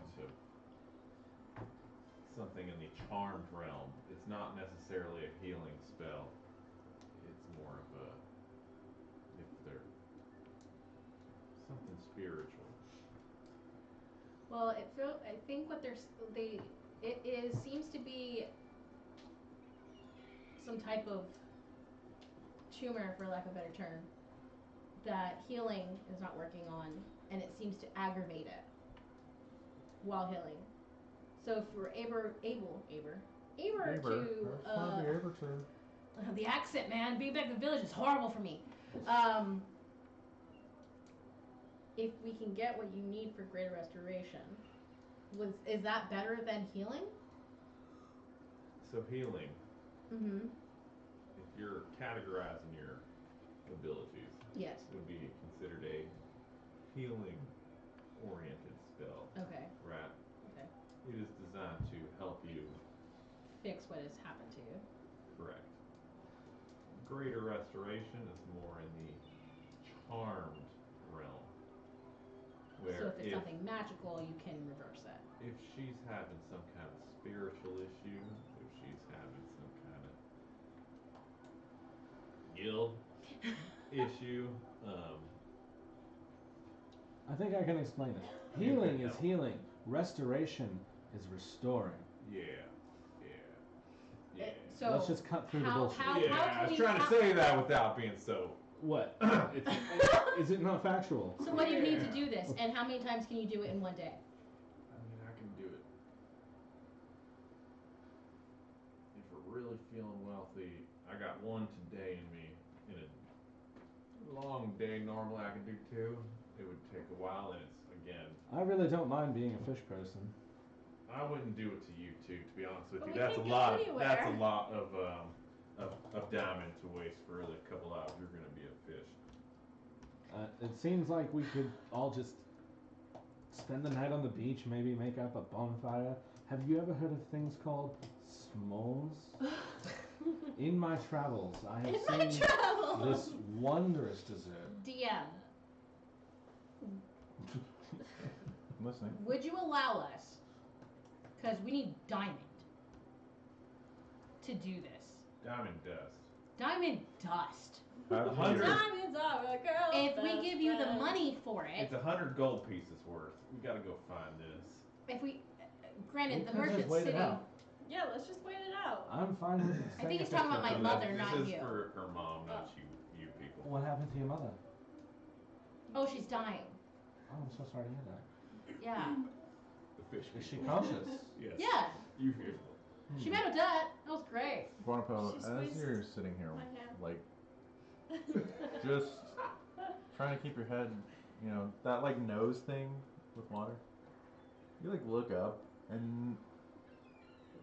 something in the charmed realm. It's not necessarily a healing spell. It's more of a if they're something spiritual. Well, I think what seems to be some type of tumor, for lack of a better term, that healing is not working on, and it seems to aggravate it while healing. So if we're able to the accent, man, being back in the village is horrible for me. If we can get what you need for greater restoration, is that better than healing? So healing. Mm-hmm. If you're categorizing your abilities, Yes. would be considered a healing-oriented spell. Okay. Right. Okay. It is designed to help you Fix what has happened to you. correct. Greater restoration is more in the charmed realm. Where So if it's something magical, you can reverse it. if she's having some kind of spiritual issue, if she's having some kind of guild issue, I think I can explain it. Healing is healing. Restoration is restoring. yeah. So Let's just cut through the bullshit. how I can was we trying to say that without being so. What? Is it not factual? So what do you need to do this, and how many times can you do it in one day? I mean, I can do it. If we're really feeling wealthy, I got one today in me. In a long day, normally I can do two. It would take a while, and it's again. I really don't mind being a fish person. I wouldn't do it to you two, to be honest with But you. we That's a can't go lot. anywhere. That's a lot of diamond to waste for really a couple hours. You're gonna be a fish. It seems like we could all just spend the night on the beach, maybe make up a bonfire. Have you ever heard of things called s'mores? In my travels, I have seen this wondrous dessert. DM, I'm listening. would you allow us, because we need diamond, to do this? Diamond dust. Diamond dust. $100. Diamonds are a girl's If we best give you the friend. money for it, It's 100 gold pieces worth. We gotta go find this. if we, granted, We the could just merchant wait it city. out. Yeah, let's just wait it out. I'm fine with I think he's talking about my So mother, this not is you. for her mom, not you people. What happened to your mother? Oh, she's dying. Oh, I'm so sorry to hear that. Yeah. The fish. Is she people. conscious? Yes. Yeah. You people. She met Odette. That was great. Guanapo, She as squeezed you're sitting here, my hand. like, just trying to keep your head, you know, that like nose thing with water. You like look up, and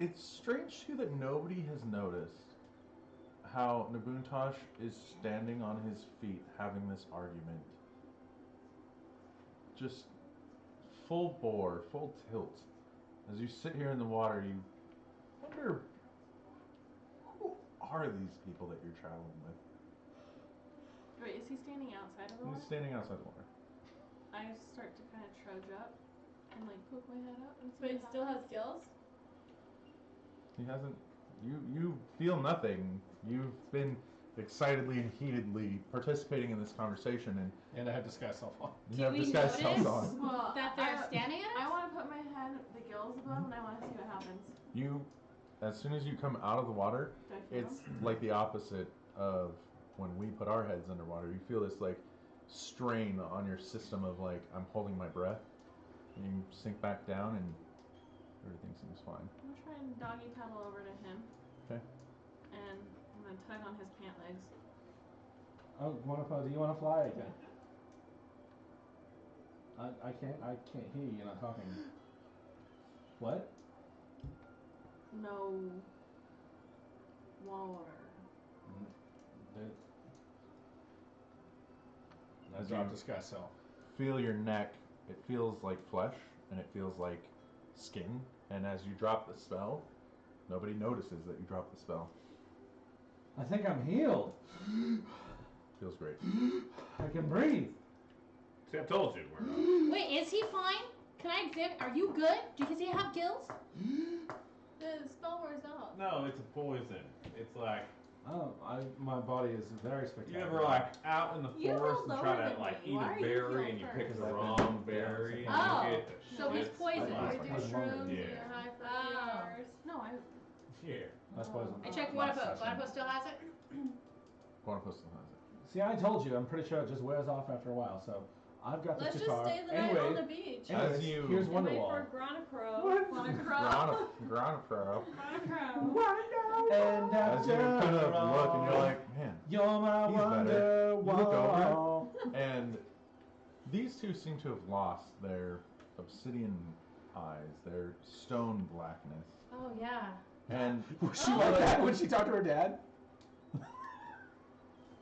it's strange too that nobody has noticed how Nabuntosh is standing on his feet having this argument. Just full bore, full tilt. As you sit here in the water, you wonder, who are these people that you're traveling with? Wait, is he standing outside of the water? He's standing outside the water. I start to kind of trudge up and like poke my head up and see But he what still happens. has skills? He hasn't. You feel nothing. You've been excitedly and heatedly participating in this conversation, and And I have disguise self on. you Do have we disguise notice self on. Well, that they're standing at I us? want to put my head the gills above and I want to see what happens. You, as soon as you come out of the water, Do I feel it's them? like the opposite of when we put our heads underwater. You feel this like strain on your system of like, I'm holding my breath. And you sink back down, and everything seems fine. I'm gonna try and doggy paddle over to him. Okay. And I'm gonna tug on his pant legs. Oh, Guanapo, do you want to fly again? I can't hear you. You're not talking. What? No water. I As dropped you disguise self. feel your neck, it feels like flesh, and it feels like skin. And as you drop the spell, nobody notices that you dropped the spell. I think I'm healed. Feels great. I can breathe. See, I told you we're Wait, is he fine? Can I examine? Are you good? Does he have gills? No, it's a poison. It's like Oh, my body is very you spectacular. ever like out in the You're forest and lower try to than like me. eat Why a are you berry here and you first? pick the Yeah. wrong berry and Oh, you get the so it's shits. poison. You Like, do like shrooms longer. and Yeah. you're high for a few Oh. hours. No, I. Yeah. That's poison. I checked Last Guanapo. session. Guanapo still has it? Guanapo still has it. See, I told you. I'm pretty sure it just wears off after a while. So I've got Let's this just guitar. stay the night anyway, on the beach. anyways, As you- here's And wait Wonderwall. for Gronacro. Granapro. And As you kind of look and you're like, man, you're my he's better. Wonderwall. You look over and these two seem to have lost their obsidian eyes, their stone blackness. Oh, yeah. And Was she like that when she talked to her dad?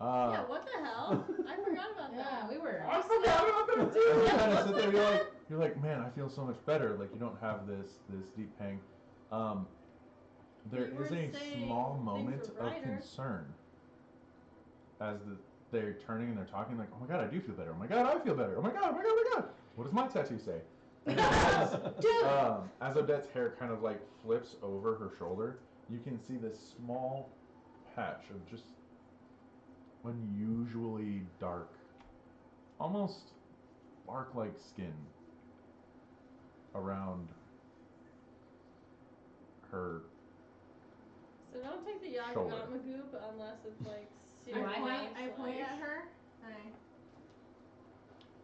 Yeah, what the hell? I forgot about Yeah, that. we were. I forgot about that and too. you kind of sit there, you're like, man, I feel so much better. Like you don't have this deep pain. There You were is a saying small things moment were of brighter. concern as they're turning and they're talking like, oh my god, I do feel better. Oh my god, I feel better. Oh my god, oh my god, oh my god. What does my tattoo say? And Dude! as Odette's hair kind of like flips over her shoulder, you can see this small patch of just unusually dark, almost bark-like skin around her. So don't take the Shoulder. Yagama goop unless it's like Do serious. I point at her.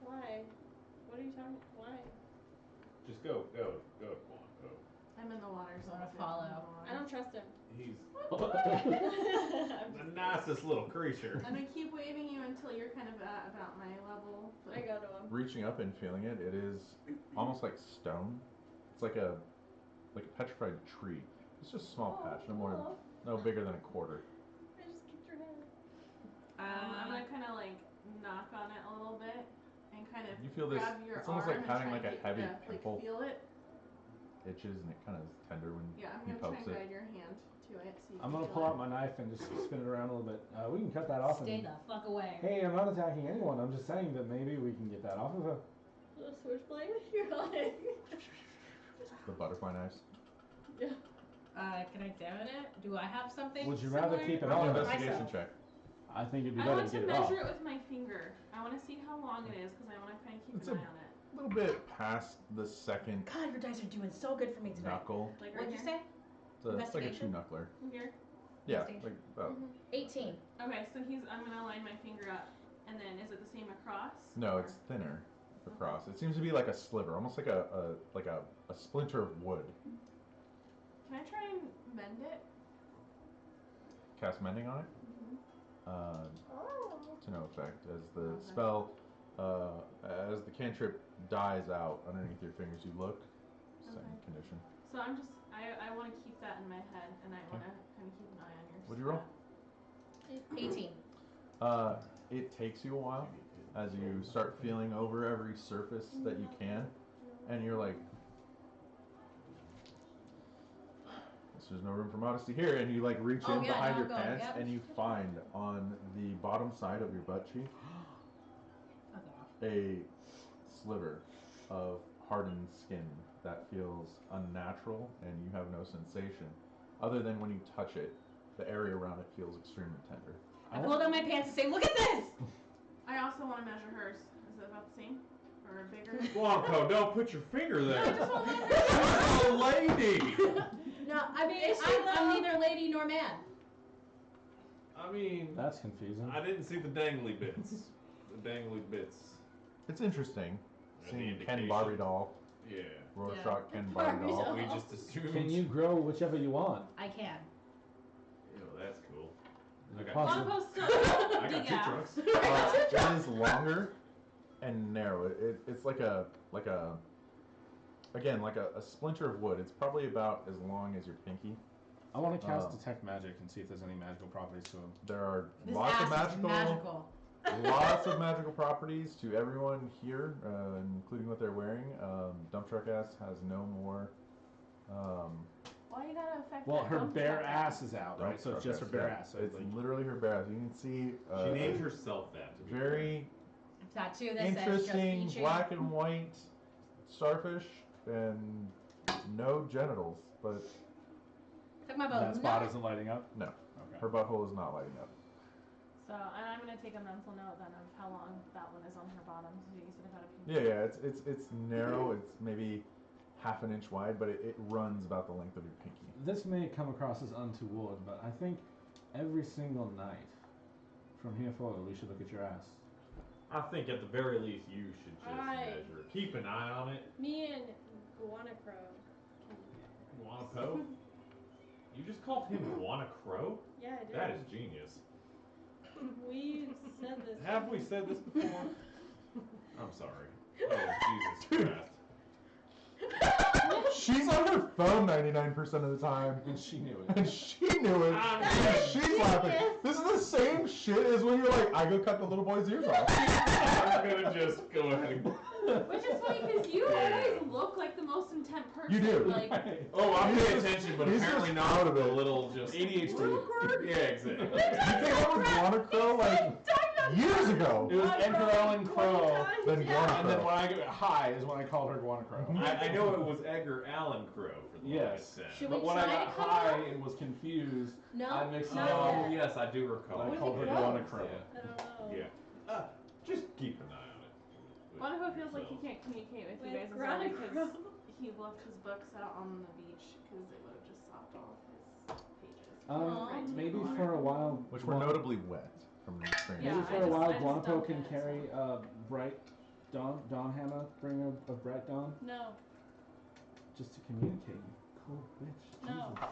Why? What are you talking? Why? Just go. I'm in the water, so Wanna I'll say follow. I'm in the water. I don't trust him. He's I'm the just- nicest little creature. I'm gonna keep waving you until you're kind of at about my level. But I go to him. Reaching up and feeling it, it is almost like stone. It's like a petrified tree. It's just a small patch, no bigger than a quarter. I just kicked your head. I'm gonna kind of like knock on it a little bit and kind of You feel this- grab your it's almost arm like and having try like and a get heavy the, pimple. Like feel it. Itches and it kind of is tender when Yeah, I'm he gonna try pokes and it. guide your hand to it. So you I'm can gonna feel pull it. out my knife and just spin it around a little bit. We can cut that off. Stay And, the fuck away. hey, I'm not attacking anyone. I'm just saying that maybe we can get that off of her. The switchblade? You're like. The butterfly knives. Yeah. Can I examine it? Do I have something? Would you rather similar? keep it Roll on? an investigation Myself. check. I think it'd be I better want to to get it off. measure it with my finger. I want to see how long it is because I want to kind of keep It's an a- eye on it. A little bit past the second God, your dice are doing so good for me tonight. knuckle. Like right What'd you here? say? It's like a Investigation? two-knuckler. Here. Yeah, Investigation. like about. 18. Okay, so I'm gonna line my finger up, and then is it the same across? No, or- it's thinner across. It seems to be like a sliver, almost like a splinter of wood. Can I try and bend it? Cast mending on it. Oh. To no effect as the Okay. spell, as the cantrip dies out underneath your fingers. You look, same Okay. condition. So I want to keep that in my head, and I want to kind of keep an eye on your. What'd you roll? 18. It takes you a while as you start feeling over every surface that you can, and you're like, there's no room for modesty here, and you like reach Oh, in yeah, behind no, your I'm going, pants yep. and you find on the bottom side of your butt cheek Fuck off. a sliver of hardened skin that feels unnatural, and you have no sensation other than when you touch it, the area around it feels extremely tender. I pulled out my pants and say, look at this! I also want to measure hers. Is it about the same or bigger? Blanco, don't put your finger there. I just want to You're a lady. No, I'm neither lady nor man. I mean, That's confusing. I didn't see the dangly bits. The dangly bits. It's interesting Any seeing Ken indication? Barbie doll, Yeah. Rorschach Ken Barbie Barbie doll. doll. We just assumed. Can you grow whichever you want? I can. Ew, that's cool. You Okay. possibly- Longpow's still I got big two ass. trunks. It is longer and narrow. It's like a again like a splinter of wood. It's probably about as long as your pinky. I want to cast Oh. detect magic and see if there's any magical properties to him. There are This lots ass of magical, is magical. lots of magical properties to everyone here, including what they're wearing. Dump truck ass has no more. Why you gotta affect Well, that her dump bare truck ass is out, right? Dump So it's truck just her ass, bare yeah. ass. So It's like, literally her bare ass. You can see She named herself that. To be very Tattoo that says just interesting featured. black and white starfish and no genitals, but Come my boat. That spot isn't lighting up? No. Okay. Her butthole is not lighting up. So, and I'm gonna take a mental note then of how long that one is on her bottom. So you said about a few. Yeah, it's narrow. It's maybe half an inch wide, but it runs about the length of your pinky. This may come across as untoward, but I think every single night from here forward we should look at your ass. I think at the very least you should just measure it. Keep an eye on it. Me and Guana Crow. Guanapo? You just called him Guanacrow? Yeah, I did. That is genius. We said this. Have we said this before? I'm sorry. Oh, Jesus Christ. She's on her phone 99% of the time. And she knew it. And she knew it. And she's laughing. This is the same shit as when you're like, I go cut the little boy's ears off. I'm gonna just go ahead and... Which is funny because you always look like the most intent person. You do. Like, Oh, I'm paying attention, but He's apparently just not out of a it. little just... ADHD. Yeah, exactly. You came up with Guanacrow like years ago. It was Edgar Allan Crow. Then Guanacrow. And then when I got high is when I called her Guanacrow. I know it was Edgar Allan Crow for the Yes. longest time. Should we But when I try got to cut high it off? and was confused, No. I mixed it Not up. Oh, yet. yes, I do recall. I What called her if it grows? Guanacrow. I don't know. Yeah. Just keep an eye on it. Wanaho feels like he can't communicate with you guys as well because he left his books out on the beach because it would have just sopped off his pages. Aw. Maybe for a while, Which were notably wet from the training. maybe Yeah, for I a just- while, I just Guanapo dumped can it, carry bright dawn hammer, bring a bright dawn, No. just to communicate. Cool bitch. No. Jesus.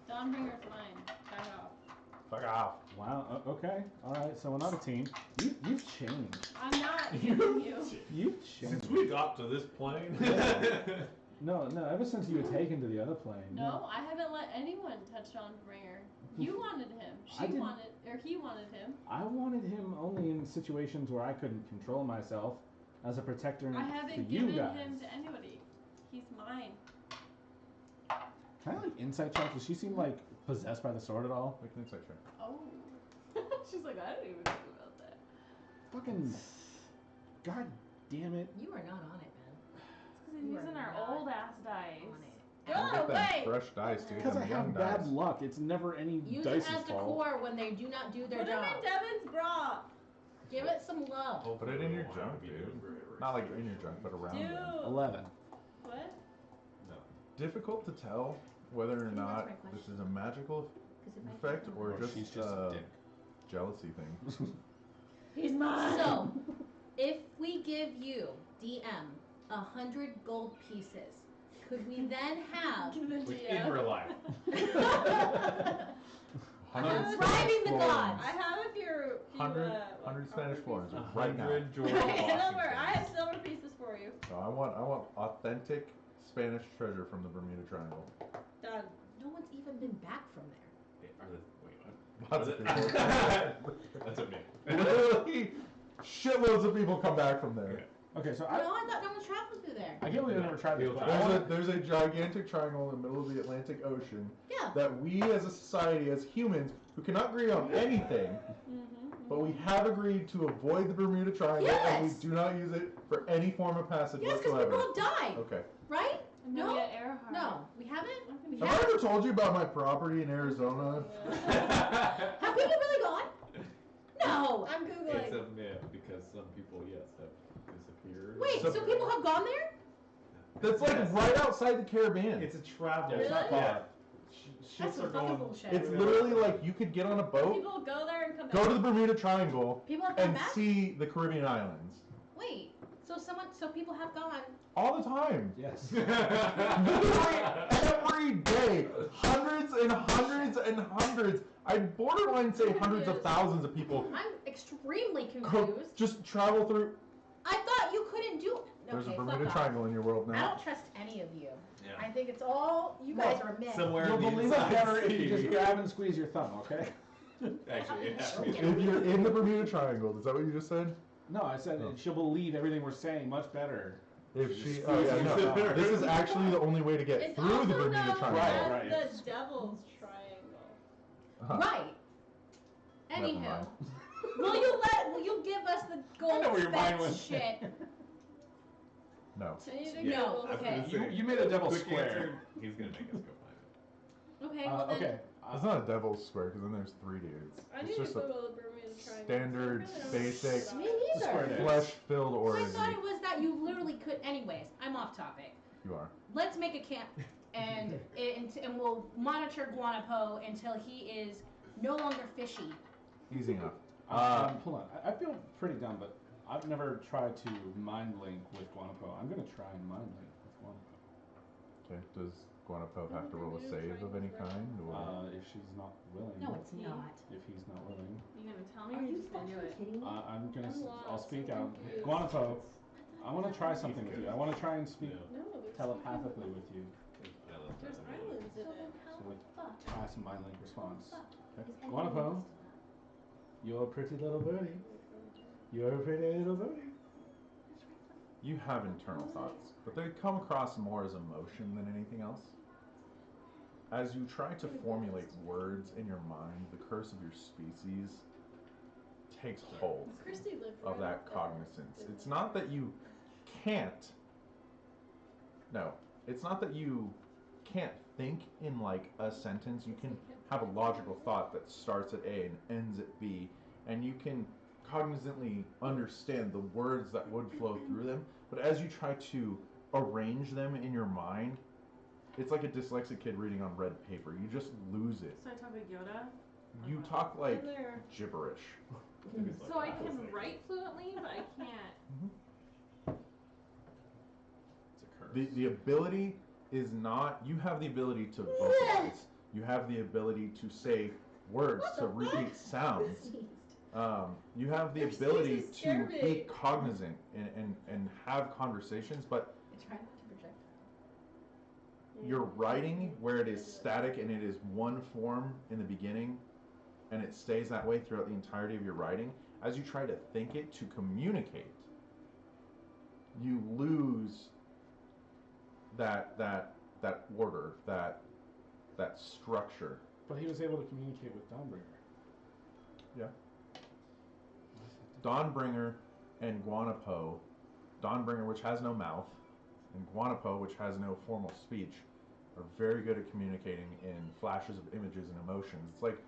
Dawnbringer's mine. Back off. Fuck off. Wow. Okay. All right. So we're not a team. You've changed. I'm not hitting you. You've changed. Since we got to this plane. No. Ever since you were taken to the other plane. No, I haven't let anyone touch Dawnbringer. You wanted him. I She didn't- wanted, or he wanted him. I wanted him only in situations where I couldn't control myself, as a protector I for haven't you given guys. him to anybody. He's mine. Can I like insight check? Does she seem like possessed by the sword at all? Make an insight check. Oh. She's like, I didn't even think about that. Fucking. God damn it. You are not on it, man. It's because he's You are using our not old ass dice. On it. Go Don't get them away! fresh dice, dude. Because I Them young have bad dice. luck. It's never any Use it dice's as the fault. core when they do not do their Put him job. in Devin's bra. Give it some love. Put it in your Hopefully junk, we dude. won't be doing very Not like much. in your junk, but around them. Dude. 11. What? Difficult to tell whether or Can you not answer my this is a magical 'Cause if I effect can't or Or just she's just a a dick. jealousy thing. He's mine. So, if we give you DM 100 gold pieces, could we then have Give it to Which you. in real life. I'm 100 bribing the Spanish gods. I have if you're. 100 Spanish florins pieces. right now. 100 George Silver. Washington. I have silver pieces for you. So I want authentic Spanish treasure from the Bermuda Triangle. Done. No one's even been back from there. Wait, what? Lots of people. That's a myth. Literally, shitloads of people come back from there. Okay, so No, I thought no one traveled through there. I can't believe I've never tried this, Field but I wanna, There's a gigantic triangle in the middle of the Atlantic Ocean Yeah. that we as a society, as humans, who cannot agree on anything, but we have agreed to avoid the Bermuda Triangle and we Yes. do not use it for any form of passage Yes, because whatsoever. people have died, Okay. right? No? Amelia Earhart. No, we haven't. We Have I ever told you about my property in Arizona? Have people really gone? No. I'm It's googling. a myth because some people, yes, have disappeared. Wait, so people have gone there? That's like Yes. right outside the Caribbean. It's a travel. Yeah, it's not Really? far. Ships That's are some fucking going. bullshit. It's literally like you could get on a boat, People go there and come back. go to the Bermuda Triangle, People have come and back? see the Caribbean islands. Wait, so people have gone. All the time. Yes. Literally every day. Hundreds and hundreds and hundreds. I'd borderline say hundreds of thousands of people I'm extremely co- confused. just travel through. I thought you couldn't do. There's Okay, a Bermuda fuck off. Triangle in your world I now. don't trust any of you. Yeah. I think it's all you guys are a myth. Somewhere You'll in the believe it inside better if you sea. just grab and squeeze your thumb, okay? Actually, it has to be. If you're in the Bermuda Triangle, is that what you just said? No, I said Oh. she'll believe everything we're saying much better. If Just she, squeeze oh yeah, it. no. This is actually the only way to get It's through also the Bermuda known Triangle. as Right, right. the Devil's Triangle. Huh. Right. Never Anywho, mind. will you give us the gold know where your mind specs went. shit? No. I need to Yeah. Google. I was Okay. gonna say, You made a double quick square. answer, he's gonna make us go find it. Okay, well then. Okay. It's not a devil's square because then there's 3 dudes. I It's need to just go a to the Bermuda Triangle. standard, basic, Me The square neither. dance. flesh-filled I orgy. thought it was that you literally could. Anyways, I'm off topic. You are. Let's make a camp, and we'll monitor Guanapo until he is no longer fishy. Easy enough. Hold on. I feel pretty dumb, but I've never tried to mind link with Guanapo. I'm gonna try and mind link with Guanapo. Okay. Does Guanapo have to roll a save of any kind? Or? If she's not willing. No, it's not. If he's not willing. You gonna tell me Are or you you just gonna do fucking it? kidding me? I'll speak out. Guanapo, I want to try something with you. I want to try and speak No, there's telepathically with you. There's islands in it. So with cast mind link response. Is Guanapo, you're a pretty little birdie. You're a pretty little birdie. You have internal thoughts, but they come across more as emotion than anything else. As you try to formulate words in your mind, the curse of your species takes hold Christy lived of right that off cognizance. It's not that you can't. No, it's not that you can't think in like a sentence. You can have a logical thought that starts at A and ends at B, and you can cognizantly understand the words that would flow through them. But as you try to arrange them in your mind, it's like a dyslexic kid reading on red paper. You just lose it. So I talk like Yoda. You talk like In there. gibberish. So I can write fluently, but I can't. It's a curse. The ability is not. You have the ability to vocalize. You have the ability to say words, What to the repeat fuck? sounds. You have the Your ability sneezes to scare be me. cognizant and have conversations, but Try not to project. your writing, where it is static and it is one form in the beginning, and it stays that way throughout the entirety of your writing, as you try to think it to communicate, you lose that order, that structure. But he was able to communicate with Dawnbringer. Yeah. Dawnbringer and Guanapo, Dawnbringer, which has no mouth, and Guanapo, which has no formal speech, are very good at communicating in flashes of images and emotions. It's like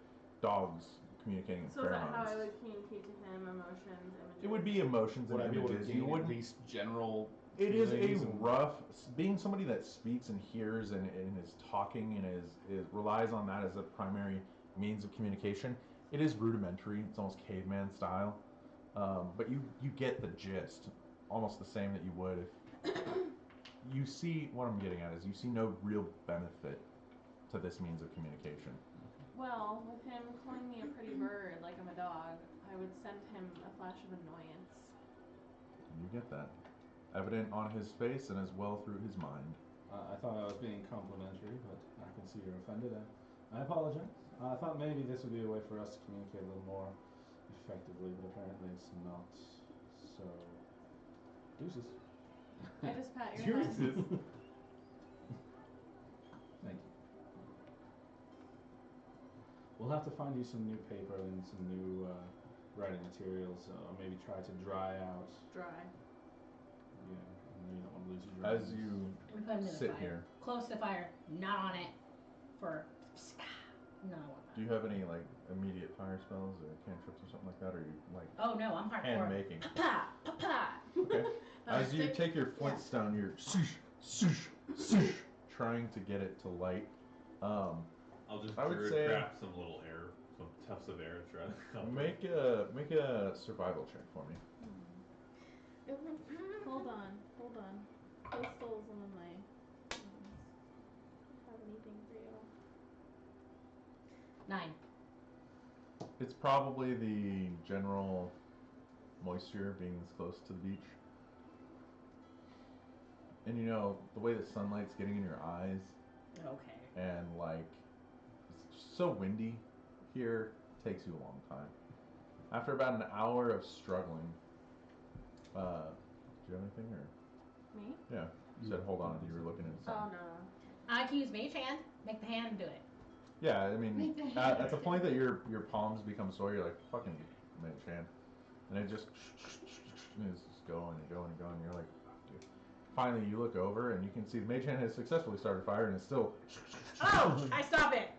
dogs communicating in So is that how I pheromones. would communicate to him? Emotions, images. It would be emotions Would I and be able to images. gain You at wouldn't. least general It is feelings a and- rough. Being somebody that speaks and hears and is talking and is relies on that as a primary means of communication. It is rudimentary. It's almost caveman style, but you get the gist, almost the same that you would if you see what I'm getting at is you see no real benefit to this means of communication. Well, with him calling me a pretty bird like I'm a dog, I would send him a flash of annoyance. You get that evident on his face and as well through his mind. I thought I was being complimentary, but I can see you're offended. I apologize. I thought maybe this would be a way for us to communicate a little more effectively, but apparently it's not. So, deuces. I just pat your head. Thank you. We'll have to find you some new paper and some new writing materials, or maybe try to dry out. Dry. Yeah, I know you don't want to lose your dry. As you We put him in the sit fire. here, Close to fire, not on it. For no, I want do you have any like immediate fire spells or cantrips or something like that, or you like Oh no, I'm hand hardcore. making? Papa, papa. Okay. As you Stick- take your flint stone, you're trying to get it to light. I'll just I would druid say- craft some little air, some tufts of air to try to help. Make a survival check for me. Hold on. Pistol's one of my things. Have anything for you? 9. It's probably the general moisture being this close to the beach. And you know, the way the sunlight's getting in your eyes Okay. and like it's so windy here takes you a long time. After about an hour of struggling, do you have anything or? Me? Yeah, you said hold on, you were looking at Oh something. no. I can use mage hand. Make the hand do it. Yeah, I mean, Make the at hand the do point that your palms become sore, you're like, fucking mage hand. And it just, it's just going and going and going. You're like, fuck, dude. Finally, you look over and you can see the mage hand has successfully started fire and it's still. Oh! I stop it.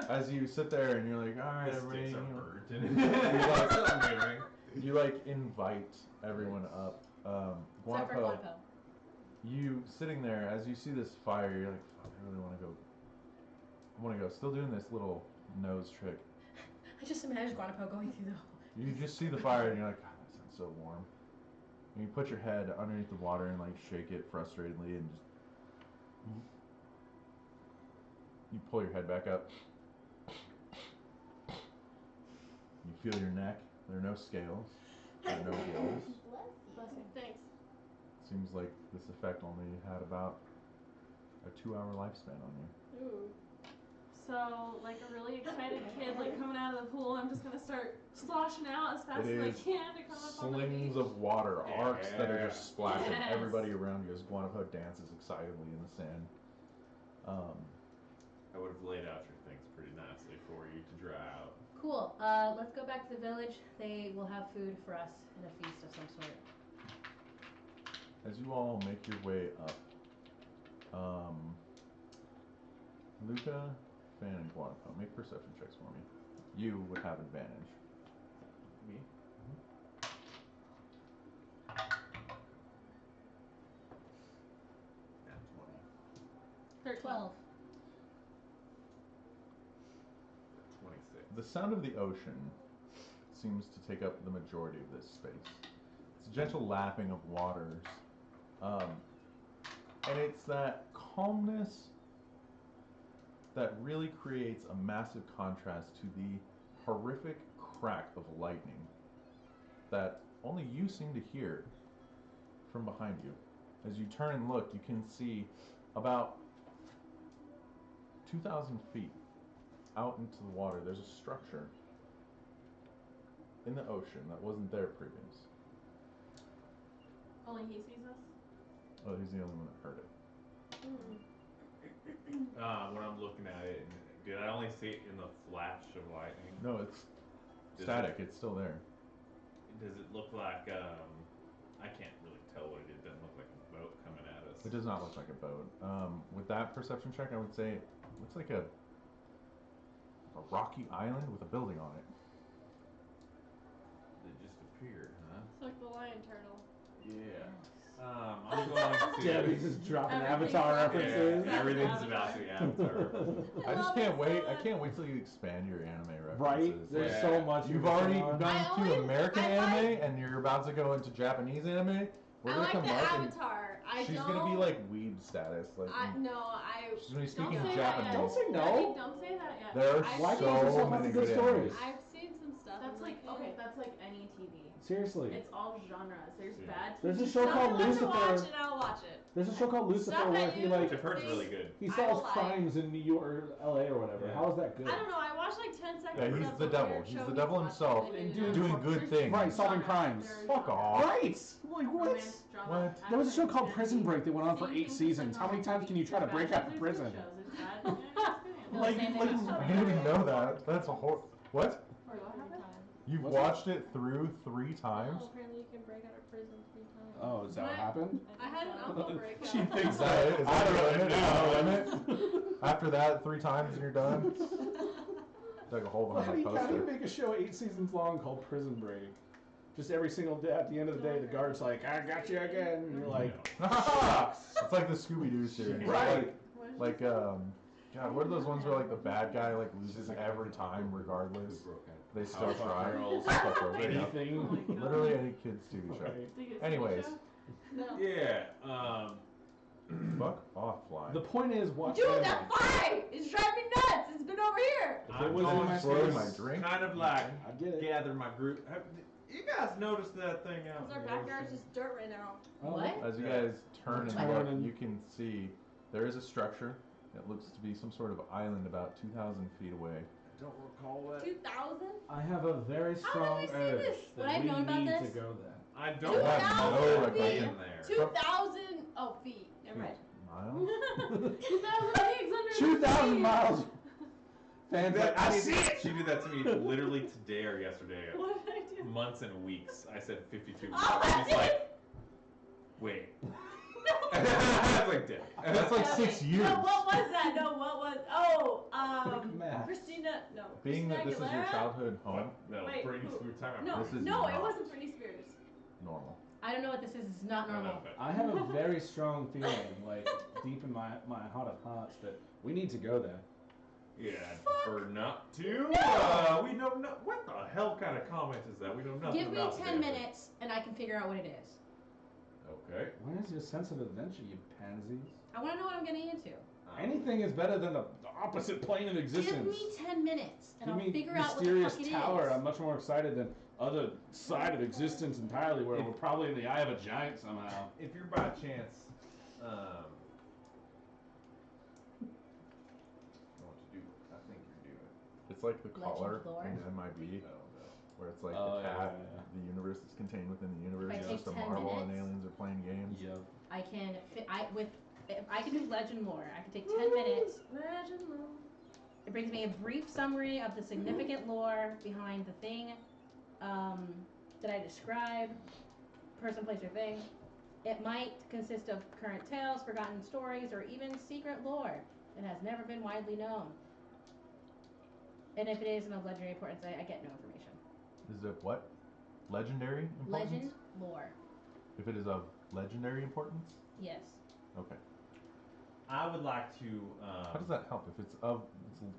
As you sit there and you're like, all right, The everybody, sticks are burnt. you like invite everyone up. Except for Guanapo, Guanapo. you sitting there as you see this fire, you're like, fuck, I really want to go. I want to go. Still doing this little nose trick. I just imagine Guanapo going through the hole. You just see the fire and you're like, God, that sounds so warm. And you put your head underneath the water and like shake it frustratedly and just. You pull your head back up. You feel your neck. There are no scales. There are no gills. Bless you. Thanks. Seems like this effect only had about a 2-hour lifespan on you. Ooh. So, like a really excited kid, like coming out of the pool, I'm just gonna start sloshing out as fast as I can to come up on the Slings beach. of water, arcs that are just splashing Yes. everybody around you as Guanapo dances excitedly in the sand. I would have laid out your things pretty nicely for you to dry out. Cool. Let's go back to the village. They will have food for us and a feast of some sort. As you all make your way up, Luca, Fan, and Guanapo, make perception checks for me. You would have advantage. Me? Nat 20. 12. 26. The sound of the ocean seems to take up the majority of this space. It's a gentle lapping of waters. And it's that calmness that really creates a massive contrast to the horrific crack of lightning that only you seem to hear from behind you. As you turn and look, you can see about 2,000 feet out into the water, there's a structure in the ocean that wasn't there previous. Only he sees us? Oh, he's the only one that heard it. When I'm looking at it, did I only see it in the flash of lightning? No, it's Does static. It's still there. Does it look like, I can't really tell what it is. It doesn't look like a boat coming at us. It does not look like a boat. With that perception check, I would say it looks like a rocky island with a building on it. It just appeared, huh? It's like the lion turtle. Yeah. I'm going to... Debbie's just dropping Everything's Avatar about- references. Yeah, everything's about the Avatar. I just can't wait. I can't wait till you expand your anime references. Right? There's Yeah. so much. You've going already on. gone I to only- American I anime, like- and you're about to go into Japanese anime. We're I gonna like come the up and Avatar. she's gonna be like weeb status. Like she's gonna be speaking Don't say that Japanese. yet. Don't say no. Debbie, don't say that yet. There are Why so can't you tell many us good good stories? animes. I've seen some stuff. That's I'm like, eh. okay, that's like any TV. Seriously. It's all genres. There's Yeah. bad TV. There's a show Tell me called what to Lucifer. watch and I'll watch it. There's a show called Lucifer Stop where at he you. like I've heard it's really good. he I solves will lie. crimes in New York or LA or whatever. Yeah. How is that good? I don't know. I watched like 10 seconds. Yeah, he's of the some devil. weird He's show the he devil watched himself and and it doing was- good There's things. Right, solving genres. crimes. There's Fuck genres. off. Right. Like what? Romance, drama, What? There was a show action, called Prison fantasy. Break that went on for Same 8 things seasons. that How many on times can you try to TV. break out of There's prison? good shows. It's bad. Yeah, it's No, Like, same like thing. I didn't even know that. That's a whole. What? Sorry, what happened? You've What's that? watched it through 3 times? Oh, apparently you can break out of prison 3 times. Oh, is that what What? happened? I had an uncle break She out. thinks Is that it? Is I that don't your really limit? Is know. that your limit? After that, 3 times and you're done? Like a hole How behind do my you poster. make a show 8 seasons long called Prison Break? Just every single day, at the end of the day, the guard's like, I got you again. And you're like, It's like the Scooby-Doo series. right. Like, God, what are those ones where like the bad guy like loses every time regardless? They still Powerpuff try. Girls. Powerpuff Girls, there you go. Anything. Literally any kid's TV show. Right. Do you see the Anyways, show? No. Yeah, fuck off, fly. The point is, watch Dude, anime. that fly is driving me nuts. It's been over here. If I'm it was going in my Swirling space, my drink. kind of like I get it. gather my group. You guys noticed that thing out Because our in the backyard's ocean? just dirt right now. Oh, What? As you guys turn and Turn look, and- you can see there is a structure that looks to be some sort of island about 2,000 feet away. I don't recall that. 2,000? I have a very How strong did I see urge this? Would that I have we known about need to this? go there. I Two don't have have no no recollection. in there. 2,000 feet. Never mind. Miles? 2,000 leagues under the 2,000 sea. miles. Fans That- like, I see it. She did that to me literally today or yesterday. What did I do? Months and weeks. I said 52 weeks. Oh, I She's like, did. wait. No. I was like, Debbie. That's like 6 years. No, what was that? No, what was? Oh, No. being that this is your Aguilera? childhood home, No, Wait, Britney who? Spears. Time out. No, This is no, it not- wasn't Britney Spears. normal. I don't know what this is. It's not I don't know, normal. but I have a very strong feeling, like deep in my heart of hearts, that we need to go there. yeah, I'd prefer not to. We know no. What the hell kind of comment is that? We know nothing Give me about 10 that. minutes and I can figure out what it is. Okay. Where's your sense of adventure, you pansies? I want to know what I'm getting into. Anything is better than the opposite plane of existence. Give me 10 minutes and Give I'll me figure out what the mysterious fuck it tower. is. I'm much more excited than other side of existence entirely, where we're probably in the eye of a giant somehow. If you're by chance, I know what to do. I think you're doing. It's like the Legend collar lore? in MIB, I don't know. where it's like Oh, the yeah, cat, yeah, the universe is contained within the universe. If I It's take just a 10 marvel and minutes- aliens are playing games. Yep. I can if I can do legend lore. I can take 10 minutes. Legend lore. It brings me a brief summary of the significant lore behind the thing that I describe, person, place, or thing. It might consist of current tales, forgotten stories, or even secret lore that has never been widely known. And if it is of legendary importance, I get no information. Is it what? Legendary importance? Legend lore. If it is of legendary importance? Yes. Okay. I would like to. How does that help? If it's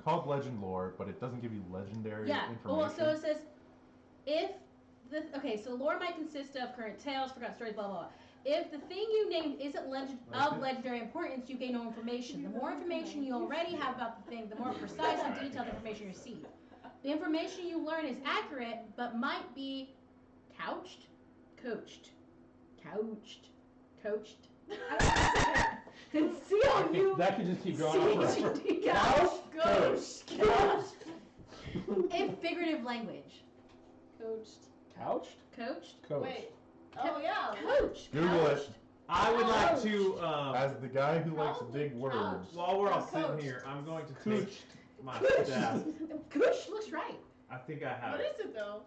called legend lore, but it doesn't give you legendary Yeah. information? Well, so it says if the so lore might consist of current tales, forgotten stories, blah blah blah. If the thing you named isn't of legendary importance, you gain no information. The more information you already have about the thing, the more precise and detailed information you receive. The information you learn is accurate, but might be coached. And C-O-U. That could just keep going on forever. Couched. In figurative language. Coached. Couched? Coached. Coach. Wait. Oh yeah. Coached. Google it. Couched. I would like to. As the guy who likes Probably big words. couch. While we're all sitting Coached. here, I'm going to Coached. take my staff. Couch looks right. I think I have. What is it though?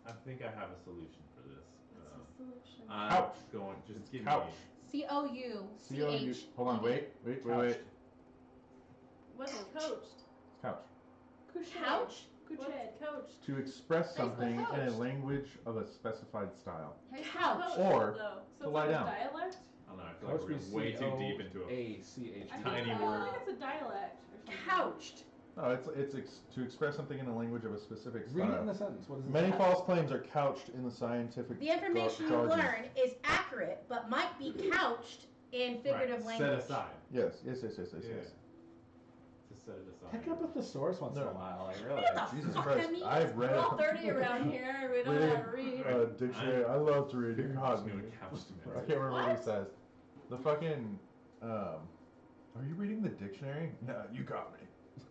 I think I have a solution for this. What's the solution? I'm Couch. going. Just give Couch. me. C-O-U. C-O-U-C-H. Hold on, wait. Couched. Wasn't coached. Couch. Couch? What's coached? To express Basically something in a coached. language of a specified style. How you Couch. coached, Or though? to So it's lie like down. a dialect? I don't know. I feel Couch like we're way too deep into it. A-C-H. I Tiny think, word. I think it's a dialect or something. Couched. No, it's to express something in a language of a specific Read it in style. the sentence. What is it? Many false claims are couched in the scientific The information you jargon. learn is accurate, but might be couched in figurative Right. language. Set aside. Yes. Yeah. Yes. To set it aside. Pick up a thesaurus once in No. a while. Like, really. What the Jesus fuck Christ. that means? I've read We're all 30 around here. We don't know how to read. dictionary. I love to read. I'm It just caused me. gonna couch to I it. can't remember what What? he says. The fucking. Are you reading the dictionary? No, you got me.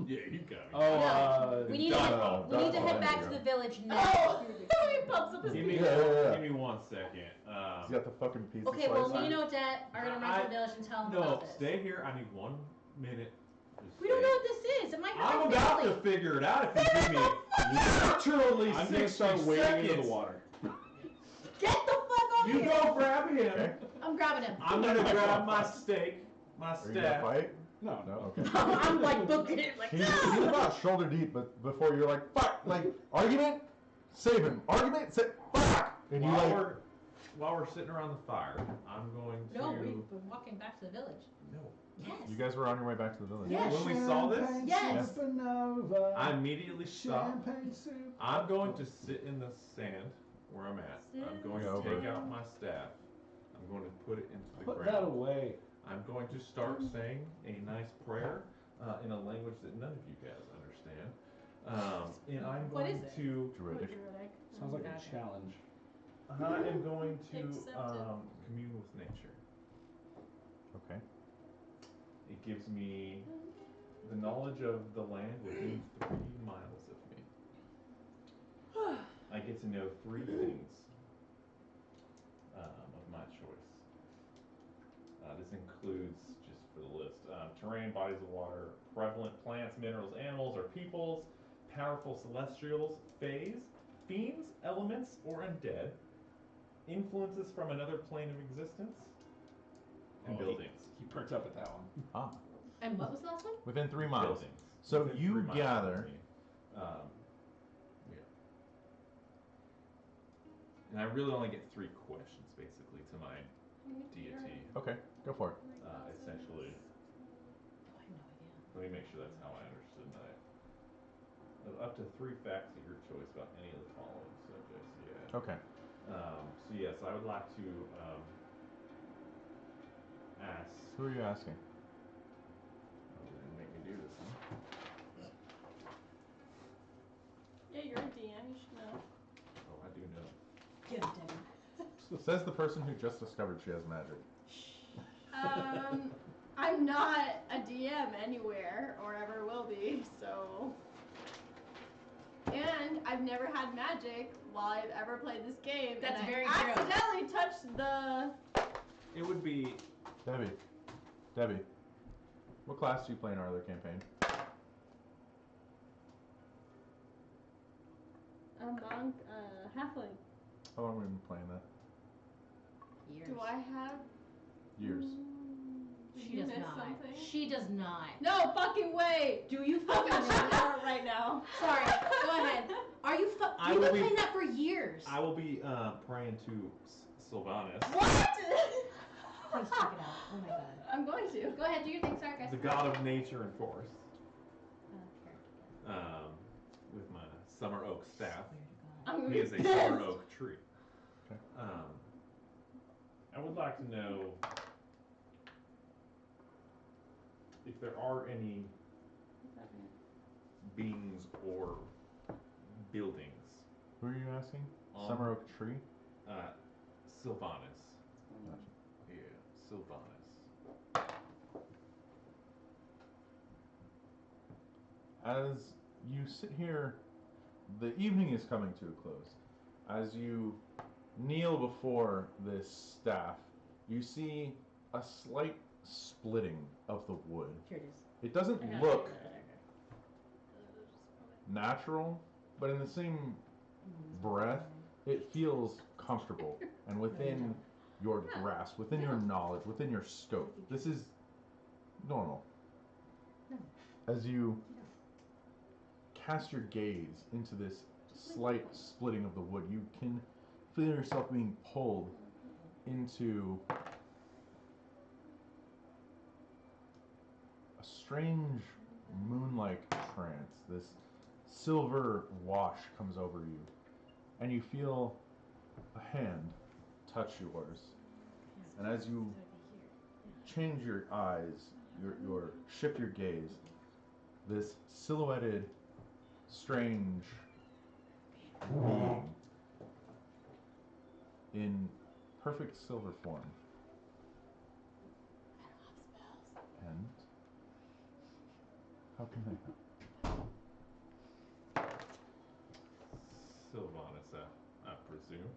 Yeah, you got me. Oh, We need Dot- to, we need to dot- head back there to you the village now. Oh! He pumps up his Give me, Yeah. give me 1 second. He's got the fucking pizza Okay, well, slice. me and Odette are gonna run to the village and tell them No, about this. stay here. I need 1 minute. Just We don't stay. know what this is. It might hurt I'm my about family. to figure it out if you give me literally I'm 60 gonna start wading seconds. into the water. Get the fuck over You here. go grab him. Okay. I'm grabbing him. I'm gonna grab my steak, my Are you gonna staff. fight? No, No. Okay. I'm like booking it like He's about shoulder deep, but before you're like, fuck, like, argument, save him. Argument, fuck! And you While we're sitting around the fire, I'm going to. No, we've been walking back to the village. No. Yes. you guys were on your way back to the village. Yes. When we saw this, Yes. I immediately stopped. Champagne soup. I'm going to sit in the sand where I'm at. I'm going to Over. take out my staff. I'm going to put it into the Put ground. that away. I'm going to start saying a nice prayer in a language that none of you guys understand. And I'm What going is it? to. Druidic. Sounds like a Okay. challenge. I am going to Accepted. commune with nature. Okay. It gives me the knowledge of the land within 3 miles of me. I get to know 3 things of my choice. This includes, just for the list, terrain, bodies of water, prevalent plants, minerals, animals, or peoples, powerful celestials, fays, fiends, elements, or undead, influences from another plane of existence, and Oh, buildings. He perked up at that one. Ah. And what was the last one? Within 3 miles. Buildings. So Within you 3 miles of gather me. Yeah. And I really only get 3 questions basically to my deity. Okay, go for it. Essentially. Oh, I have no idea. Let me make sure that's how I understood that. Up to 3 facts at your choice about any of the following subjects. Yeah. Okay. So yes, I would like to ask. Who are you asking? Oh, they're gonna make me do this, huh? Yeah, you're a DM. You should know. Oh, I do know. Get it, Debbie. Says the person who just discovered she has magic. I'm not a DM anywhere or ever will be, so. And I've never had magic while I've ever played this game. That's and very I true. accidentally touched the. It would be. Debbie, what class do you play in our other campaign? A monk, halfling. How long have we been playing that? Years. Do I have? Years. Did She you does miss not. something? She does not. No fucking way! Do you I'm fucking gonna shut know? out right now. Sorry, go ahead. Are you I You've will been be- playing that for years. I will be praying to Sylvanus, What? Please check it out. Oh my god. I'm going to. Go ahead, do your thing. Sorry, guys. the god of nature and forest, Character. with my summer oak staff. Swear to God. I'm gonna He be is a pissed. summer oak tree. Okay. I would like to know if there are any beings or buildings. Who are you asking? On- Summer Oak Tree? Sylvanus. Gotcha. Yeah, Sylvanus. As you sit here, the evening is coming to a close. As you kneel before this staff, you see a slight splitting of the wood. Here it is. It doesn't look natural, but in the same breath, it feels comfortable and within your grasp, within your knowledge, within your scope. This is normal. As you cast your gaze into this slight splitting of the wood, you can feel yourself being pulled into a strange moon-like trance. This silver wash comes over you, and you feel a hand touch yours. And as you change your eyes, your shift your gaze, this silhouetted, strange being in perfect silver form. And how can I help? Sylvanus, I presume.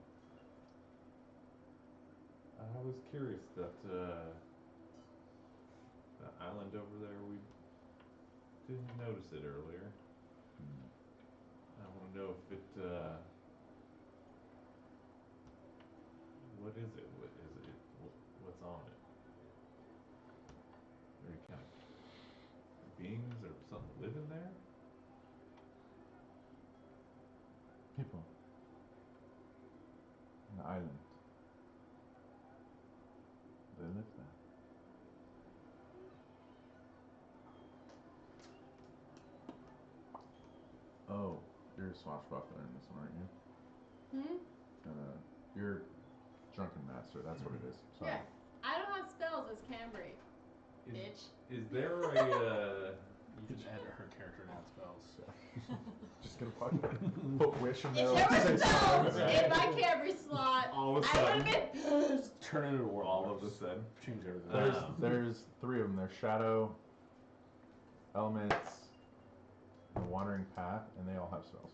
I was curious that the island over there, we didn't notice it earlier. I want to know if it, what is it? What is it? What's on it? Are there any kind of beings or something living there? People. An island. They live there. Oh, you're a swashbuckler in this one, aren't you? You're drunken master. That's what it is. Sorry. Yeah. I don't have spells as Cambry, bitch. Is there a You can add her character and add spells. Just gonna put wish in there. If like, there say were spells something. in my Cambry slot, all of a I would have sudden? been pissed. Turn it into a warlock. All of a sudden. Change everything. There's 3 of them. There's Shadow, Elements, the Wandering Path, and they all have spells.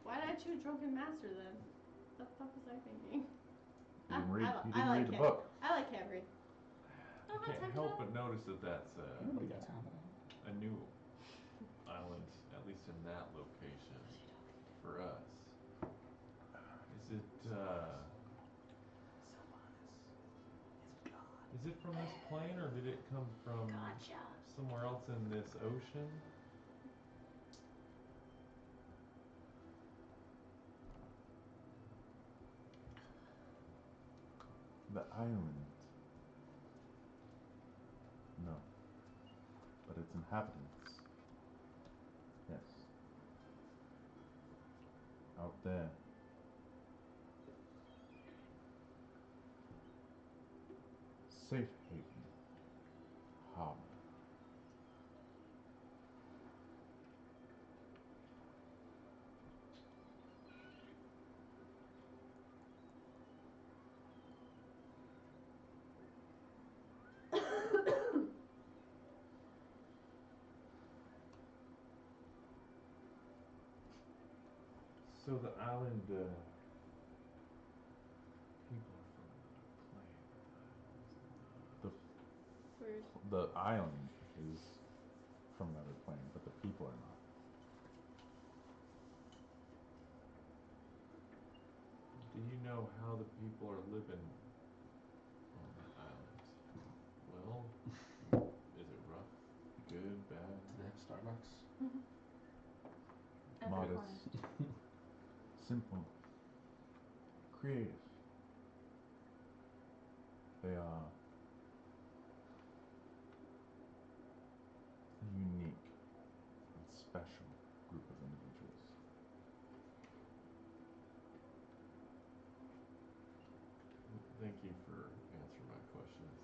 Why did I choose Drunken Master then? What the fuck was I thinking? You didn't read, I you didn't like read the Cambry. book. I like Cambry. I can't help but notice that that's Nobody got time. a new island, at least in that location, for us. Is it, is it from this plane, or did it come from Gotcha. somewhere else in this ocean? The island. No. But its inhabitants. Yes. Out there. Safe haven. Harbor. So the island, people are from The the island is from another plane, but the people are not. Do you know how the people are living on that island? Well, is it rough, good, bad? Do they have Starbucks? Every Modest. Simple. Creative. They are a unique and special group of individuals. Thank you for answering my questions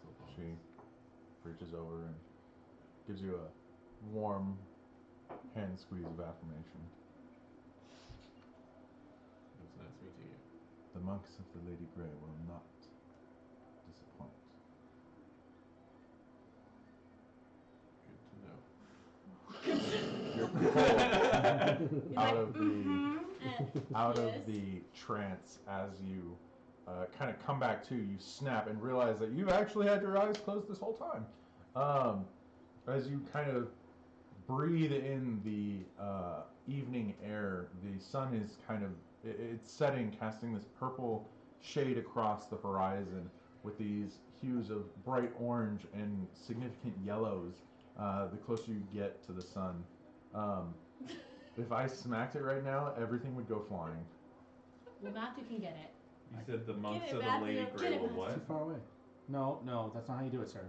so long. She reaches over and gives you a warm hand squeeze of affirmation. It was nice meeting you. The monks of the Lady Grey will not disappoint. Good to know. You're pulled out of the Yes. of the trance as you kind of come back to. You snap and realize that you've actually had your eyes closed this whole time. As you kind of breathe in the evening air, the sun is kind of it's setting, casting this purple shade across the horizon with these hues of bright orange and significant yellows the closer you get to the sun. If I smacked it right now, everything would go flying. Well, Matthew can get it. You said the monks it, of the Matthew. Lady Get Grey it, will Matthew. what? Too far away. No, that's not how you do it, sir.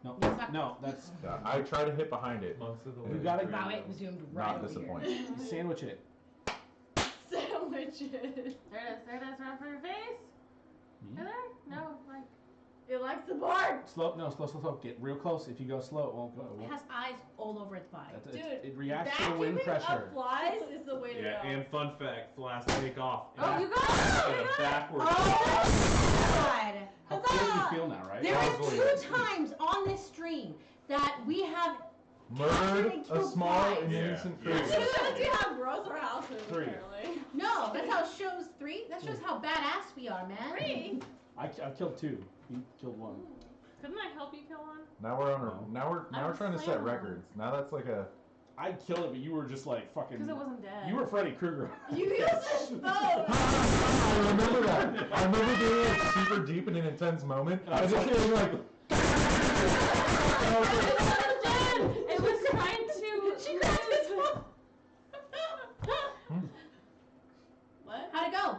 No, Yes, I- no, that's Yeah, I try to hit behind it. Monks of the You Lady gotta- Grey Wow, will- it was zoomed right Not over disappointed. here. you sandwich it. Sandwiches. There it is. Right for your face. Me? Right there? No, like. It likes the board. Slow. Get real close. If you go slow, it won't go. It has eyes all over its body. It reacts to the wind Vacuuming pressure. up flies is the way to Yeah, go. and fun fact, flies take off. Oh, you got it! in a backward. Oh God! How cool do you feel now, right? There Probably. is 2 times on this stream that we have Murdered a killed small flies. and Yeah, innocent yeah. That's creature. because you have gross our houses, 3. apparently. No, that's how it shows 3. That shows how badass we are, man. 3. I killed 2. You killed 1. Couldn't I help you kill one? Now we're on. No. Now we're I was trying to set slamming records. Now that's like a. I killed it, but you were just like fucking. Because it wasn't dead. You were Freddy Krueger. You used this phone. I remember that. I remember being like super deep in an intense moment. I just hearing like. It wasn't dead! It was trying to. She grabbed his phone. What? How'd it go?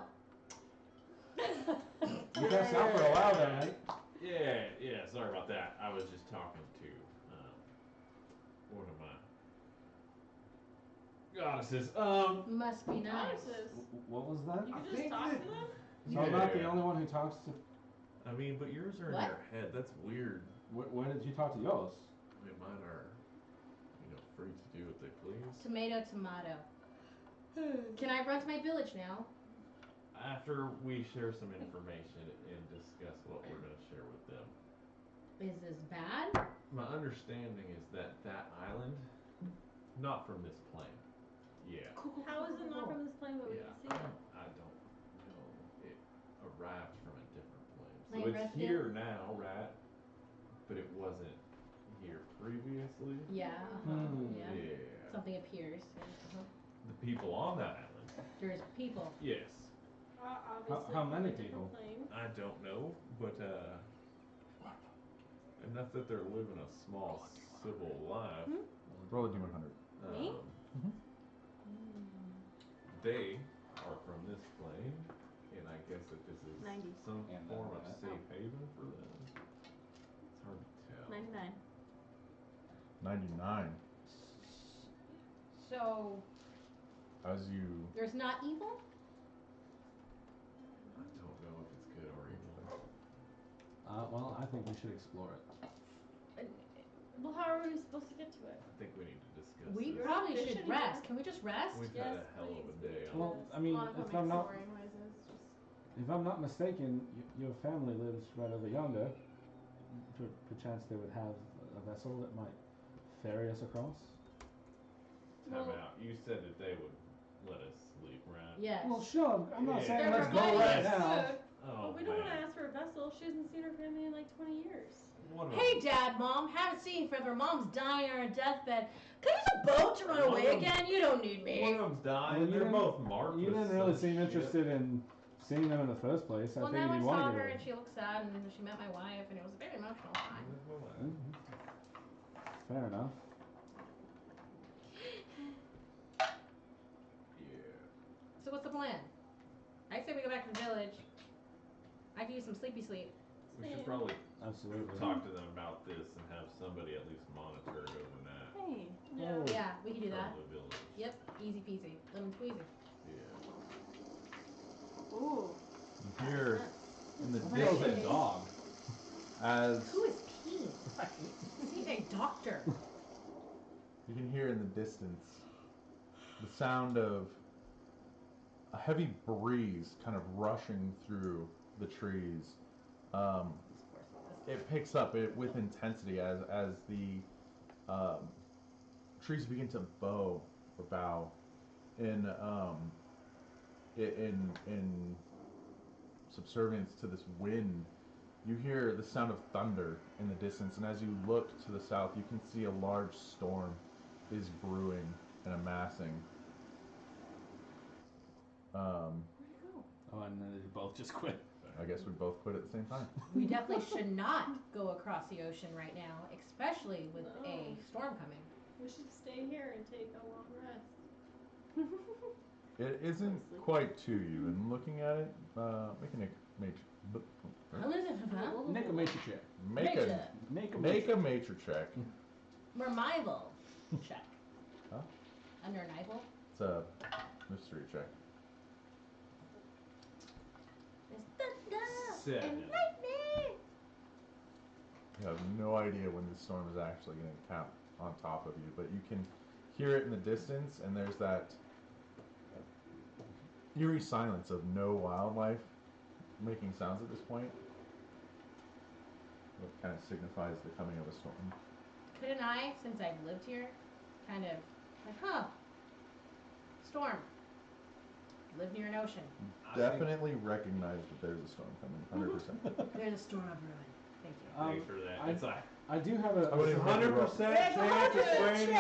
You passed out for a while there, right? Yeah, sorry about that. I was just talking to one of my goddesses. Must be nice. Goddesses. What was that? You I can just think talk that- to them? So I'm not the only one who talks to. I mean, but yours are in What? your head. That's weird. When did you talk to yours? I mean, mine are, free to do what they please. Tomato, tomato. Can I run to my village now? After we share some information and discuss what we're going to share with them. Is this bad? My understanding is that island, not from this plane. Yeah. How is it not from this plane, but we Yeah, can see it? I don't know. It arrived from a different plane. So Like it's Redfield? here now, right? But it wasn't here previously. Yeah. Hmm. Yeah. Something appears. The people on that island. There's people. Yes. Obviously how from many a different people? plane. I don't know, but enough that they're living a small civil life. Roll a d100. Me? They are from this plane, and I guess that this is 90. some And form of that. safe haven for them? It's hard to tell. 99. 99. So As you there's not evil. I don't know if it's good or evil. Well, I think we should explore it. Well, how are we supposed to get to it? I think we need to discuss We this. probably They should shouldn't rest. have- Can we just rest? We've Yes, had a hell of a please, day we on Well, this. I mean, Monica if makes I'm not snoring noises. Just if I'm not mistaken, your family lives right over yonder. Perchance they would have a vessel that might ferry us across. Time out. You said that they would let us sleep, right? Yes. Well, sure. I'm not Yeah. saying They're let's go providing right us now. food, Oh, but we don't want to man. ask for a vessel. She hasn't seen her family in like 20 years. One of Hey, them- Dad, Mom, haven't seen you forever. Mom's dying on her deathbed. Can I use a boat to run One away of them- again? You don't need One me. of them's dying. Well, you They're didn't- both marked. You with didn't really some seem shit. interested in seeing them in the first place. Well, I now figured I you saw wanted her to. and she looked sad and she met my wife and it was a very emotional time. Mhm. Fair enough. Yeah. So what's the plan? I say we go back to the village. I can use some sleepy sleep. We should probably Absolutely. talk to them about this and have somebody at least monitor it overnight. hey. Yeah. Oh. Yeah, we can do that. From the village. Yep, easy peasy, lemon squeezy. Yeah. Ooh. you hear in the I think it was a distance dog. as Who is peeing? Is he a doctor? you can hear in the distance the sound of a heavy breeze kind of rushing through the trees. It picks up with intensity as the trees begin to bow or bow in subservience to this wind. You hear the sound of thunder in the distance, and as you look to the south, you can see a large storm is brewing and amassing. Where'd it go? Oh, and then they both just quit. I guess we both quit at the same time. We definitely should not go across the ocean right now, especially with a No. storm coming. We should stay here and take a long rest. It isn't quite to you, and looking at it, make a Make a nature check. make a Make a make a nature check. Revival check. Huh? Under an eyeball. It's a mystery check. There's thunder 7. and lightning. You have no idea when the storm is actually going to come on top of you, but you can hear it in the distance, and there's that eerie silence of no wildlife making sounds at this point. What kind of signifies the coming of a storm. Couldn't I, since I've lived here, kind of like, storm. Live near an ocean. Definitely recognize that there's a storm coming, 100%. There's a storm of ruin. Thank you. Thanks for that. It's like I do have a. I wouldn't even make you roll. 100% chance of swinging. I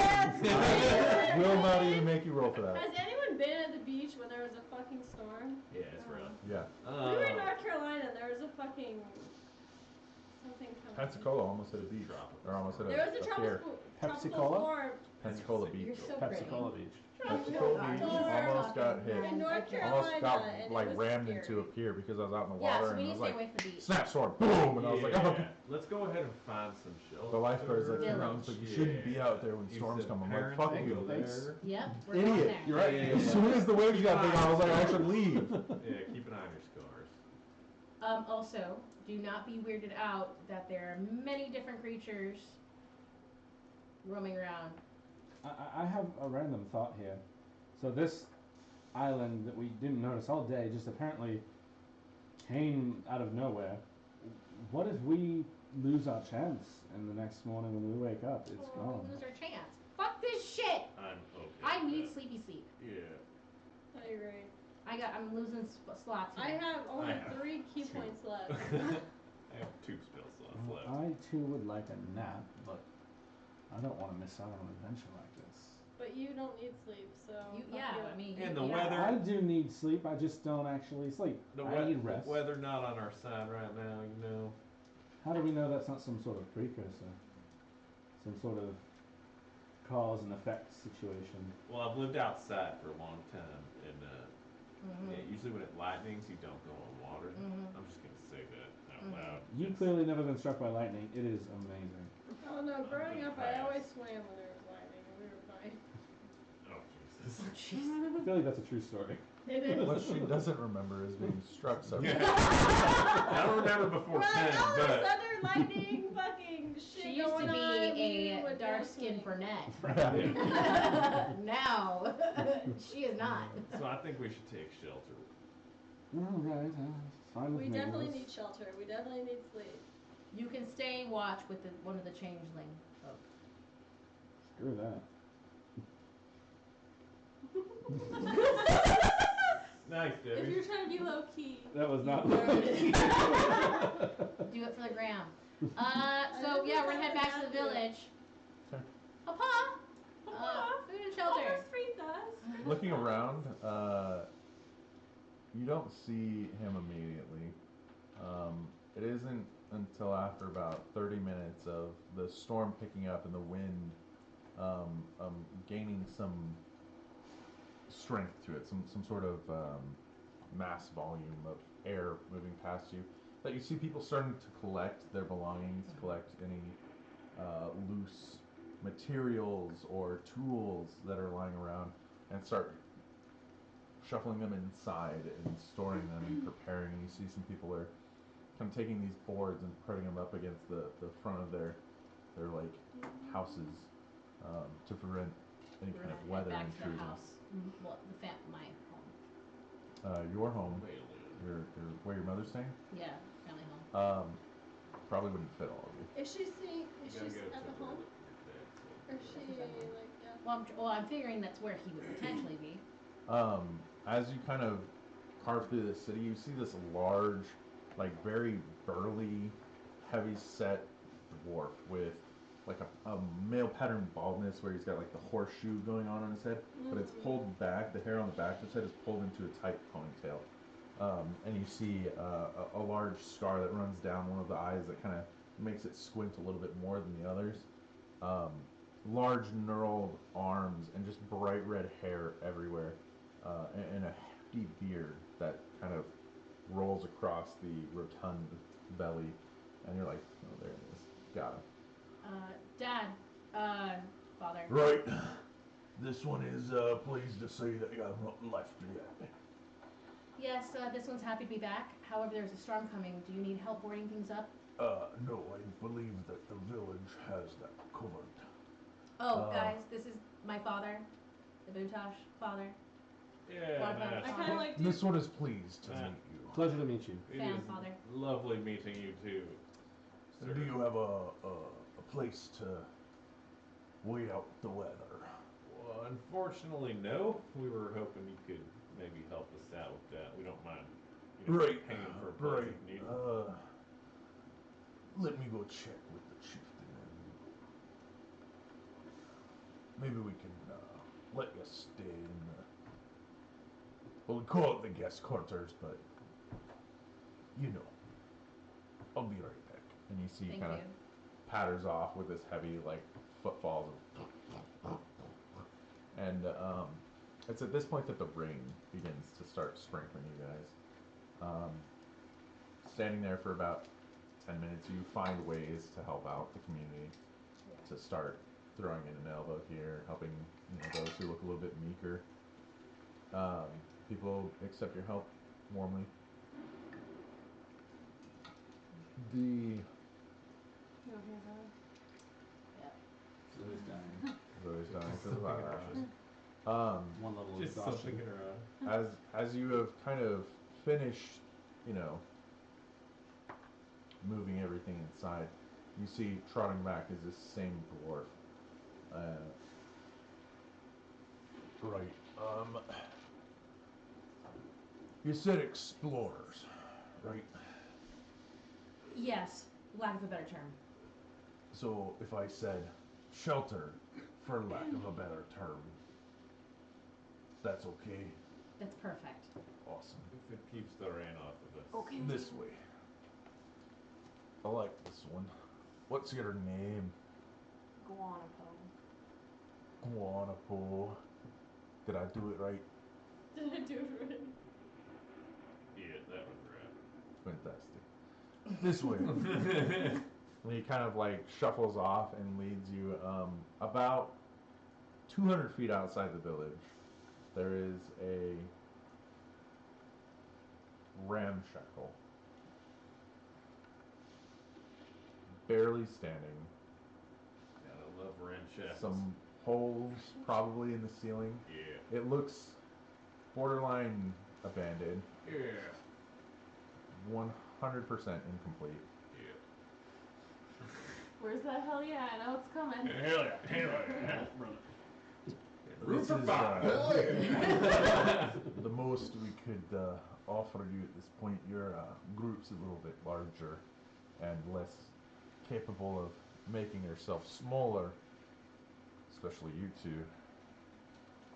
will not even make you roll for that. Has anyone been at the beach when there was a fucking storm? Yeah, it's rough. Yeah. We were in North Carolina and there was a fucking something coming. Pensacola almost hit a beach. Or almost hit There was a a pier. tropical Pepsi-Cola? storm Pensacola Beach. You're so Pepsi pretty. Cola Beach. Pensacola You're Beach so almost got fucking hit. in North nice. Carolina. Almost got and like it was rammed scary. into a pier because I was out in the Yeah, water so we and need I to was stay like, away from the beach. snap sword, boom, and I was like, oh. Let's go ahead and find some shelter. The lifeguard's like, Village. no, it's like, you shouldn't be out there when You storms said come. I'm like, parents fuck can you. go there. Yep, we're going Idiot, there. you're right. Yeah, As soon as the waves got big, I was like, I should leave. Yeah, keep an eye on your scars. Also, do not be weirded out that there are many different creatures roaming around. I have a random thought here. So this island that we didn't notice all day just apparently came out of nowhere. What if we lose our chance and the next morning when we wake up, it's Or gone? we lose our chance. Fuck this shit! I'm okay. I with need that. sleepy sleep. Yeah. I agree. I'm losing slots I here. have only I have 3 key 2. points left. I have 2 spell slots left. I too would like a nap, but I don't want to miss out on an adventure like this. But you don't need sleep, so. fuck Yeah, you. I mean. And the yeah. weather- I do need sleep. I just don't actually sleep. The I need rest. weather not on our side right now, you know. How do we know that's not some sort of precursor? Some sort of cause and effect situation? Well, I've lived outside for a long time, and Mm-hmm. Yeah, usually when it lightnings, you don't go on water. Mm-hmm. I'm just gonna say that out Mhm. loud. You've clearly never been struck by lightning. It is amazing. Oh no, growing gonna up I pass. always swam when there was lightning and we were fine. Oh Jesus. I feel like that's a true story. It is. What she doesn't remember is being struck so Yeah. I don't remember before Right, 10, all of a but sudden lightning fucking shit She used going to be on, we a would go dark-skinned swimming. brunette. Now, she is not. so I think we should take shelter. All right, fine with We me. definitely Let's- need shelter. We definitely need sleep. You can stay watch with one of the changeling folk. Screw that. Nice, If Debbie. you're trying to be low key. That was not. Do it for the gram. So yeah, we're gonna head back to the village. Okay. Papa, Papa, food and shelter. Papa freed us. Looking around, you don't see him immediately. It isn't until after about 30 minutes of the storm picking up and the wind gaining some strength to it, some sort of mass volume of air moving past you, that you see people starting to collect their belongings, collect any loose materials or tools that are lying around, and start shuffling them inside and storing them and preparing. And you see some people are kind of taking these boards and putting them up against the front of their like houses to prevent any We're kind gonna of weather head back to the intrusion. house. Well, my home. Your home, your where your mother's staying, Yeah, family home. probably wouldn't fit all of you. Is she seeing? Is You gotta she go at the to home? your dad's Or is she like yeah? Well, I'm figuring that's where he would potentially be. As you kind of carve through the city, you see this large, like very burly, heavy-set dwarf with like a male pattern baldness where he's got like the horseshoe going on his head, but it's pulled back. The hair on the back of his head is pulled into a tight ponytail. And you see a large scar that runs down one of the eyes that kind of makes it squint a little bit more than the others. Large knurled arms and just bright red hair everywhere, and a hefty beard that kind of rolls across the rotund belly. And you're like, oh, there it is. Got him. Dad, father. Right. This one is pleased to say that you have nothing left yet. Yes, this one's happy to be back. However, there's a storm coming. Do you need help boarding things up? No, I believe that the village has that covered. Oh, guys, this is my father, the Bootosh father. Yeah, What about nice. I kind of like. This one is pleased to Uh, meet you. Pleasure to meet you. It Fan is father. lovely meeting you too. Do you have a place to wait out the weather? Well, unfortunately, no. We were hoping you could maybe help us out with that. We don't mind, Right, paying for a place right. if needed. Let me go check with the chieftain. Maybe we can let you stay in the. Well, we call it the guest quarters, but you know. I'll be right back. And you see Thank kind of you. patters off with this heavy like footfalls of, and it's at this point that the rain begins to start sprinkling you guys. Standing there for about 10 minutes, you find ways to help out the community, to start throwing in an elbow here, helping those who look a little bit meeker. People accept your help warmly. The You don't hear that? Zoe's dying. Zoe's dying for the Something in violation. One level of Just exhaustion. something in her eye. As you have kind of finished, moving everything inside, you see trotting back is this same dwarf. Right. You said explorers, right? Yes, lack of a better term. So if I said shelter, for lack of a better term, that's okay? That's perfect. Awesome. If it keeps the rain off of us. Okay. This way. I like this one. What's your name? Guanapo. Guanapo. Did I do it right? Did I do it right? That was Fantastic. This way. And he kind of like shuffles off and leads you about 200 feet outside the village. There is a ramshackle, barely standing. Gotta love ramshackles. Some holes probably in the ceiling. Yeah. It looks borderline abandoned. Yeah. 100% incomplete. Yeah. Where's that hell yeah? I know it's coming. Hell yeah, brother. This is the most we could offer you at this point. Your group's a little bit larger and less capable of making yourself smaller, especially you two.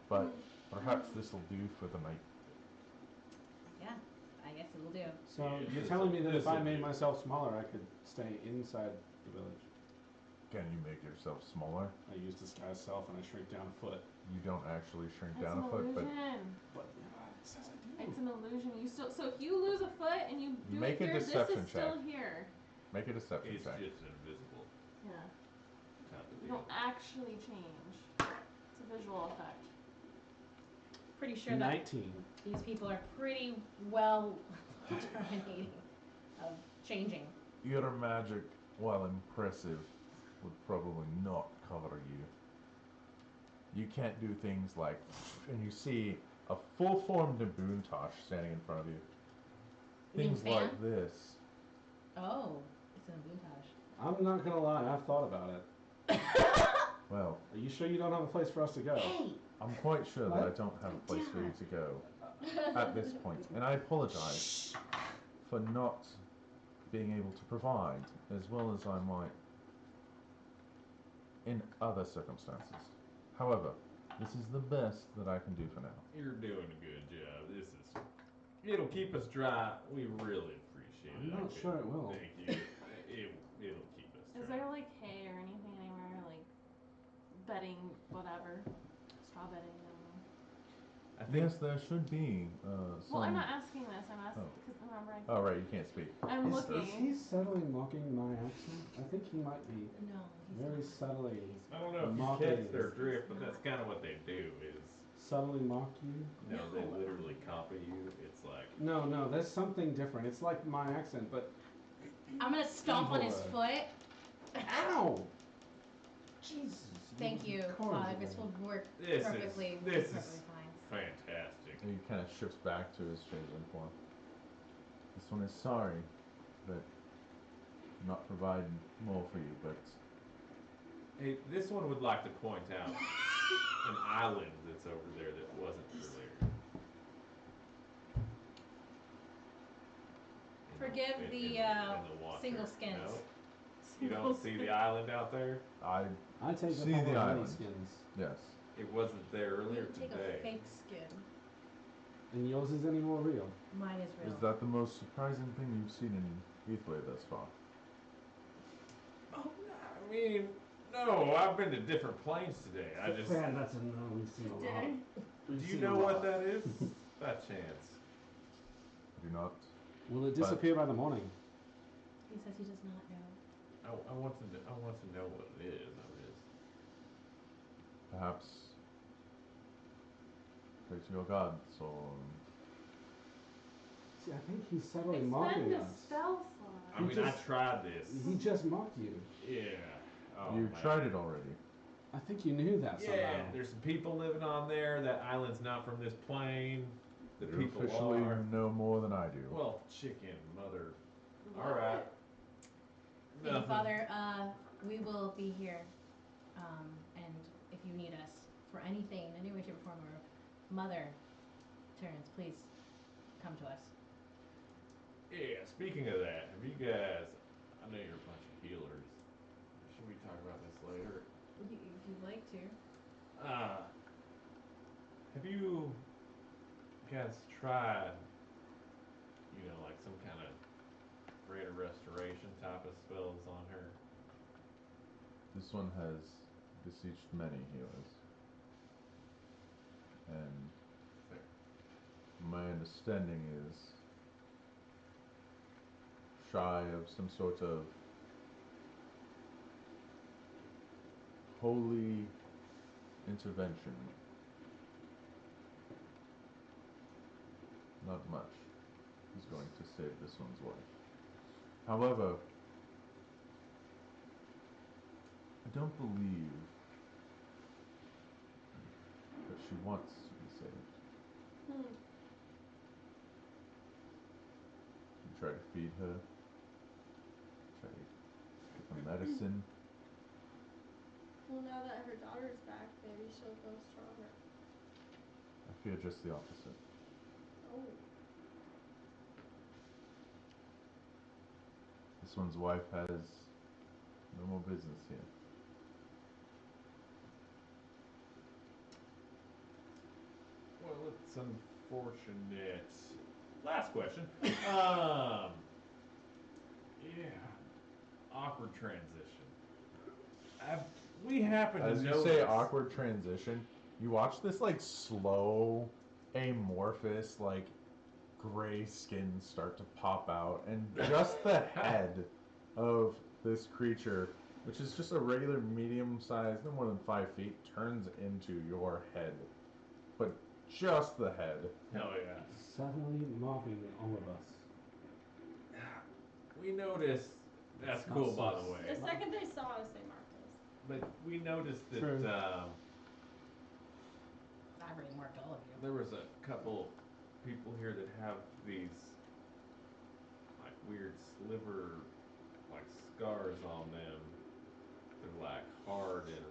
But perhaps this will do for the night. Yeah, I guess it will do. So you're telling me that if I made myself smaller, I could stay inside the village? Can you make yourself smaller? I use disguise self and I shrink down a foot. You don't actually shrink It's down an a foot, but illusion. But it says I do. It's an illusion. You still. So if you lose a foot and you do Make it a here, deception this is still check. here. make a deception It's check. just invisible. Yeah. Type of You deal. don't actually change. It's a visual effect. Pretty sure that 19. these people are pretty well determining of changing. Your magic, while impressive, would probably not cover you. You can't do things like, and you see a full-formed Nabuntosh standing in front of you. You mean Things fan? like this. Oh, it's an abuntage. I'm not gonna lie, I've thought about it. Well, Are you sure you don't have a place for us to go? Hey! I'm quite sure that I What? don't have a place for you to go at this point, and I apologize for not being able to provide as well as I might in other circumstances. However, this is the best that I can do for now. You're doing a good job. It'll keep us dry. We really appreciate it. I'm not sure it will. Thank you. It'll keep us dry. Is there like hay or anything anywhere? Like bedding, whatever. Straw bedding, I don't know. I think Yes, there should be some. Well, I'm not asking this. I'm asking because remember Oh, right, you can't speak. I'm Is looking. he subtly mocking my accent? I think he might be No, he's very not. subtly, I don't know if you Mocking catch their is- drift, but that's kind of what they do. Is subtly mock you. they literally copy you. It's like No, there's something different. It's like my accent, but I'm gonna stomp on his Evil. foot. ow! Jesus. Thank you. corrigible. This will work This is- perfectly. this is- perfectly fine. fantastic. And he kind of shifts back to his changeling form. This one is sorry that not provide more for you, but Hey, this one would like to point out an island that's over there that wasn't earlier. Forgive the, water. single skins. No? You don't see the island out there? I I take See the the many island. skins. yes. It wasn't there earlier Take today. a fake skin. And yours is any more real? Mine is real. Is that the most surprising thing you've seen in Heathway thus far? Oh, I mean, no, I've been to different planes today. I just. Yeah, that's a no. We've seen a lot. Today? We've Do you seen know a what lot. that is? By chance. Do not. Will it disappear by the morning? He says he does not know. I want to know what it is. Perhaps pray to your gods or See, I think he's subtly Expend mocking a us. spell slot. I mean, I just- tried this. He just mocked you. Yeah. Oh, you man. tried it already. I think you knew that Yeah, somehow. there's some people living on there. That island's not from this plane. The You people officially are. know more than I do. Well, chicken, mother. What? All right. Thank you, Nothing. Father. We will be here. And if you need us for anything, in any way, shape, or form, or Mother turns, please come to us. Yeah, speaking of that, have you guys, I know you're a bunch of healers. Should we talk about this later? If you'd like to. Have you guys tried, like some kind of greater restoration type of spells on her? This one has beseeched many healers. And Fair. my understanding is shy of some sort of holy intervention. Not much is going to save this one's life. However, I don't believe that she wants to be saved. You try to feed her, try to give her medicine. Well, now that her daughter's back, maybe she'll go stronger. I fear just the opposite. Oh. This one's wife has no more business here. Well, it's unfortunate. Last question. Yeah. Awkward transition. We happen to As you notice. say awkward transition, you watch this like slow, amorphous, like gray skin start to pop out, and just the head of this creature, which is just a regular medium size, no more than 5 feet, turns into your head. But just the head. Hell yeah. Suddenly mocking all of us. We noticed. That's It's not cool, so by the way. The second they saw us, they marked us. But we noticed that True. I've already marked all of you. there was a couple people here that have these like weird sliver like scars on them. They're like hard and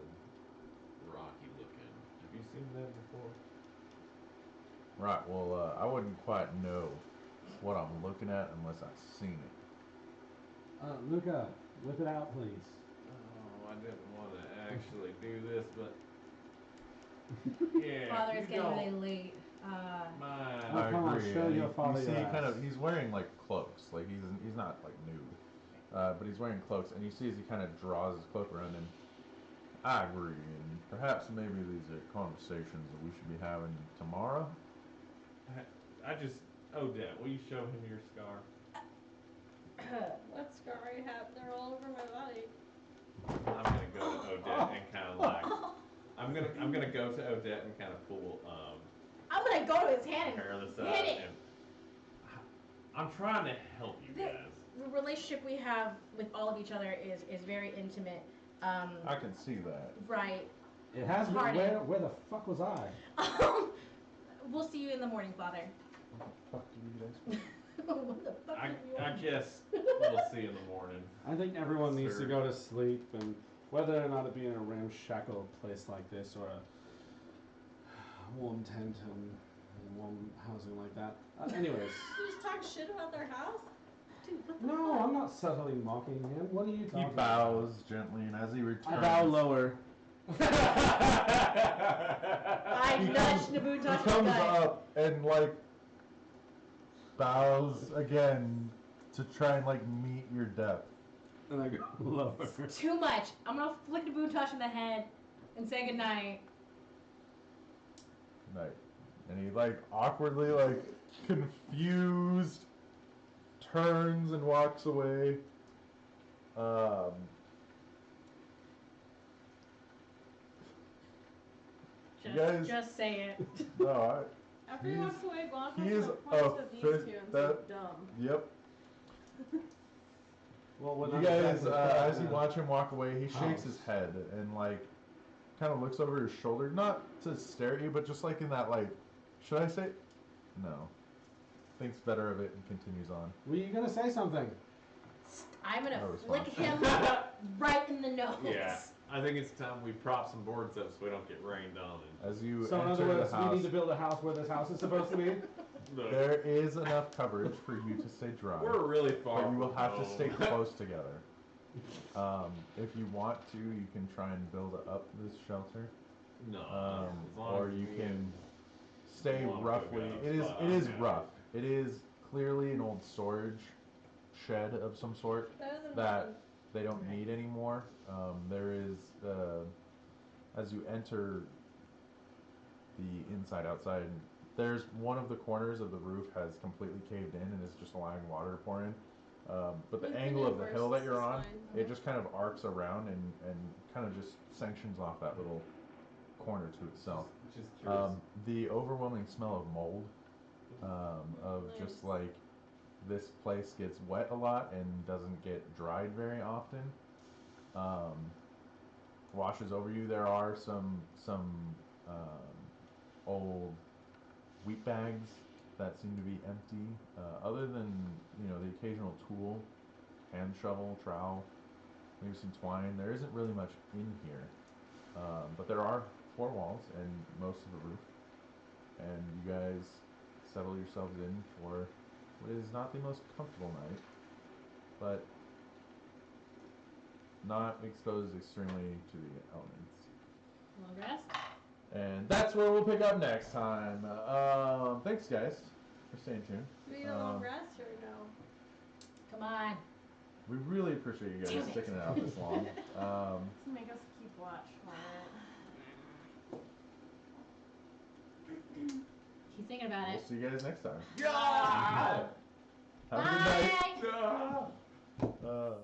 rocky looking. Have you seen that before? Right, well, I wouldn't quite know what I'm looking at unless I've seen it. Luca, whip it out, please. Oh, I didn't want to actually do this, but yeah. Father, you it's getting don't really late. mind. Oh, I come on, agree. show and your father you see, your kind ass. of, he's wearing like cloaks. Like he's not like nude, but he's wearing cloaks, and you see as he kind of draws his cloak around him. I agree, and perhaps maybe these are conversations that we should be having tomorrow. Odette, will you show him your scar? What scar I have? They're all over my body. I'm gonna go to Odette and kind of like, I'm gonna go to Odette and kind of pull, I'm gonna go to his hand hair and this up, hit it. and I'm trying to help you guys. The relationship we have with all of each other is very intimate. I can see that. Right. It has been. Pardon. Where the fuck was I? We'll see you in the morning, Father. What the fuck do you guys? What the fuck I did we I want? guess we'll see in the morning. I think everyone needs to Sir. go to sleep, and whether or not it be in a ramshackle place like this or a warm tent and warm housing like that. Anyways, You just talk shit about their house? Dude, what the no, fuck? I'm not subtly mocking him. What are you talking He about? bows gently, and as he returns, I bow lower. I He nudged comes- Naboo He touch comes the gut. up and like bows again to try and like meet your depth. And I go lower. Too much. I'm gonna flick Naboo touch in the head and say goodnight. Right. And he like awkwardly, like confused, turns and walks away. You guys- Just say it. No, After he He's- walks away, Blanc he is points to these two and says, that- dumb. yep. Well, we're You not guys, exactly as you putting watch him walk away, he shakes his house. head and like kind of looks over his shoulder, not to stare at you, but just like in that like, should I say? No. Thinks better of it and continues on. Were you gonna say something? I'm gonna No flick response. him right in the nose. Yeah, I think it's time we prop some boards up so we don't get rained on. As you So in enter other words, the we house, need to build a house where this house is supposed to be. Look, there is enough coverage for you to stay dry, we're really far. but you will from have to home. stay close together. If you want to, you can try and build up this shelter, No, as long or as you me can and- stay Long roughly. ago, It is spot it on, is yeah. rough. It is clearly an old storage shed of some sort Better than that nothing. they don't need anymore. There is as you enter the inside outside, there's one of the corners of the roof has completely caved in and is just allowing water to pour in. But the We've been angle in of the worse, hill that this you're is on, fine. it just kind of arcs around and kind of just sanctions off that little corner to itself. Just curious. The overwhelming smell of mold, of just Nice. like this place gets wet a lot and doesn't get dried very often, washes over you. There are some old wheat bags that seem to be empty. Other than the occasional tool, hand shovel, trowel, maybe some twine. There isn't really much in here, but there are 4 walls and most of the roof. And you guys settle yourselves in for what is not the most comfortable night, but not exposed extremely to the elements. Long rest. And that's where we'll pick up next time. Thanks, guys, for staying tuned. Do we need a long rest or no? Come on. We really appreciate you guys Damn it. sticking it out this long. To make us keep watch for it. He's thinking about We'll it. see you guys next time. Yeah! Have a good night. Bye. Yeah.